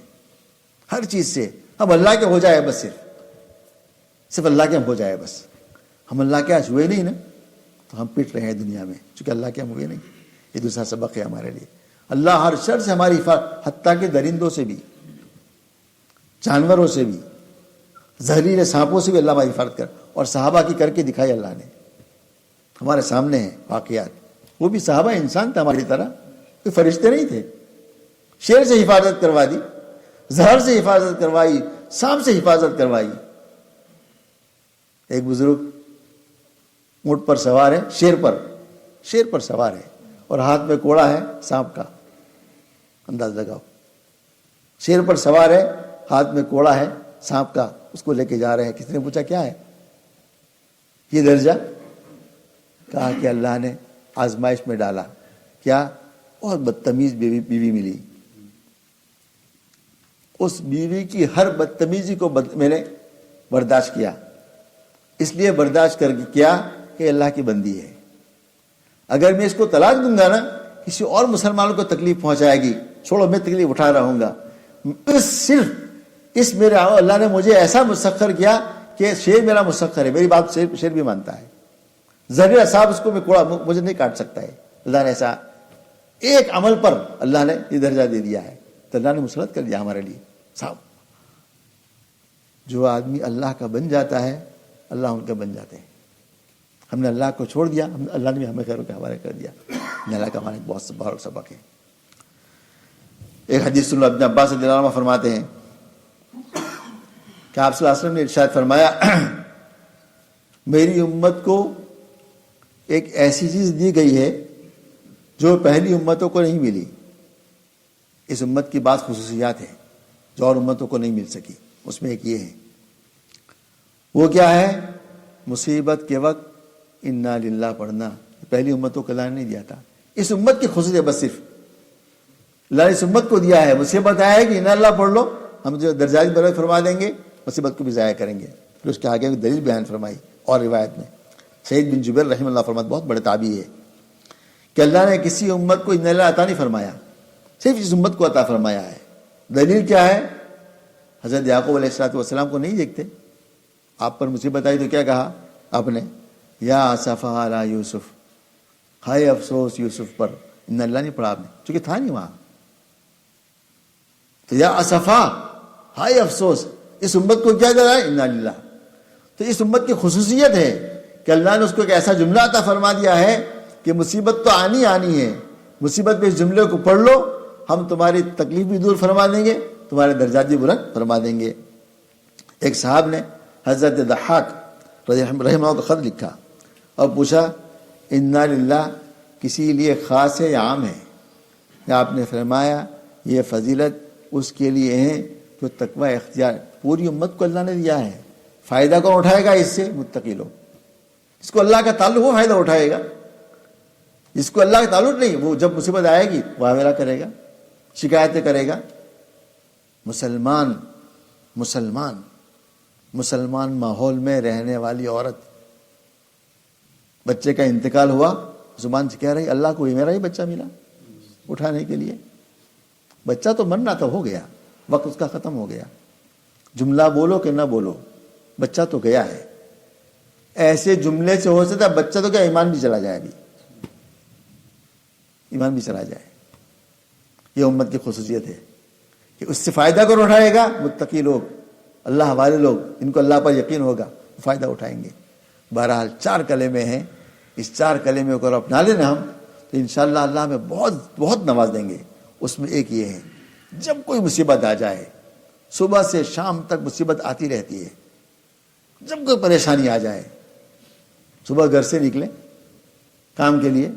Speaker 1: ہر چیز سے۔ ہم اللہ کے ہو جائے بس، صرف اللہ کے ہم ہو جائے بس۔ ہم اللہ کے آج ہوئے نہیں نا، تو ہم پٹ رہے ہیں دنیا میں، چونکہ اللہ کے ہم ہوئے نہیں۔ یہ دوسرا سبق ہے ہمارے لیے۔ اللہ ہر شر سے ہماری حفاظت، حتیٰ کہ درندوں سے بھی، جانوروں سے بھی، زہریلے سانپوں سے بھی اللہ ہماری حفاظت کر، اور صحابہ کی کر کے دکھائی اللہ نے. ہمارے سامنے ہیں واقعات. وہ بھی صحابہ انسان تھا ہماری طرح, کوئی فرشتے نہیں تھے. شیر سے حفاظت کروا دی, زہر سے حفاظت کروائی, سانپ سے حفاظت کروائی. ایک بزرگ اونٹ پر سوار ہے, شیر پر سوار ہے, اور ہاتھ میں کوڑا ہے سانپ کا. انداز لگاؤ, شیر پر سوار ہے, ہاتھ میں کوڑا ہے سانپ کا, اس کو لے کے جا رہے ہیں. کسی نے پوچھا کیا ہے یہ درجہ؟ کہا کہ اللہ نے آزمائش میں ڈالا. کیا؟ بہت بدتمیز بیوی ملی. اس بیوی کی ہر بدتمیزی کو میں نے برداشت کیا. اس لیے برداشت کر کے کیا کہ اللہ کی بندی ہے. اگر میں اس کو طلاق دوں گا نا, کسی اور مسلمانوں کو تکلیف پہنچائے گی, چھوڑو میں تکلیف اٹھا رہا ہوں گا. صرف اس میرے اللہ نے مجھے ایسا مسخر کیا کہ شیر میرا مسخر ہے, میری بات شیر بھی مانتا ہے. زہریلا صاحب اس کو میں کوڑا مجھے نہیں کاٹ سکتا ہے. اللہ نے ایسا ایک عمل پر اللہ نے یہ درجہ دے دیا ہے, تو اللہ نے مسلط کر دیا ہمارے لیے. صاحب جو آدمی اللہ کا بن جاتا ہے, اللہ ان کا بن جاتے ہیں. ہم نے اللہ کو چھوڑ دیا, اللہ نے بھی ہمیں خیر کے حوالے کر دیا. اللہ کا ہمارا ایک بہت بڑا سبق ہے. ایک حدیث سن لو, ابن عباس رضی اللہ عنہ فرماتے ہیں کہ آپ صلی اللہ علیہ وسلم نے ارشاد فرمایا, میری امت کو ایک ایسی چیز دی گئی ہے جو پہلی امتوں کو نہیں ملی. اس امت کی بعض خصوصیات ہیں جو اور امتوں کو نہیں مل سکی. اس میں ایک یہ ہے, وہ کیا ہے؟ مصیبت کے وقت انا للہ پڑھنا. پہلی امتوں کو اللہ نے نہیں دیا تھا. اس امت کی خصوصیت بس صرف اللہ نے اس امت کو دیا ہے. مصیبت آئے گی انا اللہ پڑھ لو, ہم جو درجات برابر فرما دیں گے, مصیبت کو بھی ضائع کریں گے. پھر اس کے آگے دلیل بیان فرمائی. اور روایت میں سعید بن جبیر رحمہ اللہ فرماتے, بہت بڑے تابعی ہے, کہ اللہ نے کسی امت کو انا اللہ عطا نہیں فرمایا, صرف اس امت کو عطا فرمایا ہے. دلیل کیا ہے؟ حضرت یعقوب علیہ السلام کو نہیں دیکھتے, آپ پر مصیبت آئی تو کیا کہا آپ نے؟ یا اسفا علی یوسف, ہائے افسوس یوسف پر. ان اللہ نہیں پڑھا آپ نے, چونکہ تھا نہیں وہاں. تو یا اسفا, ہائے افسوس, اس امت کو کیا کرا ہے؟ انا للہ. تو اس امت کی خصوصیت ہے کہ اللہ نے اس کو ایک ایسا جملہ عطا فرما دیا ہے کہ مصیبت تو آنی ہے, مصیبت میں اس جملے کو پڑھ لو, ہم تمہاری تکلیف بھی دور فرما دیں گے, تمہارے درجات بھی بلند فرما دیں گے. ایک صاحب نے حضرت ضحاک رحمہ اللہ کا خط لکھا اور پوچھا, انا للہ کسی لیے خاص ہے یا عام ہے؟ آپ نے فرمایا یہ فضیلت اس کے لیے ہے جو تقوی اختیار, پوری امت کو اللہ نے دیا ہے. فائدہ کون اٹھائے گا اس سے؟ متقی لوگ. جس کو اللہ کا تعلق وہ فائدہ اٹھائے گا, جس کو اللہ کا تعلق نہیں وہ جب مصیبت آئے گی وہ حوالہ کرے گا, شکایتیں کرے گا. مسلمان ماحول میں رہنے والی عورت, بچے کا انتقال ہوا, زبان سے کہہ رہی اللہ کو میرا ہی بچہ ملا اٹھانے کے لیے. بچہ تو مرنا تو ہو گیا, وقت اس کا ختم ہو گیا. جملہ بولو کہ نہ بولو, بچہ تو گیا ہے. ایسے جملے سے ہو سکتا ہے بچہ تو کیا ایمان بھی چلا جائے, ابھی ایمان بھی چلا جائے. یہ امت کی خصوصیت ہے کہ اس سے فائدہ کون اٹھائے گا؟ متقی لوگ, اللہ والے لوگ, ان کو اللہ پر یقین ہوگا, فائدہ اٹھائیں گے. بہرحال 4 کلمے ہیں, اس 4 کلمے کو اپنا لینا ہم تو انشاءاللہ اللہ ہمیں بہت بہت نواز دیں گے. اس میں ایک یہ ہے, جب کوئی مصیبت آ جائے, صبح سے شام تک مصیبت آتی رہتی ہے, جب کوئی پریشانی آ جائے, صبح گھر سے نکلیں کام کے لیے,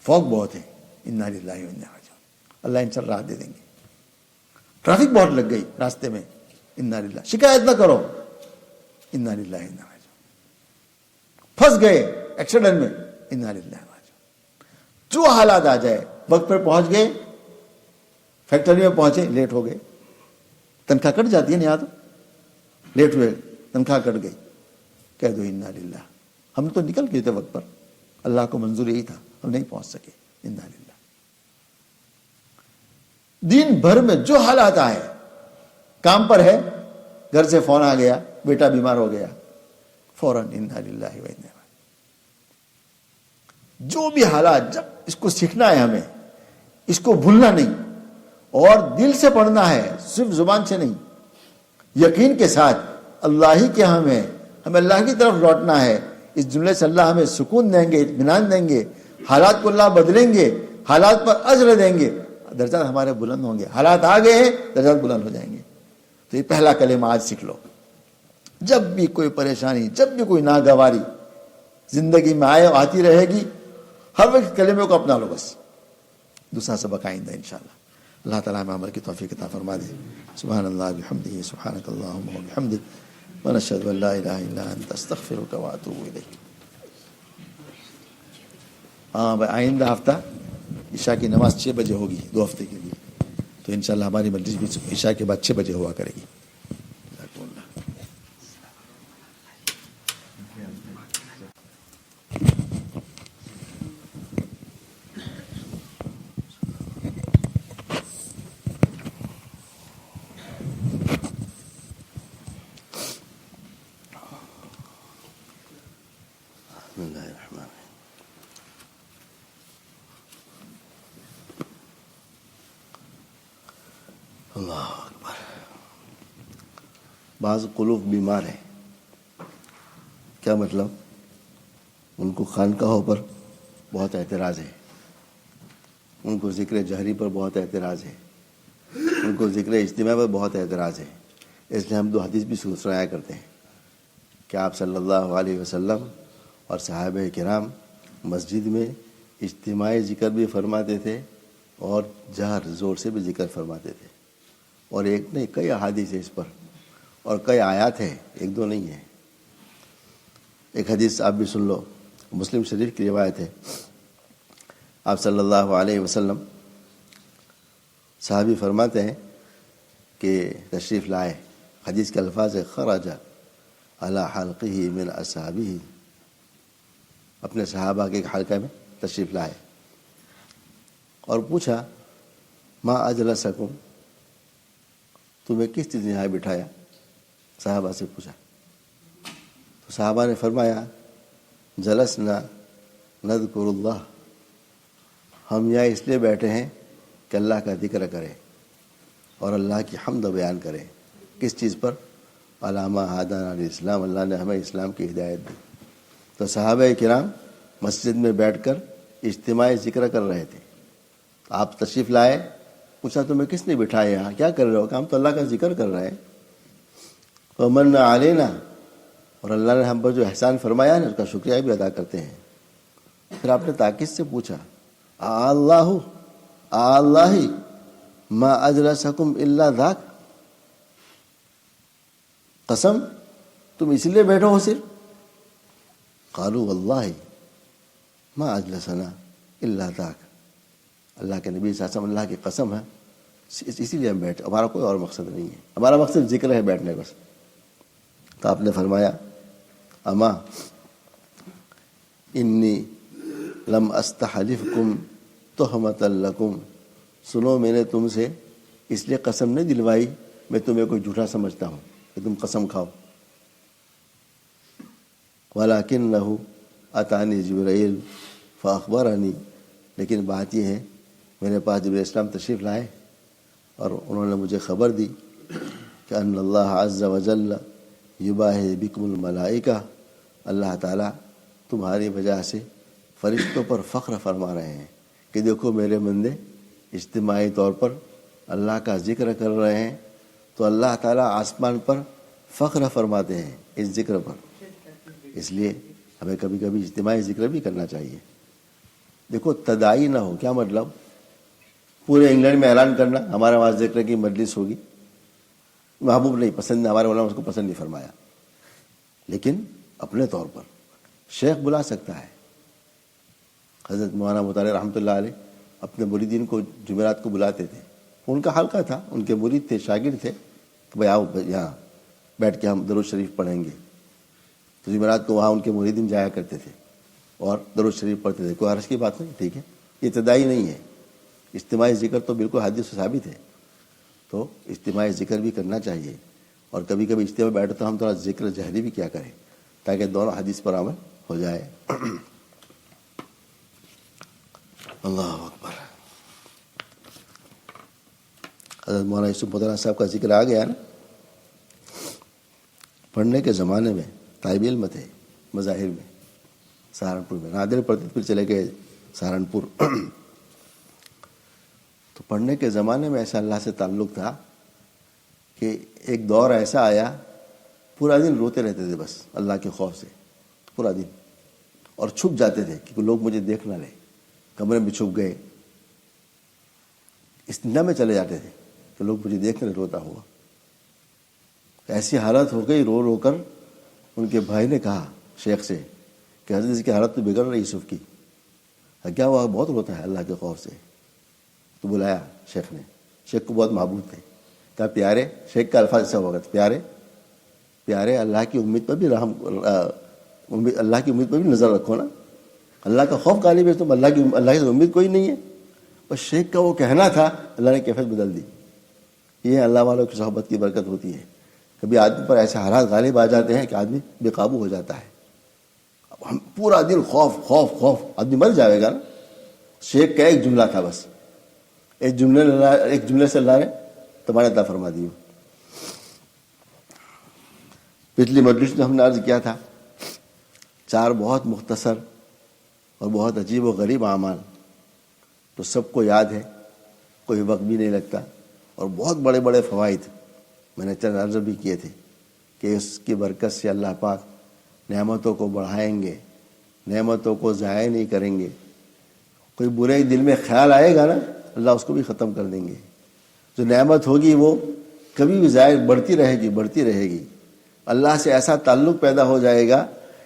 Speaker 1: فوگ بہت ہے, انا للہ و انا الیہ راجعون, اللہ انشاءاللہ راحت دے دیں گے. ٹریفک بہت لگ گئی راستے میں, انا للہ, شکایت نہ کرو, انا للہ و انا الیہ راجعون. پھنس گئے ایکسیڈنٹ میں, انا للہ و انا الیہ راجعون. جو حالات آ جائے, وقت پر پہنچ گئے, فیکٹری میں پہنچے, لیٹ ہو گئے, تنخواہ کٹ جاتی ہے نا, یاد لیٹ ہوئے, تنخواہ کٹ گئی, کہہ دو انا للہ. ہم تو نکل گئے تھے وقت پر, اللہ کو منظور یہی تھا, ہم نہیں پہنچ سکے, انا للہ. دن بھر میں جو حالات آئے, کام پر ہے, گھر سے فون آ گیا, بیٹا بیمار ہو گیا, فوراً انا للہ و انا الیہ راجعون. جو بھی حالات, جب اس کو سیکھنا ہے ہمیں, اس کو بھولنا نہیں, اور دل سے پڑھنا ہے, صرف زبان سے نہیں, یقین کے ساتھ. اللہ ہی کے ہم ہے, ہمیں اللہ کی طرف لوٹنا ہے. اس جملے سے اللہ ہمیں سکون دیں گے, اطمینان دیں گے, حالات کو اللہ بدلیں گے, حالات پر اجر دیں گے, درجات ہمارے بلند ہوں گے. حالات آ گئے ہیں, درجات بلند ہو جائیں گے. تو یہ پہلا کلمہ آج سیکھ لو. جب بھی کوئی پریشانی, جب بھی کوئی ناگواری زندگی میں آئے, آتی رہے گی, ہر وقت کلمے کو اپنا لو بس. دوسرا سبق آئندہ انشاءاللہ. اللہ تعالیٰ ہمیں عمل کی توفیق عطا فرما دے. سبحان اللہ بحمدہ, سبحانک اللہم وبحمدک, ونشہد ان لا الہ الا انت, استغفرک واتوب الیک. ہاں بھائی, آئندہ ہفتہ عشاء کی نماز 6 بجے ہوگی 2 ہفتے کے لیے. تو انشاءاللہ ہماری مجلس بھی عشاء کے بعد 6 بجے ہوا کرے گی. اللہ اکبر. بعض قلوب بیمار ہیں. کیا مطلب؟ ان کو خانقاہوں پر بہت اعتراض ہے, ان کو ذکر جہری پر بہت اعتراض ہے, ان کو ذکر اجتماع پر بہت اعتراض ہے. اس لیے ہم 2 حدیث بھی سنایا کرتے ہیں کہ آپ صلی اللہ علیہ وسلم اور صحابہ کرام مسجد میں اجتماعی ذکر بھی فرماتے تھے اور جہر زور سے بھی ذکر فرماتے تھے. اور ایک نہیں, کئی احادیث ہیں اس پر, اور کئی آیات ہیں, 1-2 نہیں ہیں. ایک حدیث آپ بھی سن لو, مسلم شریف کی روایت ہے. آپ صلی اللہ علیہ وسلم صحابی فرماتے ہیں کہ تشریف لائے. حدیث کے الفاظ ہے خرج علی حلقہ من اصحابہ, اپنے صحابہ کے ایک حلقہ میں تشریف لائے اور پوچھا ما اجلسکم, تمہیں کس چیز نے یہاں بٹھایا؟ صحابہ سے پوچھا. تو صحابہ نے فرمایا جلسنا نذکر اللہ, ہم یہاں اس لیے بیٹھے ہیں کہ اللہ کا ذکر کریں اور اللہ کی حمد بیان کریں. کس چیز پر؟ علامہ ہدانا الاسلام, اللہ نے ہمیں اسلام کی ہدایت دی. تو صحابہ کرام مسجد میں بیٹھ کر اجتماعی ذکر کر رہے تھے. آپ تشریف لائے, پوچھا تمہیں کس نے بٹھایا یہاں, کیا کر رہے ہو؟ کہ ہم تو اللہ کا ذکر کر رہے ہیں. ومن علینا, اور اللہ نے ہم پر جو احسان فرمایا ہے اس کا شکریہ بھی ادا کرتے ہیں. پھر آپ نے تاکید سے پوچھا اللہ ما اجلسکم الا ذاک, قسم تم اس لیے بیٹھو ہو صرف؟ قالوا واللہ ما اجلسنا الا ذاک, اللہ کے نبی صلی اللہ علیہ وسلم اللہ کی قسم ہے اسی لیے ہم بیٹھے, ہمارا کوئی اور مقصد نہیں ہے, ہمارا مقصد ذکر ہے بیٹھنے بس. تو آپ نے فرمایا اما انی لم استحلفکم تہمۃ لکم, سنو میں نے تم سے اس لیے قسم نہیں دلوائی میں تمہیں کوئی جھوٹا سمجھتا ہوں کہ تم قسم کھاؤ. ولکنہ اتانی جبرائیل فاخبرنی, لیکن بات یہ ہے میرے پاس جبرائیل السلام تشریف لائے اور انہوں نے مجھے خبر دی کہ ان اللہ عز وجل یباہی بکم الملائکہ, اللہ تعالیٰ تمہاری وجہ سے فرشتوں پر فخر فرما رہے ہیں کہ دیکھو میرے بندے اجتماعی طور پر اللہ کا ذکر کر رہے ہیں. تو اللہ تعالیٰ آسمان پر فخر فرماتے ہیں اس ذکر پر. اس لیے ہمیں کبھی کبھی اجتماعی ذکر بھی کرنا چاہیے. دیکھو تدائی نہ ہو, کیا مطلب؟ پورے انگلینڈ میں اعلان کرنا ہمارے وہاں ذکر کی مجلس ہوگی, محبوب نہیں, پسند, ہمارے علماء اس کو پسند نہیں فرمایا. لیکن اپنے طور پر شیخ بلا سکتا ہے. حضرت مولانا مطالعہ رحمۃ اللہ علیہ اپنے مریدین کو جمعرات کو بلاتے تھے. ان کا حلقہ تھا, ان کے مرید تھے, شاگرد تھے کہ بھائی آؤ یہاں بیٹھ کے ہم درود شریف پڑھیں گے. تو جمعرات کو وہاں ان کے مریدین جایا کرتے تھے اور درود شریف پڑھتے تھے. کوئی حرج کی بات نہیں, ٹھیک ہے, یہ ابتدائی نہیں ہے. اجتماعی ذکر تو بالکل حدیث سے ثابت ہے. تو اجتماعی ذکر بھی کرنا چاہیے, اور کبھی کبھی اجتماع میں بیٹھے تو ہم تھوڑا ذکر جہری بھی کیا کریں تاکہ دونوں حدیث پر عمل ہو جائے. اللہ اکبر. حضرت مولانا یوسف مدرسہ صاحب کا ذکر آ گیا نا. پڑھنے کے زمانے میں طالب علم تھے مظاہر میں سہارنپور میں، نادر پڑھتے پھر چلے گئے سہارنپور۔ تو پڑھنے کے زمانے میں ایسا اللہ سے تعلق تھا کہ ایک دور ایسا آیا پورا دن روتے رہتے تھے بس اللہ کے خوف سے، پورا دن، اور چھپ جاتے تھے کہ لوگ مجھے دیکھ نہ لیں، کمرے میں چھپ گئے، استنجا میں چلے جاتے تھے کہ لوگ مجھے دیکھ نہ لیں روتا ہوا۔ ایسی حالت ہو گئی، رو رو کر ان کے بھائی نے کہا شیخ سے کہ حضرت اس کی حالت تو بگڑ رہی یوسف کی، کیا ہوا؟ بہت روتا ہے اللہ کے خوف سے۔ تو بلایا شیخ نے، شیخ کو بہت محبوب تھے، کہا پیارے، شیخ کا الفاظ ایسا ہوگا، پیارے پیارے اللہ کی امید پر بھی اللہ کی امید پر بھی نظر رکھو نا، اللہ کا خوف غالب ہے، تم اللہ کی امید کوئی نہیں ہے۔ اور شیخ کا وہ کہنا تھا، اللہ نے کیفیت بدل دی۔ یہ اللہ والوں کی صحبت کی برکت ہوتی ہے، کبھی آدمی پر ایسے حالات غالب آ جاتے ہیں کہ آدمی بے قابو ہو جاتا ہے، ہم پورا دن خوف خوف خوف، آدمی مر جائے گا نا۔ شیخ کا ایک جملہ تھا بس، ایک جملے سے اللہ نے تمہارے عطا فرما دی۔ پچھلی مجلس میں ہم نے عرض کیا تھا 4 بہت مختصر اور بہت عجیب و غریب اعمال تو سب کو یاد ہے، کوئی وقت بھی نہیں لگتا، اور بہت بڑے بڑے فوائد میں نے چند عرض بھی کیے تھے کہ اس کی برکت سے اللہ پاک نعمتوں کو بڑھائیں گے، نعمتوں کو ضائع نہیں کریں گے۔ کوئی برے دل میں خیال آئے گا نا، اللہ اس کو بھی ختم کر دیں گے۔ جو نعمت ہوگی وہ کبھی بھی ضائع بڑھتی رہے گی، بڑھتی رہے گی۔ اللہ سے ایسا تعلق پیدا ہو جائے گا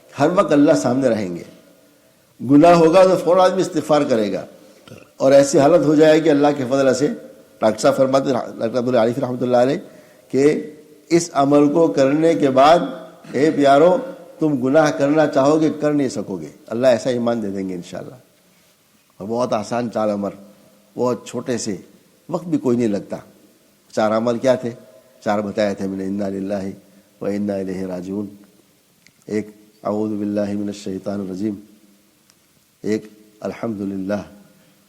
Speaker 1: کہ ہر وقت اللہ سامنے رہیں گے۔ گناہ ہوگا تو فوراً آدمی استغفار کرے گا، اور ایسی حالت ہو جائے گی اللہ کے فضل سے۔ ڈاکٹر صاحب فرماتے، ڈاکٹر عبد العارف رحمۃ اللہ علیہ، کہ اس عمل کو کرنے کے بعد اے پیارو تم گناہ کرنا چاہو گے کر نہیں سکو گے، اللہ ایسا ایمان دے دیں گے انشاءاللہ۔ اور بہت آسان 4 عمل، بہت چھوٹے سے، وقت بھی کوئی نہیں لگتا۔ 4 عمل کیا تھے؟ 4 بتایا تھے میں نے، انا للہ و انا الیہ راجعون، ایک اعوذ باللہ من الشیطان الرجیم، ایک الحمدللہ،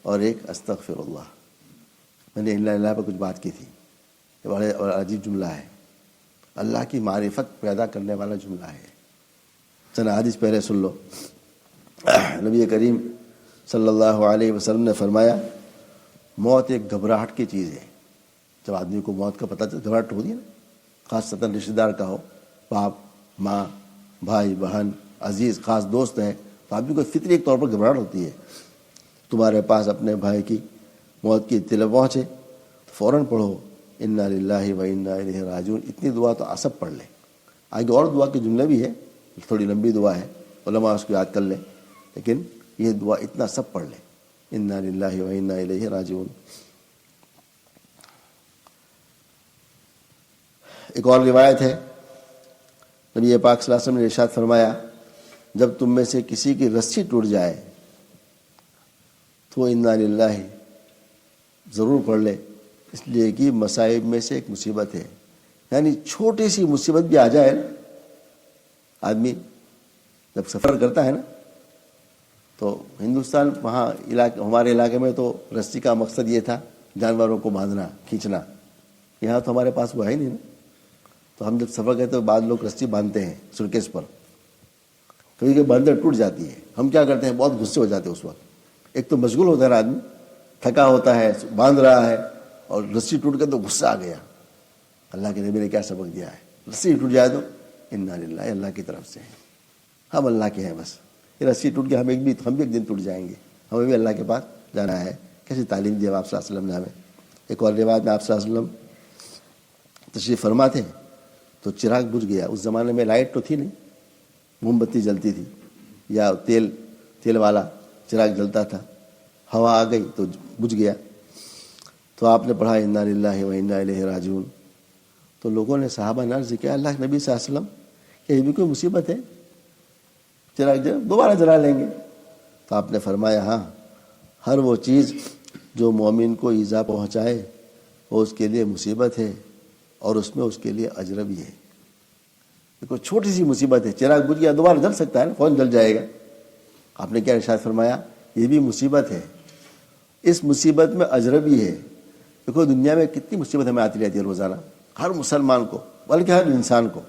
Speaker 1: اور ایک استغفر اللہ۔ میں نے انا للہ پر کچھ بات کی تھی، یہ بڑا عجیب جملہ ہے، اللہ کی معرفت پیدا کرنے والا جملہ ہے۔ چند حدیث پہلے سن لو۔ نبی کریم صلی اللہ علیہ وسلم نے فرمایا موت ایک گھبراہٹ کی چیز ہے۔ جب آدمی کو موت کا پتہ چلتا، گھبراہٹ ہوتی ہے نا، خاصتاً رشتہ دار کا ہو، باپ ماں بھائی بہن عزیز خاص دوست ہے، تو آدمی کو فطری ایک طور پر گھبراہٹ ہوتی ہے۔ تمہارے پاس اپنے بھائی کی موت کی اطلاع پہنچے تو فوراً پڑھو انا للہ و انا الیہ راجعون۔ اتنی دعا تو سب پڑھ لیں، آگے اور دعا کے جملے بھی ہے، تھوڑی لمبی دعا ہے، علماء اس کو یاد کر لیں، لیکن یہ دعا اتنا سب پڑھ لیں، انا للہ و انا الیہ راجعون۔ ایک اور روایت ہے، نبی پاک صلی اللہ علیہ وسلم نے ارشاد فرمایا جب تم میں سے کسی کی رسی ٹوٹ جائے تو انا للہ ضرور پڑھ لے، اس لیے کہ مصائب میں سے ایک مصیبت ہے۔ یعنی چھوٹی سی مصیبت بھی آ جائے، آدمی جب سفر کرتا ہے نا، تو ہندوستان وہاں ہمارے علاقے میں تو رسی کا مقصد یہ تھا جانوروں کو باندھنا کھینچنا، یہاں تو ہمارے پاس وہ ہے ہی نہیں نا، تو ہم جب سفر کرتے تو بعض لوگ رسی باندھتے ہیں سوٹکیس پر، کبھی کبھی بندر ٹوٹ جاتی ہے، ہم کیا کرتے ہیں بہت غصے ہو جاتے ہیں اس وقت۔ ایک تو مشغول ہوتا ہے آدمی، تھکا ہوتا ہے، باندھ رہا ہے، اور رسی ٹوٹ گئی تو غصہ آ گیا۔ اللہ کے نبی نے کیا سبق دیا ہے؟ رسی ٹوٹ جائے تو انا للہ، اللہ کی طرف سے ہے، ہم اللہ کے ہیں بس۔ یہ رسی ٹوٹ گیا، ہم بھی ایک دن ٹوٹ جائیں گے، ہمیں بھی اللہ کے پاس جانا ہے۔ کیسی تعلیم دی آپ صلی اللہ علیہ وسلم نے ہمیں۔ ایک اور روایت میں آپ صلی اللہ علیہ وسلم تشریف فرما تھے تو چراغ بجھ گیا۔ اس زمانے میں لائٹ تو تھی نہیں، موم بتی جلتی تھی یا تیل والا چراغ جلتا تھا، ہوا آ گئی تو بجھ گیا۔ تو آپ نے پڑھا انا للہ و انا الیہ راجعون۔ تو لوگوں نے صحابہ نے عرض کیا اللہ کے نبی صلی اللہ علیہ وسلم کہ یہ بھی کوئی مصیبت ہے، چراغ دوبارہ جلا لیں گے؟ تو آپ نے فرمایا ہاں، ہر وہ چیز جو مومن کو ایذا پہنچائے وہ اس کے لیے مصیبت ہے، اور اس میں اس کے لیے اجر بھی ہے۔ کوئی چھوٹی سی مصیبت ہے، چراغ بجھ گیا دوبارہ جل سکتا ہے نا، کون جل جائے گا؟ آپ نے کیا ارشاد فرمایا؟ یہ بھی مصیبت ہے، اس مصیبت میں اجر بھی ہے۔ دیکھو دنیا میں کتنی مصیبت ہمیں آتی رہتی ہے روزانہ، ہر مسلمان کو بلکہ ہر انسان کو۔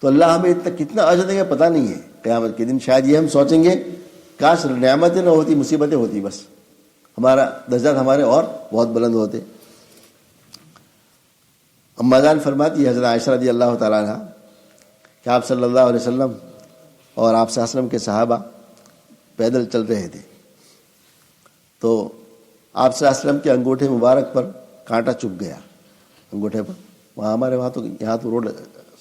Speaker 1: تو اللہ ہمیں اتنا کتنا اجر دے گا پتہ نہیں ہے. قیامت کے دن شاید یہ ہم سوچیں گے کاش نعمتیں نہ ہوتی، مصیبتیں ہوتی، بس ہمارا درجات ہمارے اور بہت بلند ہوتے. اما جان فرماتی ہے حضرت عائشہ رضی اللہ تعالیٰ عنہ کہ آپ صلی اللہ علیہ وسلم اور آپ صلی اللہ علیہ وسلم کے صحابہ پیدل چل رہے تھے، تو آپ صلی اللہ علیہ وسلم کے انگوٹھے مبارک پر کانٹا چبھ گیا. انگوٹھے پر، وہاں ہمارے وہاں تو یہاں تو روڈ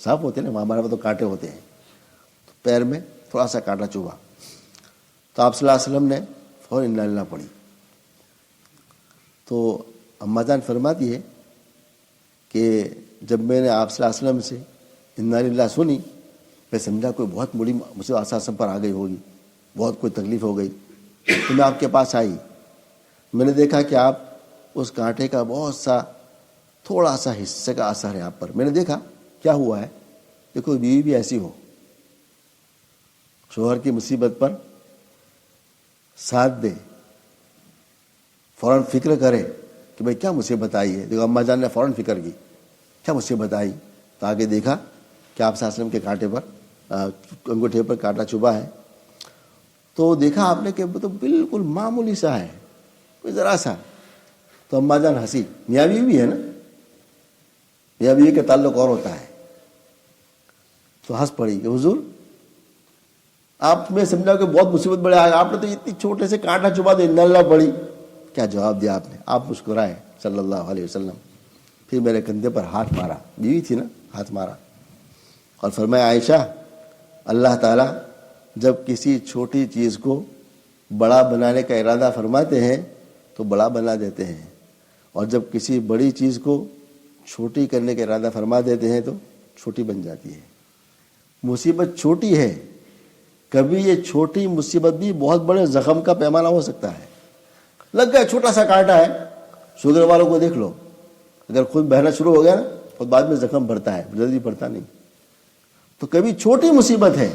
Speaker 1: صاف ہوتے ہیں نا، وہاں ہمارے وہاں تو کانٹے ہوتے ہیں، تو پیر میں تھوڑا سا کانٹا چبھا. تو آپ صلی اللہ علیہ وسلم نے فوراً انا للہ پڑھی. تو اما جان فرماتی ہے کہ جب میں نے آپ صلی اللہ علیہ وسلم سے انا للہ سنی، میں سمجھا کوئی بہت بڑی مصیبت آسان پر آ گئی ہوگی، بہت کوئی تکلیف ہو گئی. تو میں آپ کے پاس آئی، میں نے دیکھا کہ آپ اس کانٹے کا بہت سا تھوڑا سا حصے کا اثر ہے آپ پر. میں نے دیکھا کیا ہوا ہے. دیکھو بیوی بھی ایسی ہو، شوہر کی مصیبت پر ساتھ دے، فوراً فکر کرے کہ بھئی کیا مصیبت آئی ہے. دیکھو اماں جان نے فوراً فکر کی کیا مصیبت آئی، تو آگے دیکھا کہ آپ صلی اللہ علیہ وسلم کے کانٹے پر انگوٹھے پر کانٹا چبھا ہے. تو دیکھا آپ نے کہ تو بالکل معمولی سا ہے، کوئی ذرا سا. تو اماں جان ہنسی. میاں بیوی بھی ہے نا، میاں بیوی کا تعلق اور ہوتا ہے. تو ہنس پڑی کہ حضور آپ میں سمجھا کہ بہت مصیبت بڑے آئے، آپ نے تو اتنی چھوٹے سے کانٹا چبھا دے، انا للہ پڑی. کیا جواب دیا آپ نے؟ آپ مسکرائے صلی اللہ علیہ وسلم. پھر میرے کندھے پر ہاتھ مارا، بیوی تھی نا، ہاتھ مارا اور فرمایا عائشہ، اللہ تعالیٰ جب کسی چھوٹی چیز کو بڑا بنانے کا ارادہ فرماتے ہیں تو بڑا بنا دیتے ہیں، اور جب کسی بڑی چیز کو چھوٹی کرنے کا ارادہ فرما دیتے ہیں تو چھوٹی بن جاتی ہے. مصیبت چھوٹی ہے، کبھی یہ چھوٹی مصیبت بھی بہت بڑے زخم کا پیمانہ ہو سکتا ہے. لگ گیا چھوٹا سا کانٹا ہے، شوگر والوں کو دیکھ لو، اگر خود بہنا شروع ہو گیا نا تو بعد میں زخم بڑھتا ہے، جلدی بڑھتا نہیں. تو کبھی چھوٹی مصیبت ہے،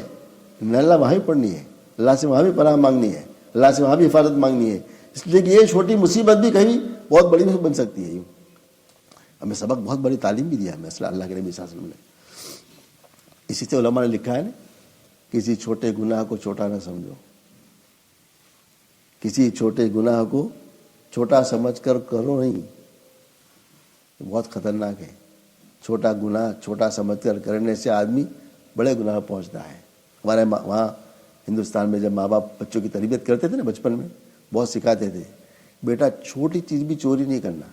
Speaker 1: اللہ وہاں بھی پڑھنی ہے، اللہ سے وہاں بھی پناہ مانگنی ہے، اللہ سے وہاں بھی حفاظت مانگنی ہے، اس لیے کہ یہ چھوٹی مصیبت بھی کبھی بہت بڑی مصیبت بن سکتی ہے. ہمیں سبق بہت بڑی تعلیم بھی دیا ہے مثلا اللہ کے نبی صلی اللہ علیہ وسلم نے. اسی سے علماء نے لکھا ہے نا، کسی چھوٹے گناہ کو چھوٹا نہ سمجھو، کسی چھوٹے گناہ کو چھوٹا سمجھ کر کرو نہیں، بہت خطرناک ہے. چھوٹا گناہ چھوٹا سمجھ کر کرنے سے آدمی بڑے گناہ پہنچتا ہے. ہمارے وہاں ہندوستان میں جب ماں باپ بچوں کی تربیت کرتے تھے نا، بچپن میں بہت سکھاتے تھے، بیٹا چھوٹی چیز بھی چوری نہیں کرنا،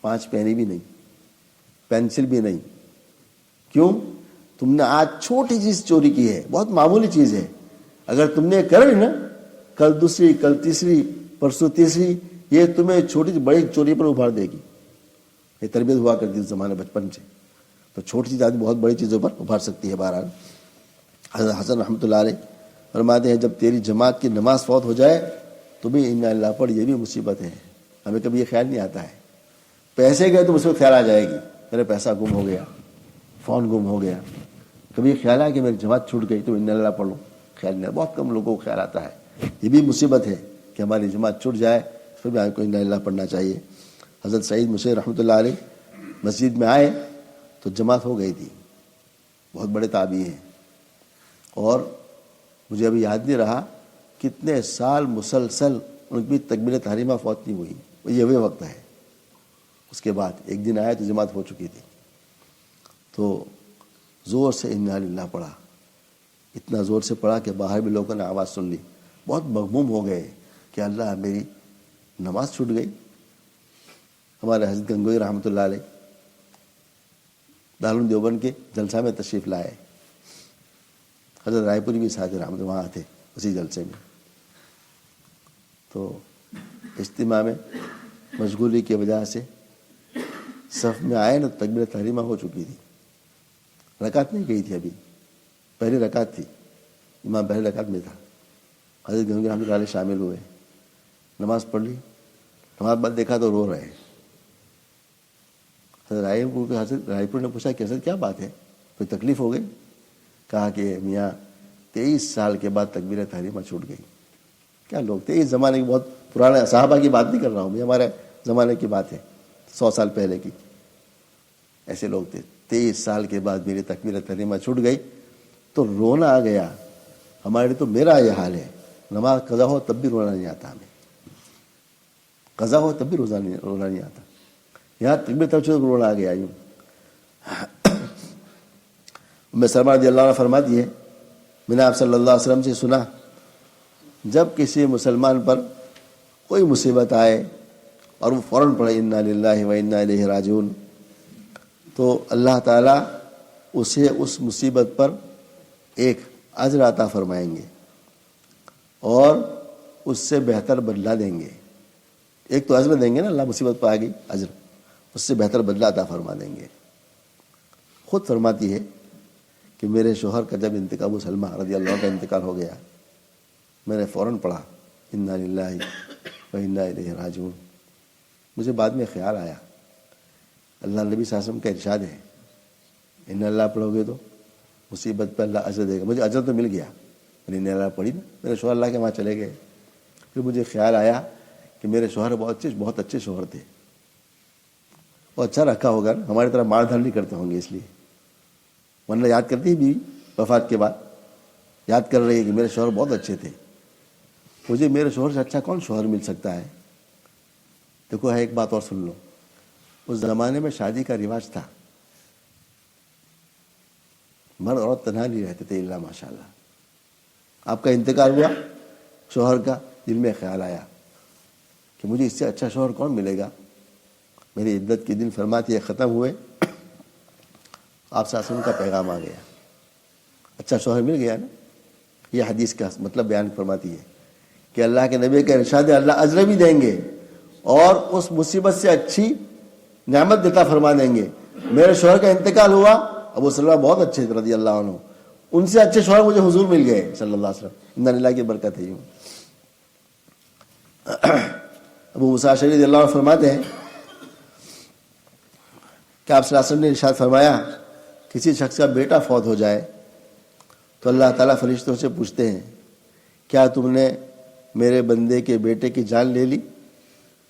Speaker 1: 5 پینی بھی نہیں، پینسل بھی نہیں. کیوں؟ تم نے آج چھوٹی چیز چوری کی ہے، بہت معمولی چیز ہے، اگر تم نے کر لی نا، کل دوسری، کل تیسری، پرسوں تیسری، یہ تمہیں چھوٹی بڑی چوری پر ابھار دے گی. یہ تربیت ہوا کرتی اس زمانے بچپن سے. تو چھوٹی چیز آدمی بہت بڑی چیزوں پر ابھار سکتی ہے. بہرحال حضرت حسن رحمۃ اللہ علیہ فرماتے ہیں جب تیری جماعت کی نماز فوت ہو جائے تو بھی انا للہ پڑھ، یہ بھی مصیبت ہے. ہمیں کبھی یہ خیال نہیں آتا ہے. پیسے گئے تو اس وقت خیال آ جائے گی میرے پیسہ گم ہو گیا، فون گم ہو گیا. کبھی خیال آیا کہ میری جماعت چھوٹ گئی تو انا للہ پڑھ لوں، خیال نہیں. بہت کم لوگوں کو خیال آتا ہے. یہ بھی مصیبت ہے کہ ہماری جماعت چھوٹ جائے، پھر بھی آپ کو انا للہ پڑھنا چاہیے. حضرت سعید مسیح رحمۃ اللہ علیہ مسجد میں آئے تو جماعت ہو گئی تھی، بہت بڑے تابعی ہیں، اور مجھے ابھی یاد نہیں رہا کتنے سال مسلسل ان کی تکبیر تحریمہ فوت نہیں ہوئی. یہ وہ وقت ہے. اس کے بعد ایک دن آئے تو جماعت ہو چکی تھی، تو زور سے انا للہ پڑھا، اتنا زور سے پڑھا کہ باہر بھی لوگوں نے آواز سن لی. بہت مغموم ہو گئے کہ اللہ میری نماز چھوٹ گئی. ہمارے حضرت گنگوئی رحمۃ اللہ علیہ دارالعلوم دیوبند کے جلسہ میں تشریف لائے. حضرت رائے پوری بھی ساتھ رحمۃ وہاں تھے اسی جلسے میں. تو اجتماع میں مشغولی کی وجہ سے صف میں آئے نا، تکبیر تحریمہ ہو چکی تھی، رکعت نہیں گئی تھی، ابھی پہلی رکعت تھی، امام پہلی رکعت میں تھا. حضرت گنگوئی رحمۃ اللہ علیہ شامل ہوئے، نماز پڑھ لی. نماز بعد دیکھا تو رو رہے. حضرت رائے پور نے پوچھا کہ حضرت کیا بات ہے، کوئی تکلیف ہو گئی؟ کہا کہ میاں 23 سال کے بعد تکبیر تحریمہ چھوٹ گئی. کیا لوگ تھے اس زمانے کے، بہت پرانے صحابہ کی بات نہیں کر رہا ہوں میں، ہمارے زمانے کی بات ہے، 100 سال پہلے کی. ایسے لوگ تھے. 23 سال کے بعد میری تکبیر تحریمہ چھوٹ گئی تو رونا آ گیا. ہمارے تو میرا یہ حال ہے, نماز قضا ہو تب بھی رونا نہیں آتا ہمیں, قضا ہو تب بھی رونا نہیں آتا. یہاں تکبیر تب چھوٹ رونا آ گیا. یوں ام سلمہ رضی اللہ عنہ فرماتی ہے, میں نے آپ صلی اللہ علیہ وسلم سے سنا, جب کسی مسلمان پر کوئی مصیبت آئے اور وہ فوراً پڑھے انا للہ و انا الیہ راجعون, تو اللہ تعالیٰ اسے اس مصیبت پر ایک اجر عطا فرمائیں گے اور اس سے بہتر بدلہ دیں گے. ایک تو اجر دیں گے نا, اللہ مصیبت پہ آ گئی اجر, اس سے بہتر بدلہ عطا فرما دیں گے. خود فرماتی ہے کہ میرے شوہر کا جب انتقال, ابو سلمہ رضی اللہ عنہ کا انتقال ہو گیا, میں نے فوراً پڑھا انا للہ و انا الیہ راجعون. مجھے بعد میں خیال آیا, اللہ نبی صلی اللہ علیہ وسلم کا ارشاد ہے ان اللہ پڑھو گے تو مصیبت پہ اللہ اجر دے گا. مجھے اجر تو مل گیا, میں نے اللہ پڑھی نا, میرے شوہر اللہ کے وہاں چلے گئے. پھر مجھے خیال آیا کہ میرے شوہر بہت اچھے شوہر تھے, وہ اچھا رکھا ہوگا, ہماری طرح مار دھر نہیں کرتے ہوں گے اس لیے, ورنہ یاد کرتی ہے بیوی وفات کے بعد, یاد کر رہی ہے کہ میرے شوہر بہت اچھے تھے. مجھے میرے شوہر سے اچھا کون شوہر مل سکتا ہے. دیکھو ہے ایک بات اور سن لو, اس زمانے میں شادی کا رواج تھا, مرد عورت تنہا نہیں رہتے تھے الا ماشاء اللہ. آپ کا انتقال ہوا شوہر کا, دل میں خیال آیا کہ مجھے اس سے اچھا شوہر کون ملے گا. میری عدت کے دن فرماتی ہے ختم ہوئے, آپ سے کا پیغام آ گیا, اچھا شوہر مل گیا نا. یہ حدیث کا مطلب بیان فرماتی ہے کہ اللہ کے نبی کا ارشاد ہے اللہ اجر بھی دیں گے اور اس مصیبت سے اچھی نعمت دیتا فرما دیں گے. میرے شوہر کا انتقال ہوا, ابو سلمہ بہت اچھے رضی اللہ عنہ, ان سے اچھے شوہر مجھے حضور مل گئے صلی اللہ علیہ وسلم. ان اللہ کی برکت ہے. یوں ابو موسیٰ اشعری رضی اللہ عنہ فرماتے ہیں کہ آپ صلی اللہ علیہ وسلم نے ارشاد فرمایا کسی شخص کا بیٹا فوت ہو جائے تو اللہ تعالیٰ فرشتوں سے پوچھتے ہیں کیا تم نے میرے بندے کے بیٹے کی جان لے لی.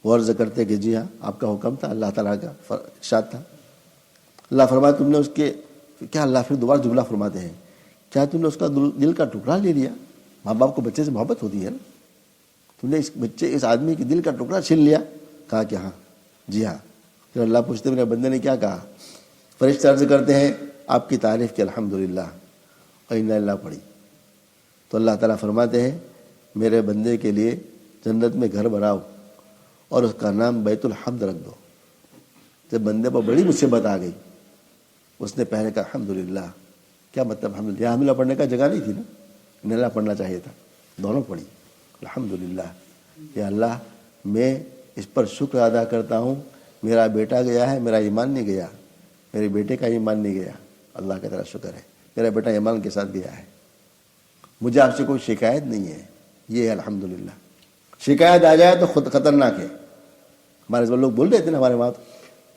Speaker 1: وہ عرض کرتے کہ جی ہاں, آپ کا حکم تھا, اللہ تعالیٰ کا ارشاد تھا. اللہ فرمایا تم نے اس کے, کیا اللہ پھر دوبارہ جملہ فرماتے ہیں کیا تم نے اس کا دل کا ٹکڑا لے لیا. ماں باپ کو بچے سے محبت ہوتی ہے نا, تم نے اس آدمی کے دل کا ٹکڑا چھین لیا. کہا کہ ہاں, جی ہاں. پھر اللہ پوچھتے میرے بندے نے کیا کہا. فرشتے عرض کرتے ہیں آپ کی تعریف کی الحمدللہ اور انا اللہ پڑھی. تو اللہ تعالیٰ فرماتے ہیں میرے بندے کے لیے جنت میں گھر بناؤ اور اس کا نام بیت الحمد رکھ دو. جب بندے پر بڑی مصیبت آ گئی اس نے پہلے کہا الحمدللہ. کیا مطلب الحمدللہ, یہاں الحمدللہ پڑھنے کا جگہ نہیں تھی نا, ان اللہ پڑھنا چاہیے تھا. دونوں پڑھی الحمدللہ. یا اللہ میں اس پر شکر ادا کرتا ہوں, میرا بیٹا گیا ہے, میرا ایمان نہیں گیا, میرے بیٹے کا ایمان نہیں گیا, اللہ کا تیرا شکر ہے, میرا بیٹا ایمان کے ساتھ گیا ہے, مجھے آپ سے کوئی شکایت نہیں ہے. یہ ہے الحمدللہ. شکایت آ جائے تو خود خطرناک ہے. ہمارے لوگ بول رہے تھے نا ہمارے وہاں,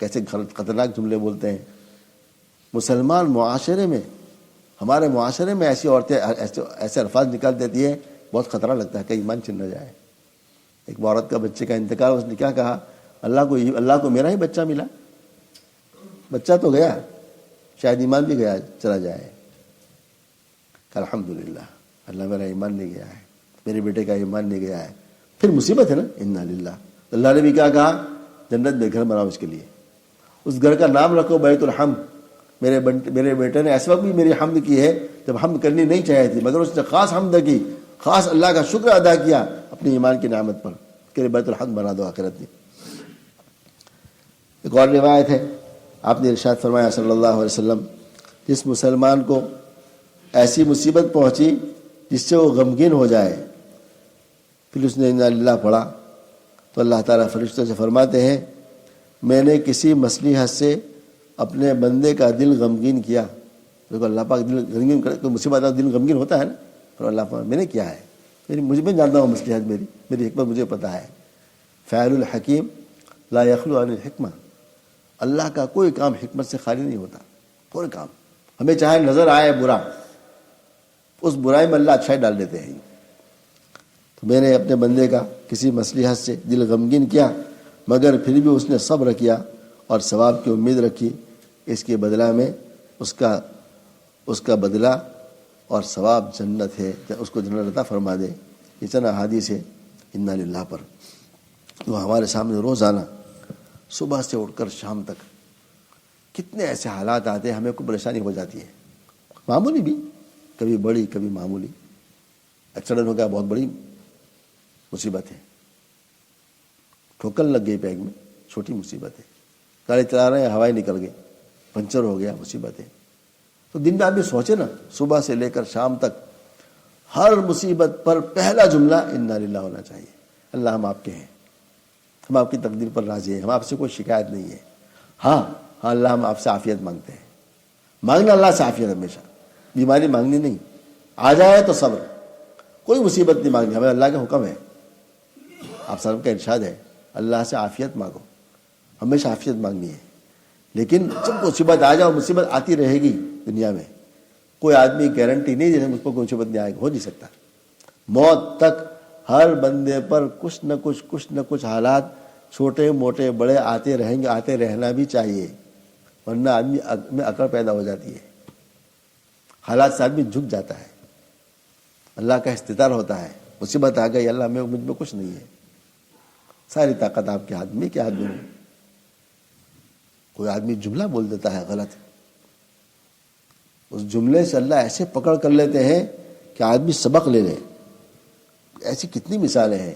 Speaker 1: کیسے خطرناک جملے بولتے ہیں. مسلمان معاشرے میں, ہمارے معاشرے میں ایسی عورتیں ایسے الفاظ نکال دیتی ہے, بہت خطرہ لگتا ہے کہ ایمان چھن نہ جائے. ایک عورت کا بچے کا انتقال, اس نے کیا کہا اللہ کو میرا ہی بچہ ملا, بچہ تو گیا, شاید ایمان بھی گیا چلا جائے. الحمدللہ اللہ میرا ایمان نہیں گیا ہے, میرے بیٹے کا ایمان نہیں گیا ہے. پھر مصیبت ہے نا, انا للہ. اللہ نے بھی کیا کہا جنت میں گھر بناؤ اس کے لیے, اس گھر کا نام رکھو بیت الحمد. میرے بیٹے نے ایسے وقت بھی میری حمد کی ہے جب حمد کرنی نہیں چاہیے تھی, مگر اس نے خاص حمد کی, خاص اللہ کا شکر ادا کیا اپنی ایمان کی نعمت پر کہ بیت الحمد بنا دو آخرت میں. ایک اور روایت ہے, آپ نے ارشاد فرمایا صلی اللہ علیہ وسلم جس مسلمان کو ایسی مصیبت پہنچی جس سے وہ غمگین ہو جائے, پھر اس نے انا للہ پڑھا تو اللہ تعالیٰ فرشتوں سے فرماتے ہیں میں نے کسی مصلحت سے اپنے بندے کا دل غمگین کیا. دیکھو اللہ پاک دل غمگین کرے, کوئی مصیبت آتا دل غمگین ہوتا ہے نا, پر اللہ پاک میں نے کیا ہے, میں جانتا ہوں مصلحت میری حکمت مجھے پتہ ہے. فعل الحکیم لا یخلو عن الحکمہ. اللہ کا کوئی کام حکمت سے خالی نہیں ہوتا, کوئی کام. ہمیں چاہے نظر آئے برا, اس برائی میں اللہ اچھائی ڈال دیتے ہیں. تو میں نے اپنے بندے کا کسی مصلحت سے دل غمگین کیا, مگر پھر بھی اس نے صبر کیا اور ثواب کی امید رکھی, اس کے بدلہ میں اس کا بدلہ اور ثواب جنت ہے، اس کو جنت عطا فرما دے۔ یہ چند احادیث ہے انا للہ پر، وہ ہمارے سامنے روزانہ صبح سے اٹھ کر شام تک کتنے ایسے حالات آتے ہیں، ہمیں کوئی پریشانی ہو جاتی ہے، معمولی بھی، کبھی بڑی کبھی معمولی۔ ایکسیڈنٹ ہو گیا، بہت بڑی مصیبت ہے، ٹھوکر لگ گئی پیگ میں، چھوٹی مصیبت ہے، گاڑی چلا رہے ہیں ہوائی نکل گئی، پنچر ہو گیا، مصیبت ہے۔ تو دن میں آدمی سوچے نا، صبح سے لے کر شام تک ہر مصیبت پر پہلا جملہ انا للہ ہونا چاہیے، اللہ ہم آپ کے ہیں، ہم آپ کی تقدیر پر راضی ہیں، ہم آپ سے کوئی شکایت نہیں ہے۔ ہاں اللہ ہم آپ سے عافیت مانگتے ہیں، مانگنا اللہ سے عافیت، ہمیشہ بیماری مانگنی نہیں، آ جائے تو صبر، کوئی مصیبت نہیں مانگنی، ہمیں اللہ کا حکم ہے، آپ صاحب کا ارشاد ہے اللہ سے عافیت مانگو، ہمیشہ عافیت مانگنی ہے۔ لیکن جب مصیبت آ جائے، مصیبت آتی رہے گی دنیا میں، کوئی آدمی گارنٹی نہیں جیسے مجھ پر کوئی مصیبت نہیں آئے گا، ہو نہیں سکتا۔ موت تک ہر بندے پر کچھ نہ کچھ حالات چھوٹے موٹے بڑے آتے رہیں گے، آتے رہنا بھی چاہیے، ورنہ آدمی میں اکڑ پیدا ہو جاتی ہے، حالات سے آدمی جھک جاتا ہے، اللہ کا استطار ہوتا ہے، مصیبت آ گئی، اللہ میں مجھ میں کچھ نہیں ہے، ساری طاقت آپ کے ہاتھ میں، کیا ہاتھ میں؟ کوئی آدمی جملہ بول دیتا ہے غلط، اس جملے سے اللہ ایسے پکڑ کر لیتے ہیں کہ آدمی سبق لے لے۔ ایسی کتنی مثالیں ہیں،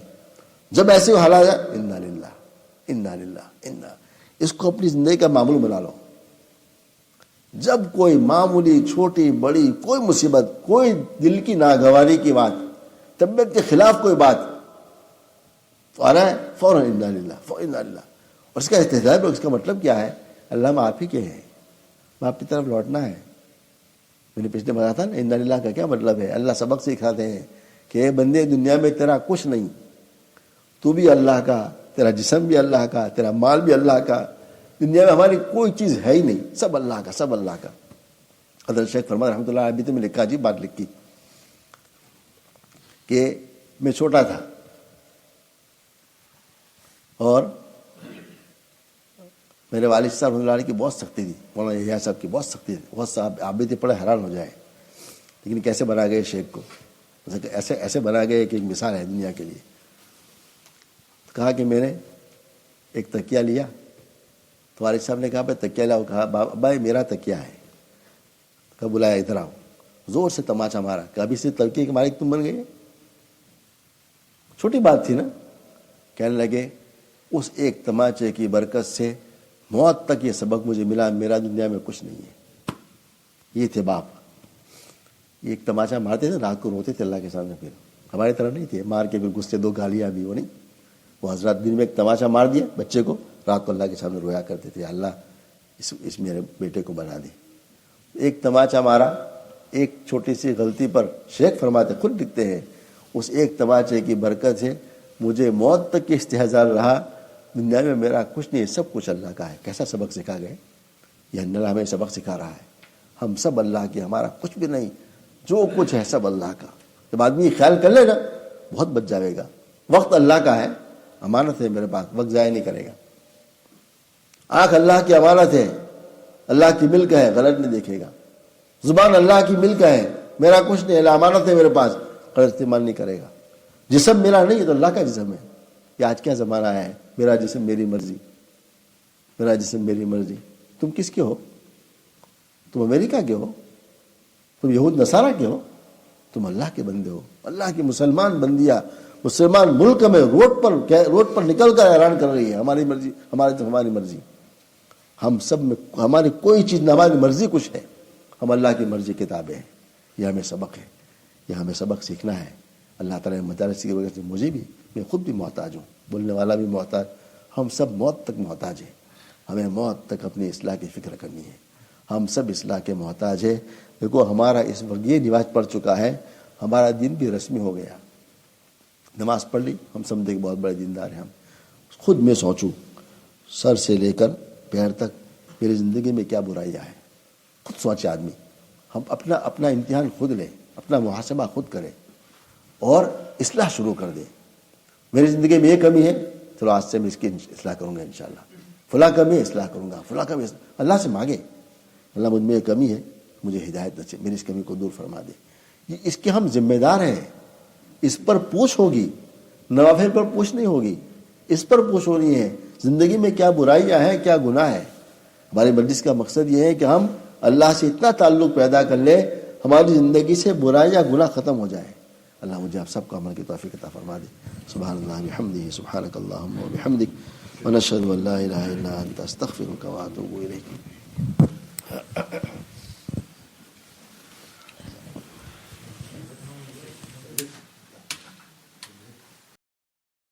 Speaker 1: جب ایسے حالات انا للہ انا للہ انا، اس کو اپنی زندگی کا معمول بنا لو۔ جب کوئی معمولی چھوٹی بڑی کوئی مصیبت، کوئی دل کی ناگواری کی بات، طبیعت کے خلاف کوئی بات آ رہا ہے، فوراً انا للہ انا للہ، اور اس کا استحضاب، اس کا مطلب کیا ہے؟ اللہ ہم آپ ہی کے ہیں، ہم آپ کی طرف لوٹنا ہے۔ میں نے پچھلے بتایا تھا نا انا للہ کا کیا مطلب ہے، اللہ سبق سکھاتے ہیں کہ اے بندے، دنیا میں تیرا کچھ نہیں، تو بھی اللہ کا، تیرا جسم بھی اللہ کا، تیرا مال بھی اللہ کا، دنیا میں ہماری کوئی چیز ہے ہی نہیں، سب اللہ کا، سب اللہ کا۔ حضرت شیخ فرما رحمۃ اللہ علیہ میں لکھا، عجیب بات لکھی کہ میں چھوٹا تھا اور میرے والد صاحب رحمۃ اللہ علیہ کی بہت سختی تھی، مولانا یحییٰ صاحب کی بہت سختی تھی، بہت صاحب آپ بھی تھے، پڑے حیران ہو جائے، لیکن کیسے بنا گئے شیخ کو، ایسے بنا گئے کہ ایک مثال ہے دنیا کے لیے۔ کہا کہ میں نے ایک تکیہ لیا، تو والد صاحب نے کہا بھائی تکیہ لاؤ، کہا بھائی میرا تکیہ ہے، کہا بلایا ادھر آؤ، زور سے تماچا مارا، کہ ابھی سے تکیے کے مالک تم بن گئے، چھوٹی بات تھی نا۔ کہنے لگے اس ایک تماچے کی برکت سے موت تک یہ سبق مجھے ملا، میرا دنیا میں کچھ نہیں ہے۔ یہ تھے باپ، یہ ایک تماچا مارتے تھے، رات کو روتے تھے اللہ کے سامنے، پھر ہماری طرح نہیں تھے مار کے پھر غصے دو گالیاں بھی، وہ نہیں، وہ حضرات دن میں ایک تماچا مار دیا بچے کو، رات کو اللہ کے سامنے رویا کرتے تھے، اللہ اس میرے بیٹے کو بنا دے۔ ایک تماچا مارا، ایک چھوٹی سی غلطی پر، شیخ فرماتے خود لکھتے ہیں، اس ایک تماچے کی برکت سے مجھے موت تک کی استحضار رہا، دنیا میں میرا کچھ نہیں، سب کچھ اللہ کا ہے۔ کیسا سبق سکھا گئے، یہ اللہ ہمیں سبق سکھا رہا ہے، ہم سب اللہ کے، ہمارا کچھ بھی نہیں، جو کچھ ہے سب اللہ کا۔ جب آدمی خیال کر لے نا بہت بچ جائے گا۔ وقت اللہ کا ہے، امانت ہے میرے پاس، وقت ضائع نہیں کرے گا۔ آنکھ اللہ کی امانت ہے، اللہ کی ملک ہے، غلط نہیں دیکھے گا۔ زبان اللہ کی ملک ہے، میرا کچھ نہیں، اللہ امانت ہے میرے پاس، غلط استعمال نہیں کرے گا۔ جسم میرا نہیں ہے تو اللہ کا جسم ہے۔ یہ آج کیا زمانہ ہے، میرا جسم میری مرضی، میرا جسم میری مرضی۔ تم کس کے ہو؟ تم امریکہ کے ہو؟ تم یہود نصارہ کے ہو؟ تم اللہ کے بندے ہو، اللہ کی مسلمان بندیاں مسلمان ملک میں روڈ پر نکل کر اعلان کر رہی ہے ہماری مرضی، ہماری مرضی۔ ہم سب میں ہماری کوئی چیز نہ، ہماری مرضی کچھ ہے، ہم اللہ کی مرضی کے تابع ہیں۔ یہ ہمیں سبق ہے، یہ ہمیں سبق سیکھنا ہے۔ اللہ تعالیٰ نے مدارس کی وجہ سے مجھے بھی، میں خود بھی محتاج ہوں، بولنے والا بھی محتاج، ہم سب موت تک محتاج ہیں۔ ہمیں موت تک اپنی اصلاح کی فکر کرنی ہے، ہم سب اصلاح کے محتاج ہیں۔ دیکھو ہمارا اس وقت یہ رواج پڑ چکا ہے، ہمارا دن بھی رسمی ہو گیا، نماز پڑھ لی، ہم سمجھتے کہ بہت بڑے دیندار ہیں ہم۔ خود میں سوچوں، سر سے لے کر پیر تک میری زندگی میں کیا برائیاں ہیں، خود سوچے آدمی۔ ہم اپنا امتحان خود لیں، اپنا محاسبہ خود کریں اور اصلاح شروع کر دیں۔ میری زندگی میں یہ کمی ہے، چلو آج سے میں اس کی اصلاح کروں گا انشاءاللہ، فلاں کمی اصلاح کروں گا، فلاں کمی اللہ سے مانگے، اللہ مجھ میں یہ کمی ہے، مجھے ہدایت نصیب، میری اس کمی کو دور فرما دے. یہ اس کے ہم ذمہ دار ہیں، اس پر پوچھ ہوگی، نوافل پر پوچھ نہیں ہوگی، اس پر پوچھ ہونی ہے زندگی میں کیا برائیاں ہیں، کیا گناہ ہے. ہماری مجلس کا مقصد یہ ہے کہ ہم اللہ سے اتنا تعلق پیدا کر لیں ہماری زندگی سے برائیاں گناہ ختم ہو جائے. اللہ مجھے آپ سب کو عمل کی توفیق عطا فرما دے. سبحان اللہ بحمدہ، سبحانک اللہم و بحمدک، ونشہد ان لا الہ الا انت، استغفرک و اتوب الیک.